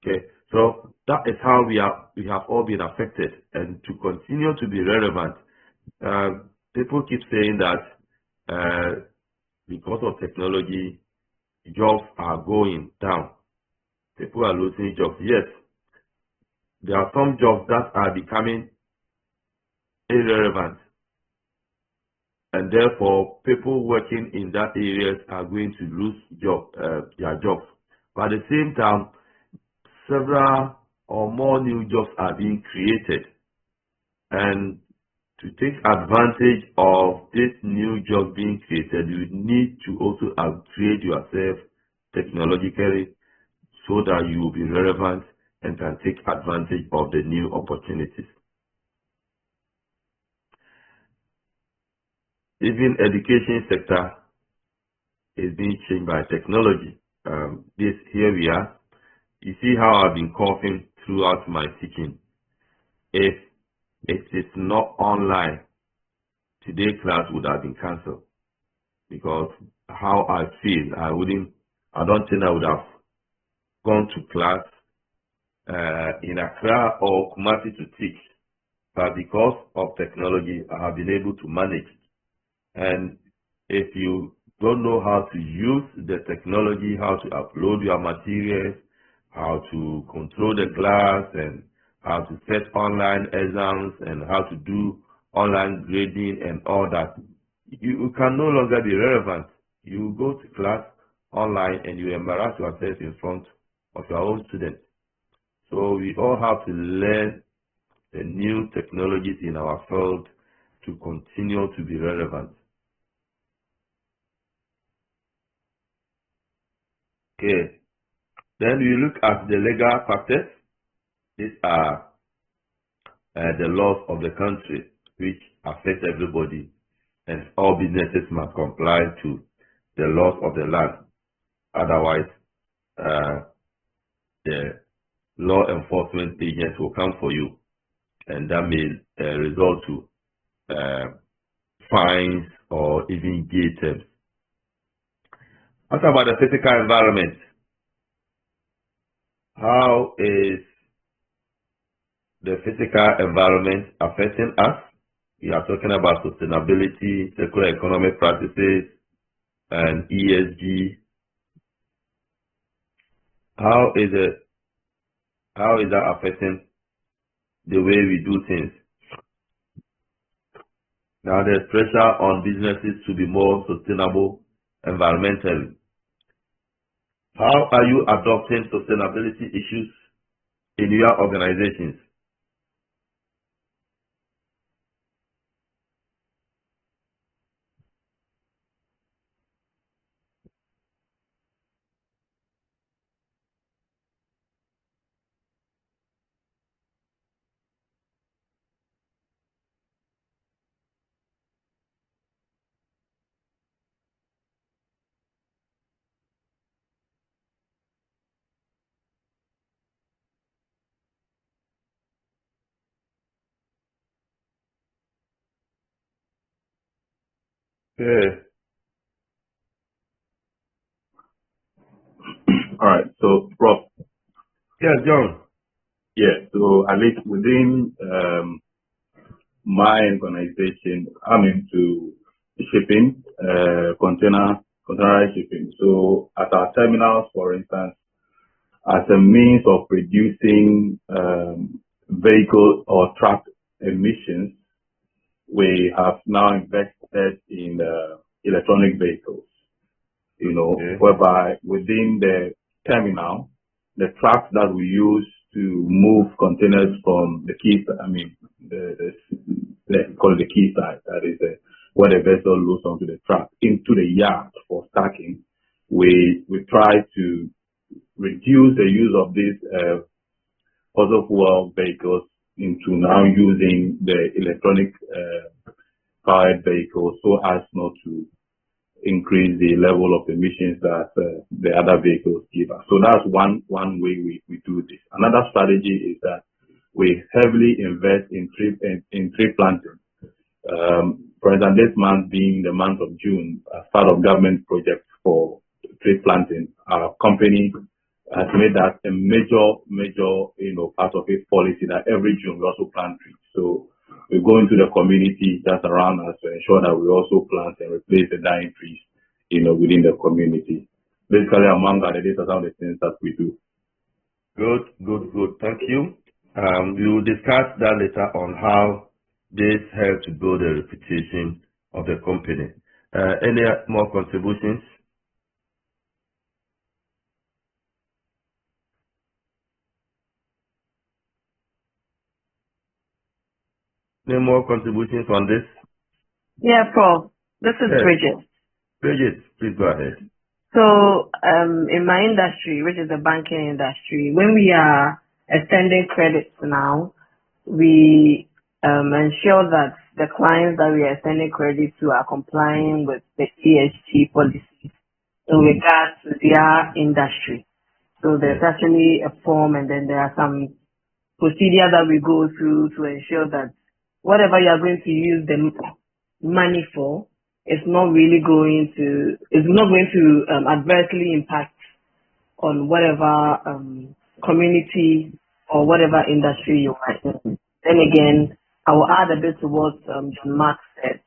Okay, so that is how we have all been affected, and to continue to be relevant, people keep saying that because of technology, jobs are going down. People are losing jobs. Yes, there are some jobs that are becoming irrelevant, and therefore people working in that areas are going to lose their jobs. But at the same time, several or more new jobs are being created, and to take advantage of this new job being created, you need to also upgrade yourself technologically so that you will be relevant and can take advantage of the new opportunities. Even education sector is being changed by technology. Here we are. You see how I've been coughing throughout my teaching. If it is not online, today's class would have been cancelled, because how I feel, I don't think I would have gone to class in Accra or Kumasi to teach, but because of technology, I have been able to manage. And if you don't know how to use the technology, how to upload your materials, how to control the class, and how to set online exams, and how to do online grading and all that, you can no longer be relevant. You go to class online and you embarrass yourself in front of your own students. So we all have to learn the new technologies in our field to continue to be relevant. Okay. Then we look at the legal factors. These are the laws of the country which affect everybody, and all businesses must comply to the laws of the land. Otherwise, the law enforcement agents will come for you, and that may result to fines or even jail terms. What about the physical environment? How is the physical environment affecting us? We are talking about sustainability, circular economic practices, and ESG. How is that affecting the way we do things? Now there's pressure on businesses to be more sustainable environmentally. How are you adopting sustainability issues in your organizations? Yeah. All right. So, Prof. Yeah, John. Yeah. So, at least within my organization, I'm into shipping, containerized shipping. So, at our terminals, for instance, as a means of reducing vehicle or truck emissions, we have now invested in electronic vehicles, whereby within the terminal, the trucks that we use to move containers from the quay, let's call it the quay side, that is where the vessel loads onto the truck, into the yard for stacking. We try to reduce the use of these fossil fuel vehicles into now using the electronic powered vehicles so as not to increase the level of emissions that the other vehicles give us. So that's one way we do this. Another strategy is that we heavily invest in tree planting. For example, this month being the month of June, as part of government projects for tree planting, our company has made that a major part of its policy that every June we also plant trees. So we go into the community that's around us to ensure that we also plant and replace the dying trees, within the community. Basically, among other, these are some of the things that we do. Good. Thank you. We will discuss that later on how this helps to build the reputation of the company. Any more contributions? Any more contributions on this? Yeah, Prof. This is Bridget. Bridget, please go ahead. So, in my industry, which is the banking industry, when we are extending credits now, we ensure that the clients that we are extending credit to are complying with the ESG policies in regards to their industry. So there's actually a form, and then there are some procedure that we go through to ensure that whatever you are going to use the money for is not going to adversely impact on whatever community or whatever industry you are in. Then again, I will add a bit to what John Mark said.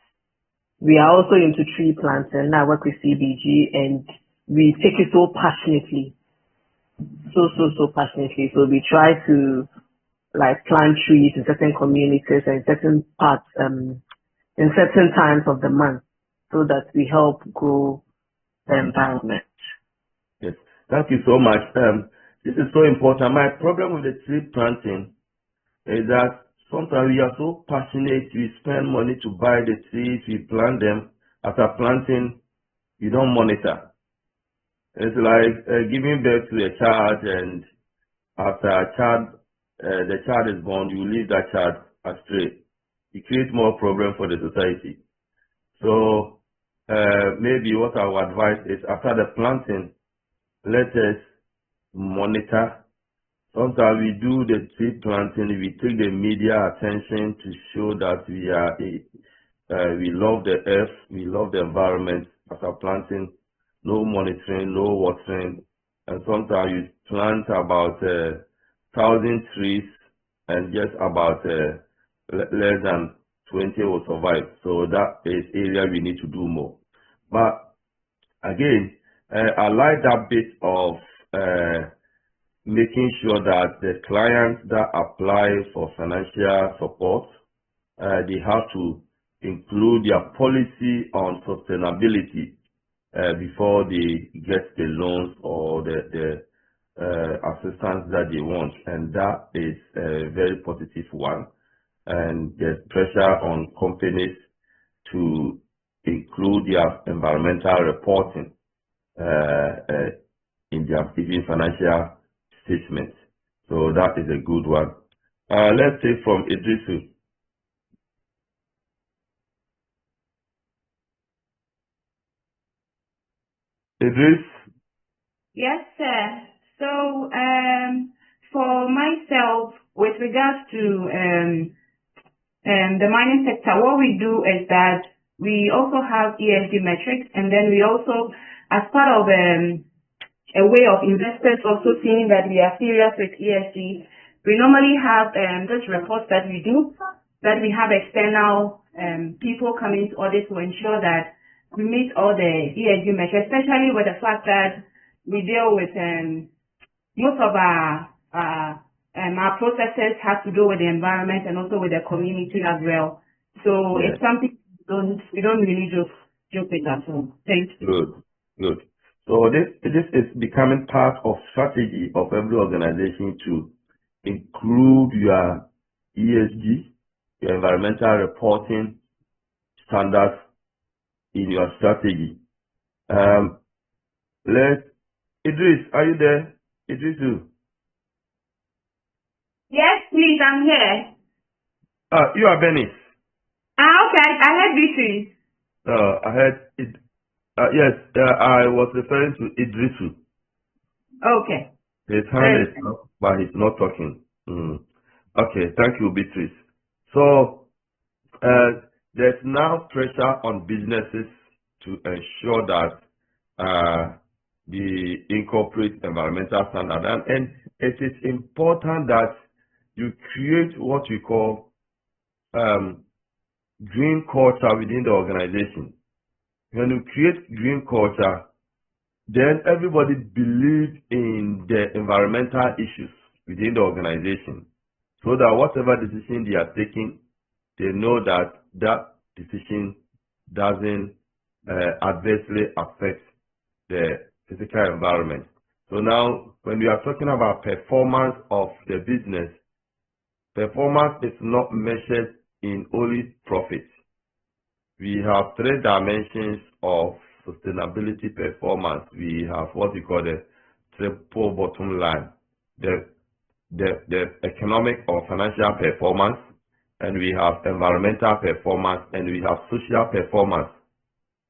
We are also into tree planting. I work with CBG, and we take it so passionately, so passionately. So we try to plant trees in certain communities and certain parts, in certain times of the month, so that we help grow the environment. Yes, thank you so much. This is so important. My problem with the tree planting is that sometimes we are so passionate, we spend money to buy the trees, we plant them. After planting, you don't monitor. It's like giving birth to a child, and after the child is born, you leave that child astray. It creates more problem for the society. So maybe what I would advise is after the planting, let us monitor sometimes we do the tree planting, we take the media attention to show that we love the earth, we love the environment as a planting, no monitoring, no watering, and sometimes you plant about 1,000 trees and just about less than 20 will survive. So that is area we need to do more. But again, I like that bit of making sure that the clients that apply for financial support, they have to include their policy on sustainability before they get the loans or the assistance that they want. And that is a very positive one. And there's pressure on companies to include their environmental reporting in their even financial statements. So that is a good one. Let's take from Idrisu. Idris? Yes, sir. So, for myself, with regards to the mining sector, what we do is that we also have ESG metrics, and then we also, as part of a way of investors also seeing that we are serious with ESG, we normally have those reports that we do, that we have external people coming to audit to ensure that we meet all the ESG measures, especially with the fact that we deal with most of our processes have to do with the environment and also with the community as well. So it's something we don't really joke with at all. Thank you. Good. So this is becoming part of strategy of every organization to include your ESG, your environmental reporting standards in your strategy. Idris, are you there? Idris? Yes, please, I'm here. You are Benis. Okay, I heard this. I heard it. Yes, I was referring to Idrisu. Okay. His hand is up, but he's not talking. Okay, thank you, Beatrice. So, there's now pressure on businesses to ensure that they incorporate environmental standards. And it is important that you create what you call green culture within the organization. When you create green culture, then everybody believes in the environmental issues within the organization, so that whatever decision they are taking, they know that that decision doesn't adversely affect the physical environment. So now, when we are talking about performance of the business, performance is not measured in only profit. We have three dimensions of sustainability performance. We have what we call the triple bottom line, the economic or financial performance, and we have environmental performance, and we have social performance.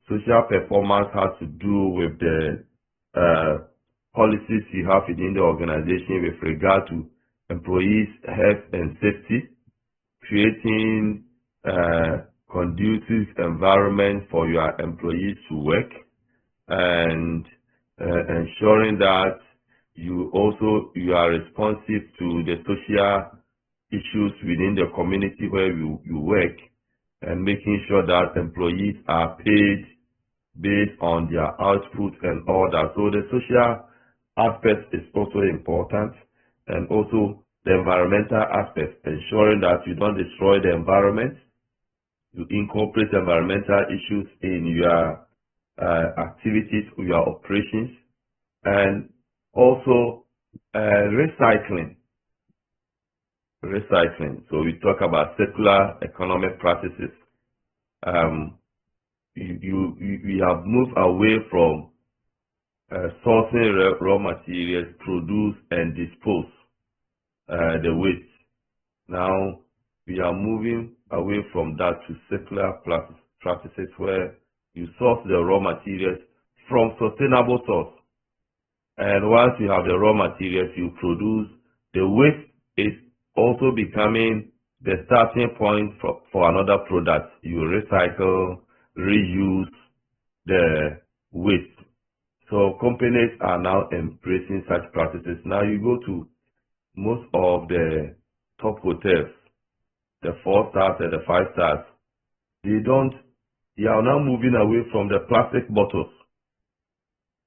Social performance has to do with the policies you have within the organization with regard to employees' health and safety, creating conducive environment for your employees to work, and ensuring that you are responsive to the social issues within the community where you work, and making sure that employees are paid based on their output and all that. So the social aspect is also important, and also the environmental aspect, ensuring that you don't destroy the environment. You incorporate environmental issues in your activities, your operations, and also recycling. So we talk about circular economic practices. We have moved away from sourcing raw materials, produce and dispose the waste. Now we are moving away from that to circular practices where you source the raw materials from sustainable source. And once you have the raw materials, you produce the waste is also becoming the starting point for another product. You recycle, reuse the waste. So companies are now embracing such practices. Now you go to most of the top hotels, the 4 stars and the 5 stars, they are now moving away from the plastic bottles.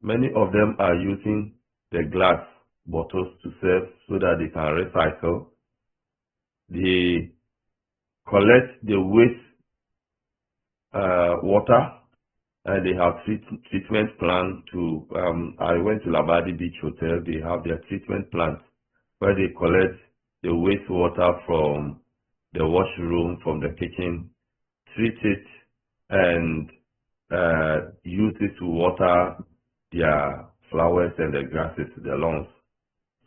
Many of them are using the glass bottles to serve so that they can recycle. They collect the waste water, and they have treatment plant to, I went to Labadi Beach Hotel, they have their treatment plant where they collect the wastewater from the washroom, from the kitchen, treat it, and use it to water their flowers and the grasses, the lawns.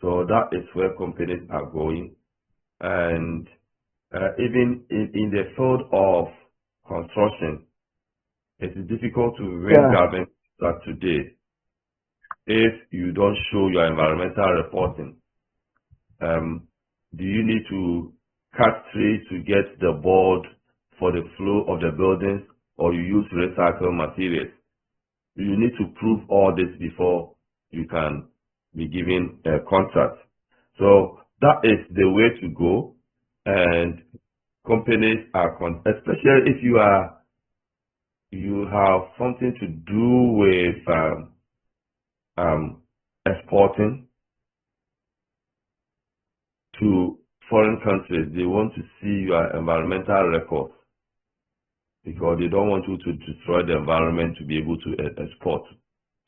So that is where companies are going. And even in the field of construction, it is difficult to win government today if you don't show your environmental reporting. Do you need to cut trees to get the board for the flow of the buildings, or you use recycled materials? You need to prove all this before you can be given a contract. So that is the way to go, and companies are, especially if you have something to do with exporting to foreign countries. They want to see your environmental records because they don't want you to destroy the environment to be able to export.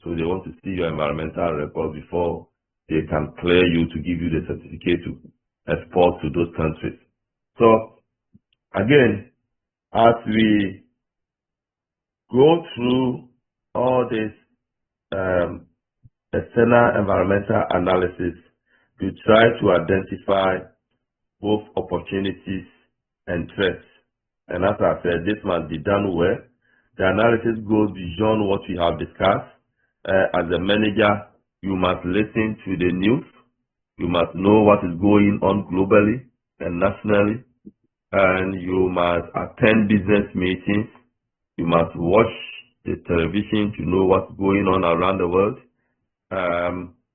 So they want to see your environmental records before they can clear you to give you the certificate to export to those countries. So again, as we go through all this external environmental analysis, we try to identify both opportunities and threats. And as I said, this must be done well. The analysis goes beyond what we have discussed. As a manager, you must listen to the news. You must know what is going on globally and nationally. And you must attend business meetings. You must watch the television to know what's going on around the world.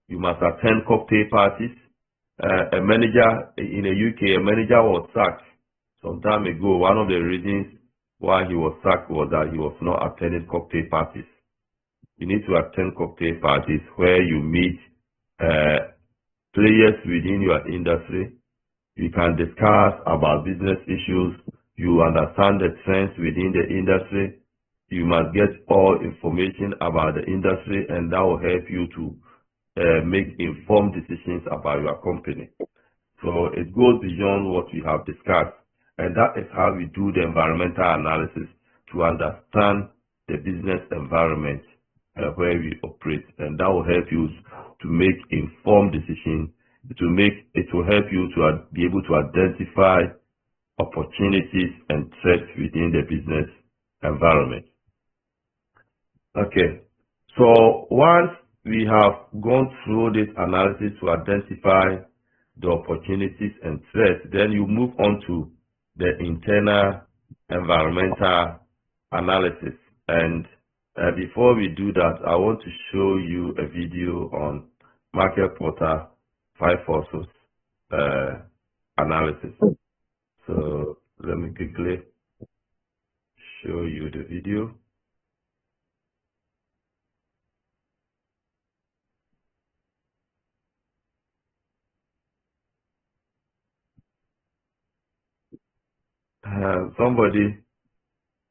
You must attend cocktail parties. A manager in the UK, a manager was sacked some time ago. One of the reasons why he was sacked was that he was not attending cocktail parties. You need to attend cocktail parties where you meet players within your industry. You can discuss about business issues. You understand the trends within the industry. You must get all information about the industry, and that will help you to make informed decisions about your company. So it goes beyond what we have discussed, and that is how we do the environmental analysis to understand the business environment where we operate, and that will help you to make informed decisions. It will help you to be able to identify opportunities and threats within the business environment. Okay, so once we have gone through this analysis to identify the opportunities and threats, then you move on to the internal environmental analysis. And before we do that, I want to show you a video on Market Porter 5 forces analysis. So let me quickly show you the video. Somebody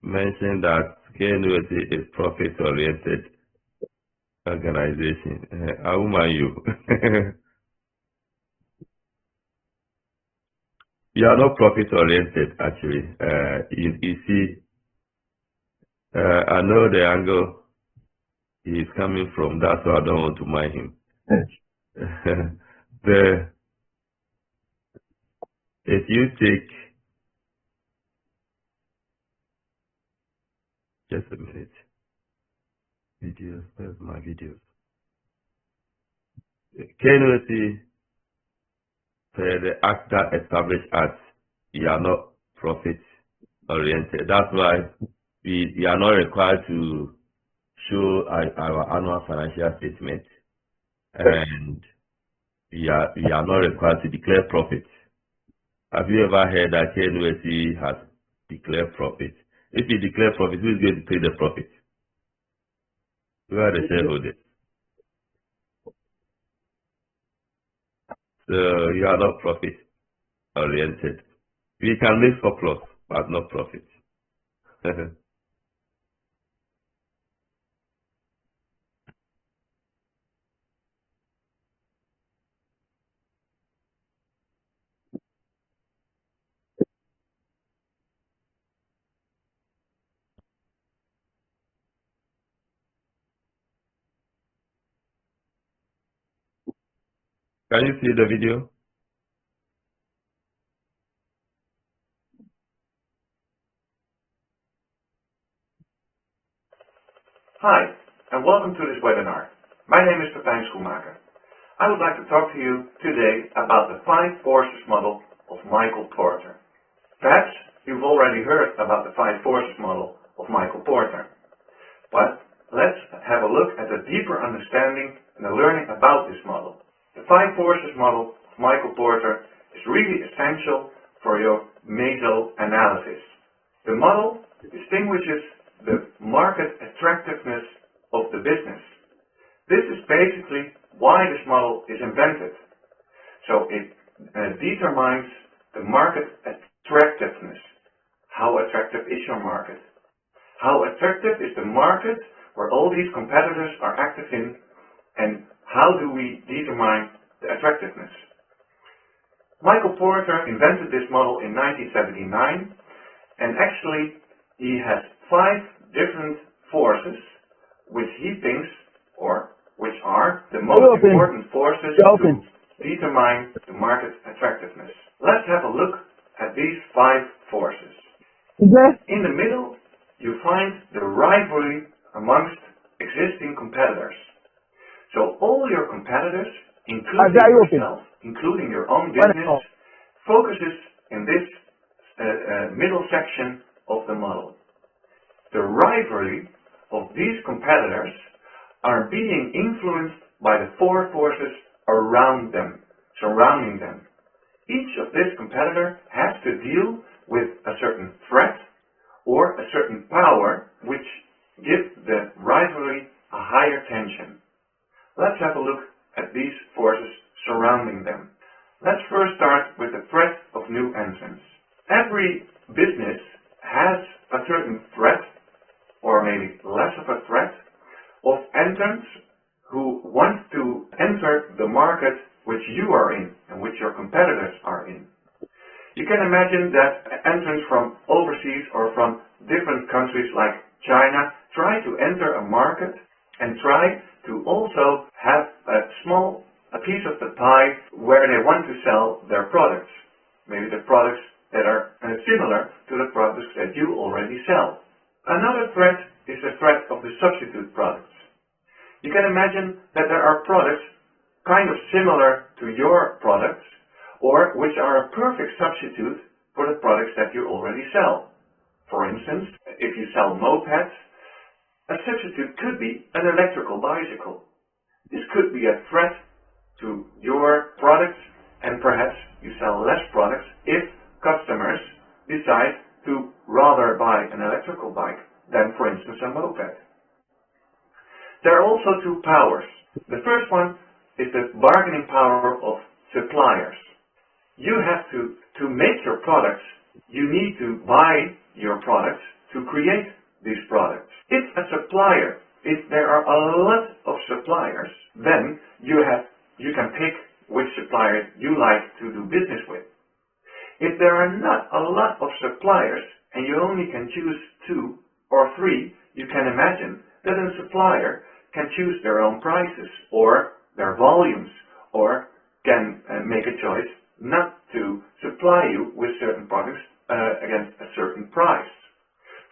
mentioned that KNUSA is profit-oriented organization. How are you? You are not profit-oriented, actually. You see, I know the angle he is coming from. That's why I don't want to mind him. If you take just a minute, videos. Where's my videos? KNUSA per the act that established us, we are not profit oriented. That's why we are not required to show our annual financial statement, and we are not required to declare profit. Have you ever heard that KNUSC has declared profit? If you declare profit, who is going to pay the profit? Who are the shareholders? So you are not profit oriented. We can make surplus, but not profit. Can you see the video? Hi, and welcome to this webinar. My name is Pepijn Schoenmaker. I would like to talk to you today about the 5 forces model of Michael Porter. Perhaps you've already heard about the 5 forces model of Michael Porter. But let's have a look at a deeper understanding and a learning about this model. The 5 forces model of Michael Porter is really essential for your Cgsl analysis. The model distinguishes the market attractiveness of the business. This is basically why this model is invented. So it determines the market attractiveness. How attractive is your market? How attractive is the market where all these competitors are active in, and how do we determine the attractiveness? Michael Porter invented this model in 1979, and actually he has 5 different forces which he thinks, or which are the most important forces to determine the market attractiveness. Let's have a look at these 5 forces. In the middle, you find the rivalry amongst existing competitors. So all your competitors, including yourself, including your own business, focuses in this middle section of the model. The rivalry of these competitors are being influenced by the 4 forces around them, surrounding them. Each of this competitor has to deal with a certain threat or a certain power which gives the rivalry a higher tension. Let's have a look at these forces surrounding them. Let's first start with the threat of new entrants. Every business has a certain threat, or maybe less of a threat, of entrants who want to enter the market which you are in and which your competitors are in. You can imagine that entrants from overseas or from different countries like China try to enter a market and try to also have a piece of the pie where they want to sell their products. Maybe the products that are similar to the products that you already sell. Another threat is the threat of the substitute products. You can imagine that there are products kind of similar to your products, or which are a perfect substitute for the products that you already sell. For instance, if you sell mopeds, a substitute could be an electrical bicycle. This could be a threat to your products, and perhaps you sell less products if customers decide to rather buy an electrical bike than, for instance, a moped. There are also 2 powers. The first one is the bargaining power of suppliers. You have to make your products, you need to buy your products to create these products. If there are a lot of suppliers, then you can pick which suppliers you like to do business with. If there are not a lot of suppliers and you only can choose 2 or 3, you can imagine that a supplier can choose their own prices or their volumes, or can make a choice not to supply you with certain products against a certain price.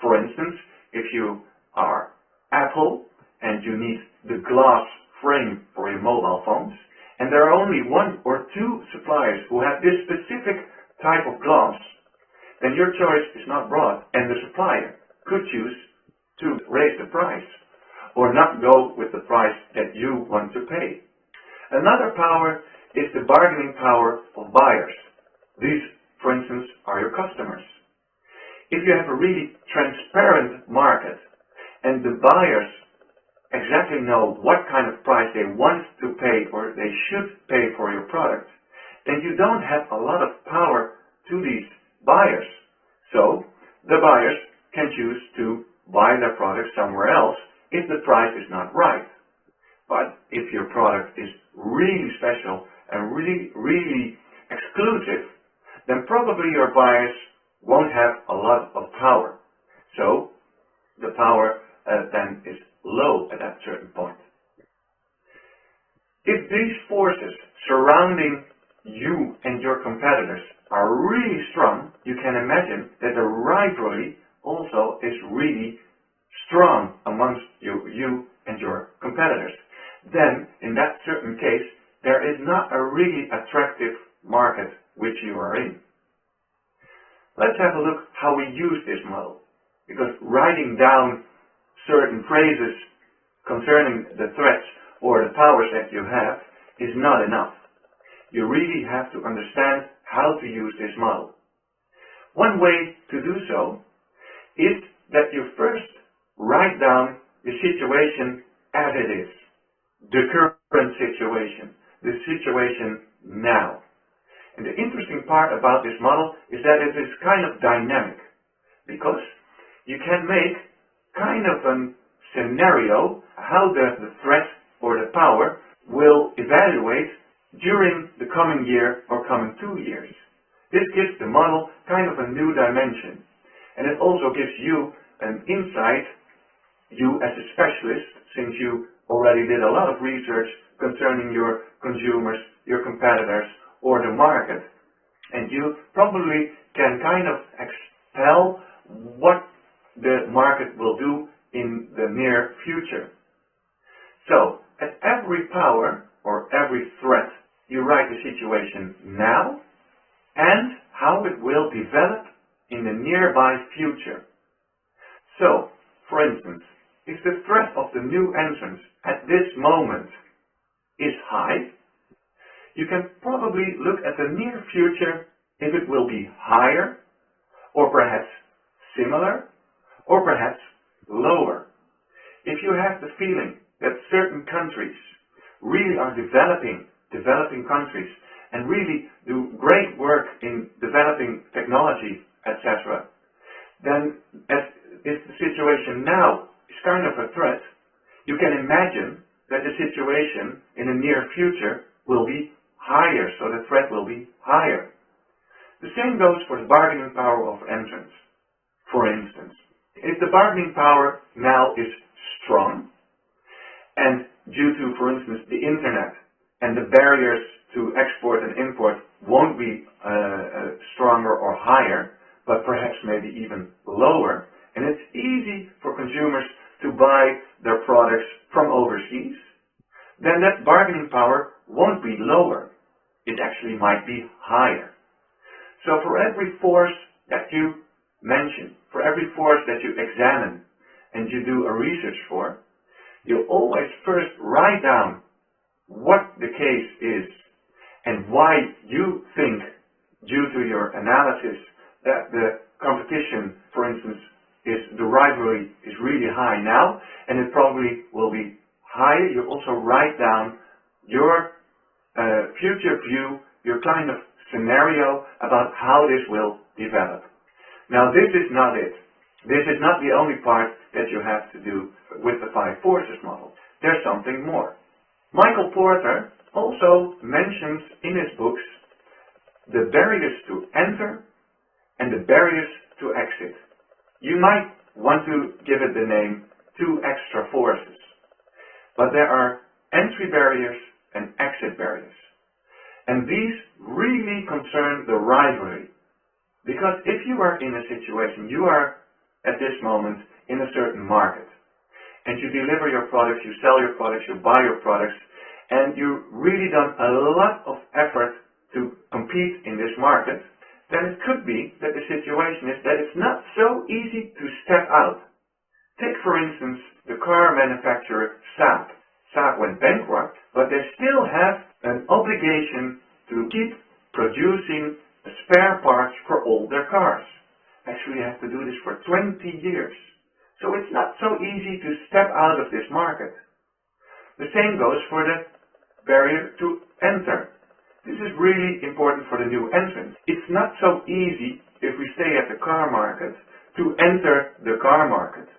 For instance, if you are Apple and you need the glass frame for your mobile phones, and there are only one or two suppliers who have this specific type of gloss, then your choice is not broad, and the supplier could choose to raise the price or not go with the price that you want to pay. Another power is the bargaining power of buyers. These, for instance, are your customers. If you have a really transparent market and the buyers exactly know what kind of price they want to pay or they should pay for your product, then you don't have a lot of power to these buyers. So the buyers can choose to buy their product somewhere else if the price is not right. But if your product is really special and really exclusive, then probably your buyers won't have a lot of power. So the power then is low at that certain point. If these forces surrounding you and your competitors are really strong, you can imagine that the rivalry also is really strong amongst you and your competitors. Then, in that certain case, there is not a really attractive market which you are in. Let's have a look how we use this model, because writing down certain phrases concerning the threats or the powers that you have is not enough. You really have to understand how to use this model. One way to do so is that you first write down the situation as it is, the current situation, the situation now. And the interesting part about this model is that it is kind of dynamic, because you can make kind of a scenario how the threat or the power will evaluate during the coming year or coming 2 years. This gives the model kind of a new dimension, and it also gives you an insight, you as a specialist, since you already did a lot of research concerning your consumers, your competitors, or the market, and you probably can kind of tell what the market will do in the near future. So, at every power or every threat, you write the situation now and how it will develop in the nearby future. So, for instance, if the threat of the new entrants at this moment is high, you can probably look at the near future if it will be higher, or perhaps similar, or perhaps lower. If you have the feeling that certain countries really are developing countries and really do great work in developing technology, etc., then if the situation now is kind of a threat, you can imagine that the situation in the near future will be higher, so the threat will be higher. The same goes for the bargaining power of entrants. For instance, if the bargaining power now is strong, and due to, for instance, the internet and the barriers to export and import won't be stronger or higher, but perhaps maybe even lower, and it's easy for consumers to buy their products from overseas, then that bargaining power won't be lower. It actually might be higher. So for every force that you mention, for every force that you examine and you do a research for, you always first write down what the case is and why you think, due to your analysis, that the competition, for instance, the rivalry is really high now, and it probably will be higher. You also write down your future view, your kind of scenario about how this will develop. Now, this is not it. This is not the only part that you have to do with the 5 forces model. There's something more. Michael Porter also mentions in his books the barriers to enter and the barriers to exit. You might want to give it the name 2 extra forces, but there are entry barriers and exit barriers. And these really concern the rivalry. Because if you are in a situation, you are at this moment in a certain market, and you deliver your products, you sell your products, you buy your products, and you've really done a lot of effort to compete in this market, then it could be that the situation is that it's not so easy to step out. Take, for instance, the car manufacturer Saab. Saab went bankrupt, but they still have an obligation to keep producing spare parts for all their cars. Actually, they have to do this for 20 years. So it's not so easy to step out of this market. The same goes for the barrier to enter. This is really important for the new entrants. It's not so easy, if we stay at the car market, to enter the car market.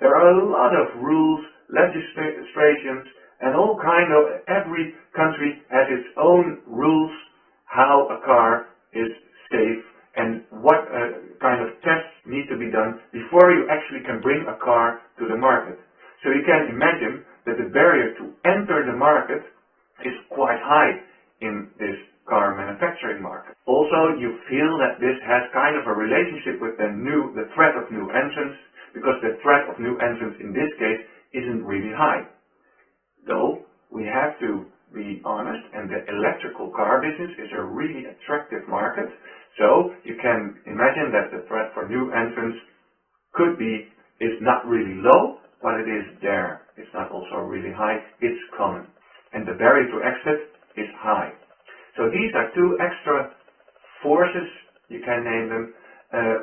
There are a lot of rules, legislations, and all kind of, every country has its own rules how a car is safe and what kind of tests need to be done before you actually can bring a car to the market. So you can imagine that the barrier to enter the market is quite high in this car manufacturing market. Also, you feel that this has kind of a relationship with the threat of new entrants, because the threat of new entrants in this case isn't really high. Though, we have to be honest, and the electrical car business is a really attractive market, so you can imagine that the threat for new entrants is not really low, but it is there. It's not also really high, it's common. And the barrier to exit is high. So these are two extra forces, you can name them,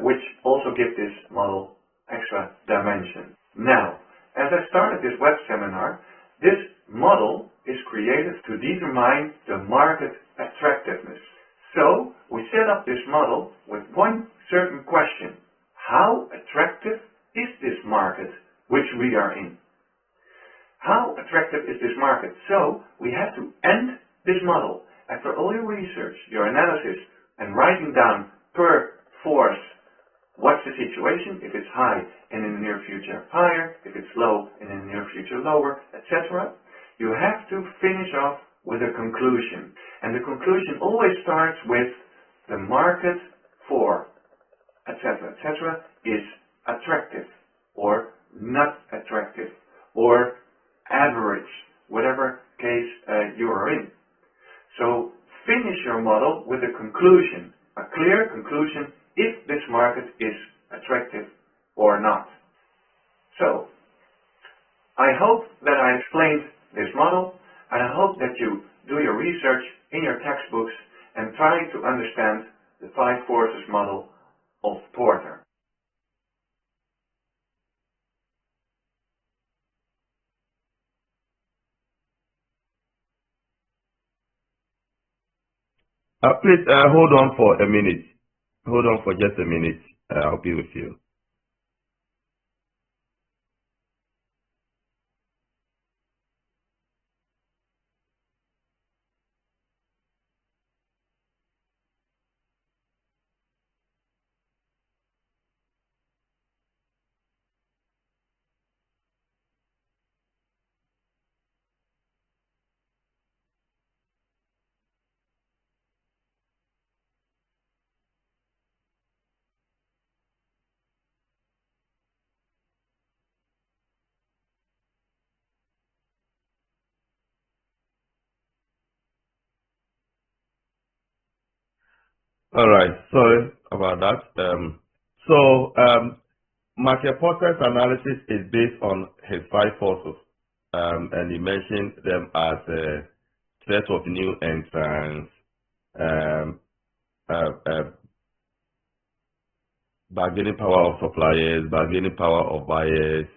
which also give this model extra dimension. Now, as I started this web seminar, this model is created to determine the market attractiveness. So, we set up this model with one certain question. How attractive is this market which we are in? How attractive is this market? So, we have to end this model. After all your research, your analysis, and writing down per force what's the situation, if it's high and in the near future higher, if it's low and in the near future lower, etc., you have to finish off with a conclusion. And the conclusion always starts with the market for, etc., etc., is attractive or not attractive or average, whatever case you are in. So finish your model with a conclusion, a clear conclusion, if this market is attractive or not. So, I hope that I explained this model, and I hope that you do your research in your textbooks and try to understand the 5 forces model of Porter. Please hold on for a minute. Hold on for just a minute. I'll be with you. All right. Sorry about that. Michael Porter's analysis is based on his 5 forces, and he mentioned them as a threat of new entrants, bargaining power of suppliers, bargaining power of buyers,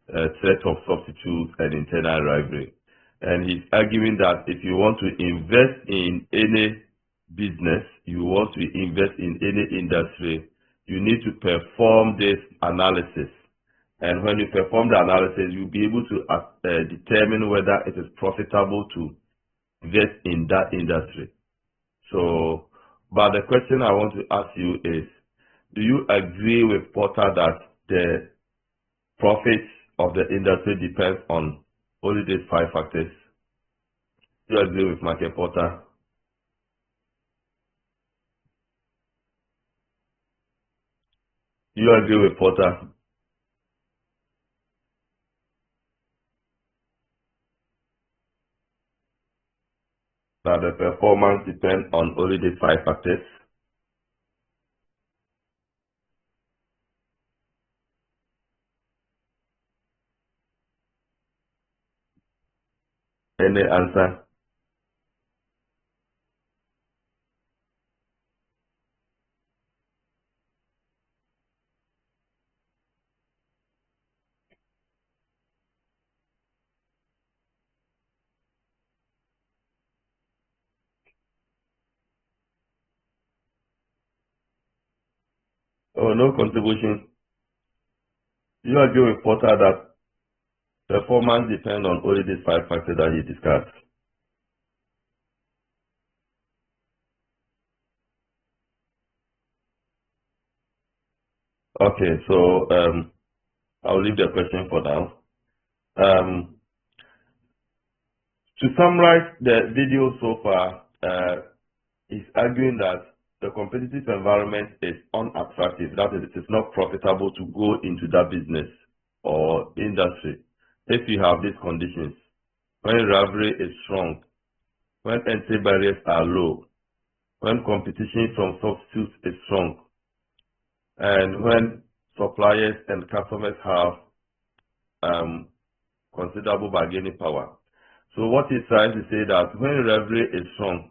threat of substitutes, and internal rivalry. And he's arguing that if you want to invest in any business, you want to invest in any industry, you need to perform this analysis. And when you perform the analysis, you'll be able to determine whether it is profitable to invest in that industry. So, but the question I want to ask you is, do you agree with Porter that the profits of the industry depends on only these 5 factors? Do you agree with Michael Porter? Do you agree with Porter? that the performance depends on only the 5 factors? Any answer? Oh, no contribution. You agree with Porter that performance depends on only these 5 factors that he discussed. Okay, so I'll leave the question for now. To summarize the video so far, is arguing that the competitive environment is unattractive. That is, it is not profitable to go into that business or industry if you have these conditions. When rivalry is strong, when entry barriers are low, when competition from substitutes is strong, and when suppliers and customers have considerable bargaining power. So what he's trying to say that when rivalry is strong,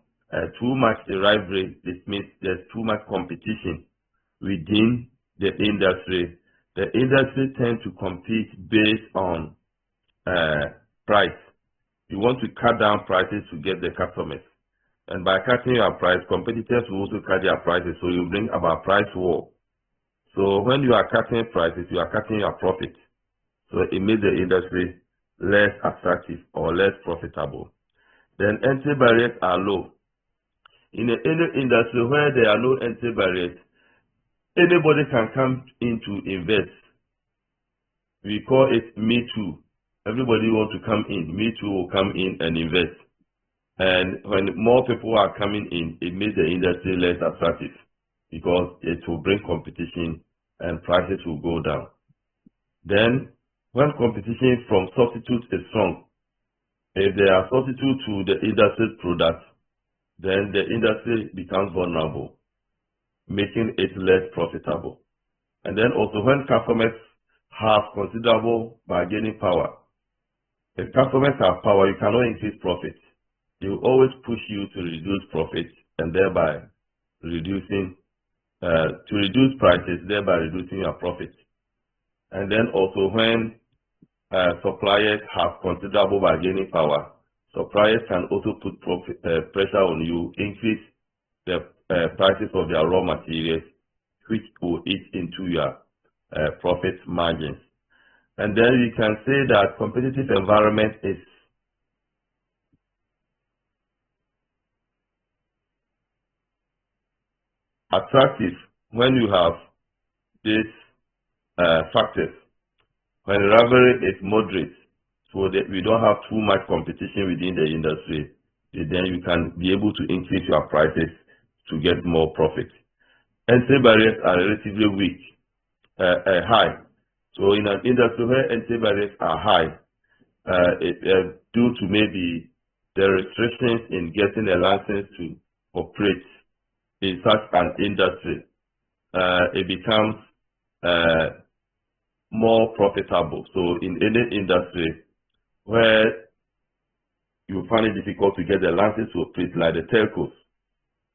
too much rivalry, this means there's too much competition within the industry. The industry tends to compete based on price. You want to cut down prices to get the customers. And by cutting your price, competitors will also cut their prices, so you bring about price war. So when you are cutting prices, you are cutting your profit. So it makes the industry less attractive or less profitable. Then entry barriers are low. In any industry where there are no entry barriers, anybody can come in to invest. We call it Me Too. Everybody wants to come in. Me Too will come in and invest. And when more people are coming in, it makes the industry less attractive because it will bring competition and prices will go down. Then, when competition from substitutes is strong, if there are substitutes to the industry's products, then the industry becomes vulnerable, making it less profitable. And then also when customers have considerable bargaining power, if customers have power, you cannot increase profits. They will always push you to reduce profits and thereby reduce prices, thereby reducing your profits. And then also when suppliers have considerable bargaining power, suppliers can also put pressure on you, increase the prices of their raw materials, which will eat into your profit margins. And then you can say that competitive environment is attractive when you have these factors. When rivalry is moderate, so that we don't have too much competition within the industry, then you can be able to increase your prices to get more profit. Entry barriers are relatively weak, high. So in an industry where entry barriers are high, due to maybe the restrictions in getting a license to operate in such an industry, it becomes more profitable. So in any industry where you find it difficult to get a license to operate, like the telcos,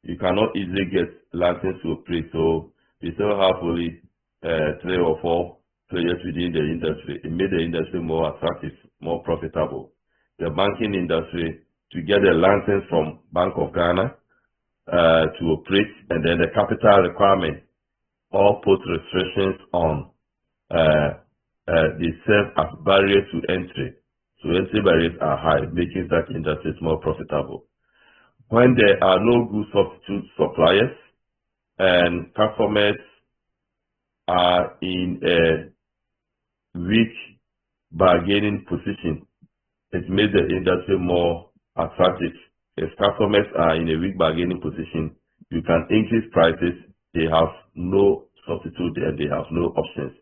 you cannot easily get license to operate. So we still have only 3 or 4 players within the industry. It made the industry more attractive, more profitable. The banking industry, to get a license from Bank of Ghana to operate, and then the capital requirement, all put restrictions on. They serve as barriers to entry. So entry barriers are high, making that industry more profitable. When there are no good substitute suppliers and customers are in a weak bargaining position, it makes the industry more attractive. If customers are in a weak bargaining position, you can increase prices. They have no substitute and they have no options.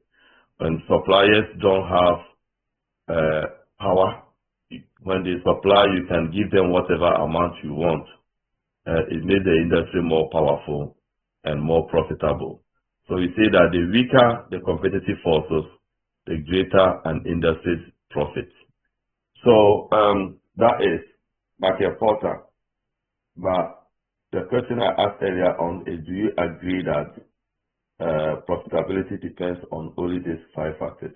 When suppliers don't have power, when they supply, you can give them whatever amount you want it makes the industry more powerful and more profitable. So we say that the weaker the competitive forces, the greater an industry's profit. So that is Market Porter. But the question I asked earlier on is, do you agree that profitability depends on only these 5 factors?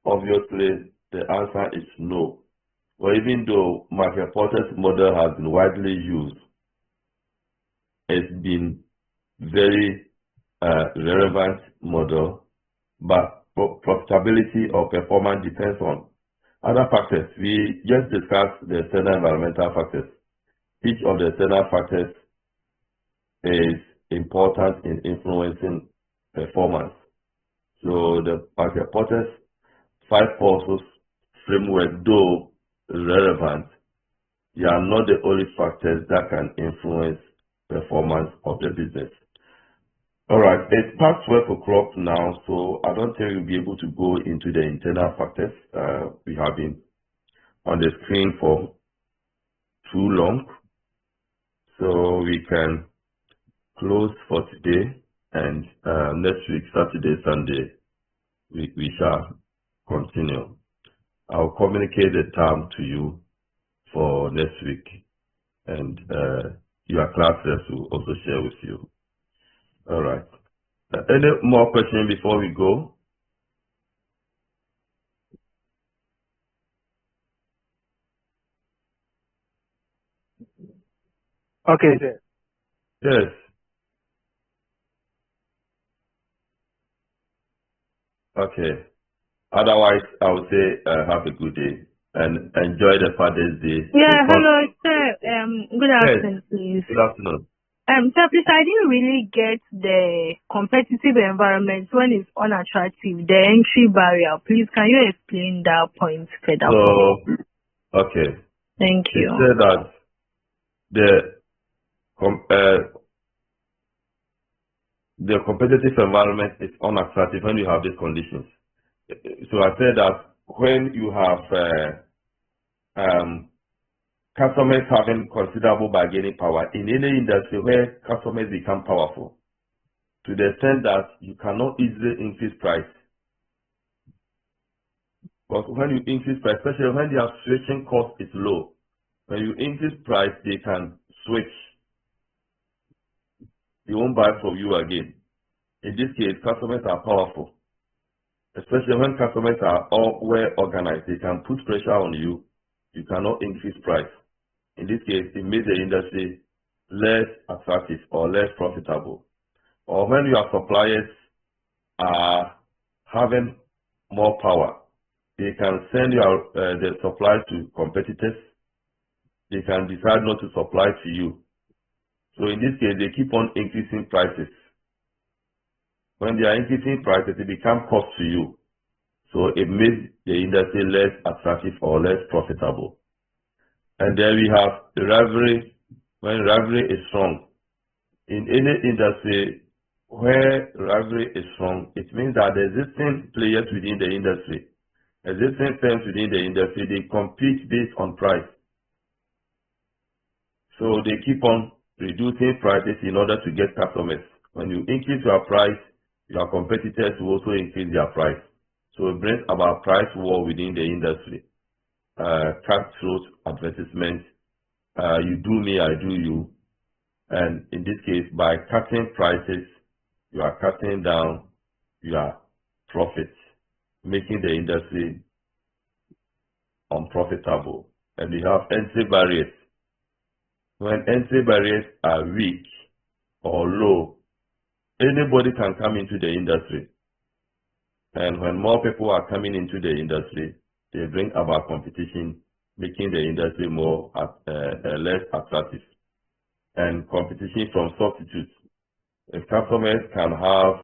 Obviously, the answer is no. Well, even though Market Porter's model has been widely used, it's been very relevant model, but profitability or performance depends on other factors. We just discussed the external environmental factors. Each of the external factors is important in influencing performance. So the Market Porter's 5 forces framework, though relevant, they are not the only factors that can influence performance of the business. All right, it's past 12 o'clock now, so I don't think we'll be able to go into the internal factors. We have been on the screen for too long, so we can close for today, and next week, Saturday, Sunday, we shall continue. I'll communicate the time to you for next week, and your classes will also share with you. All right. Any more questions before we go? Okay, sir. Yes. Okay. Otherwise, I would say have a good day and enjoy the Father's Day. Yeah, hello, sir. Good afternoon, please. Good afternoon. Sir, please, I didn't really get the competitive environment when it's unattractive, the entry barrier. Please, can you explain that point further? So, okay. Thank you. It said that the competitive environment is unattractive when you have these conditions. So I said that when you have customers having considerable bargaining power in any industry where customers become powerful, to the extent that you cannot easily increase price. But when you increase price, especially when their switching cost is low, when you increase price, they can switch. They won't buy from you again. In this case, customers are powerful. Especially when customers are all well organized, they can put pressure on you. You cannot increase price. In this case, it makes the industry less attractive or less profitable. Or when your suppliers are having more power, they can send the supply to competitors. They can decide not to supply to you. So in this case, they keep on increasing prices. When they are increasing prices, it becomes cost to you. So it makes the industry less attractive or less profitable. And then we have the rivalry. When rivalry is strong, in any industry where rivalry is strong, it means that the existing players within the industry, existing firms within the industry, they compete based on price. So they keep on reducing prices in order to get customers. When you increase your price, your competitors will also increase their price. So it brings about price war within the industry. Cutthroat advertisements, you do me, I do you. And in this case, by cutting prices, you are cutting down your profits, making the industry unprofitable. And we have entry barriers. When entry barriers are weak or low, anybody can come into the industry. And when more people are coming into the industry, they bring about competition, making the industry more less attractive. And competition from substitutes. If customers can have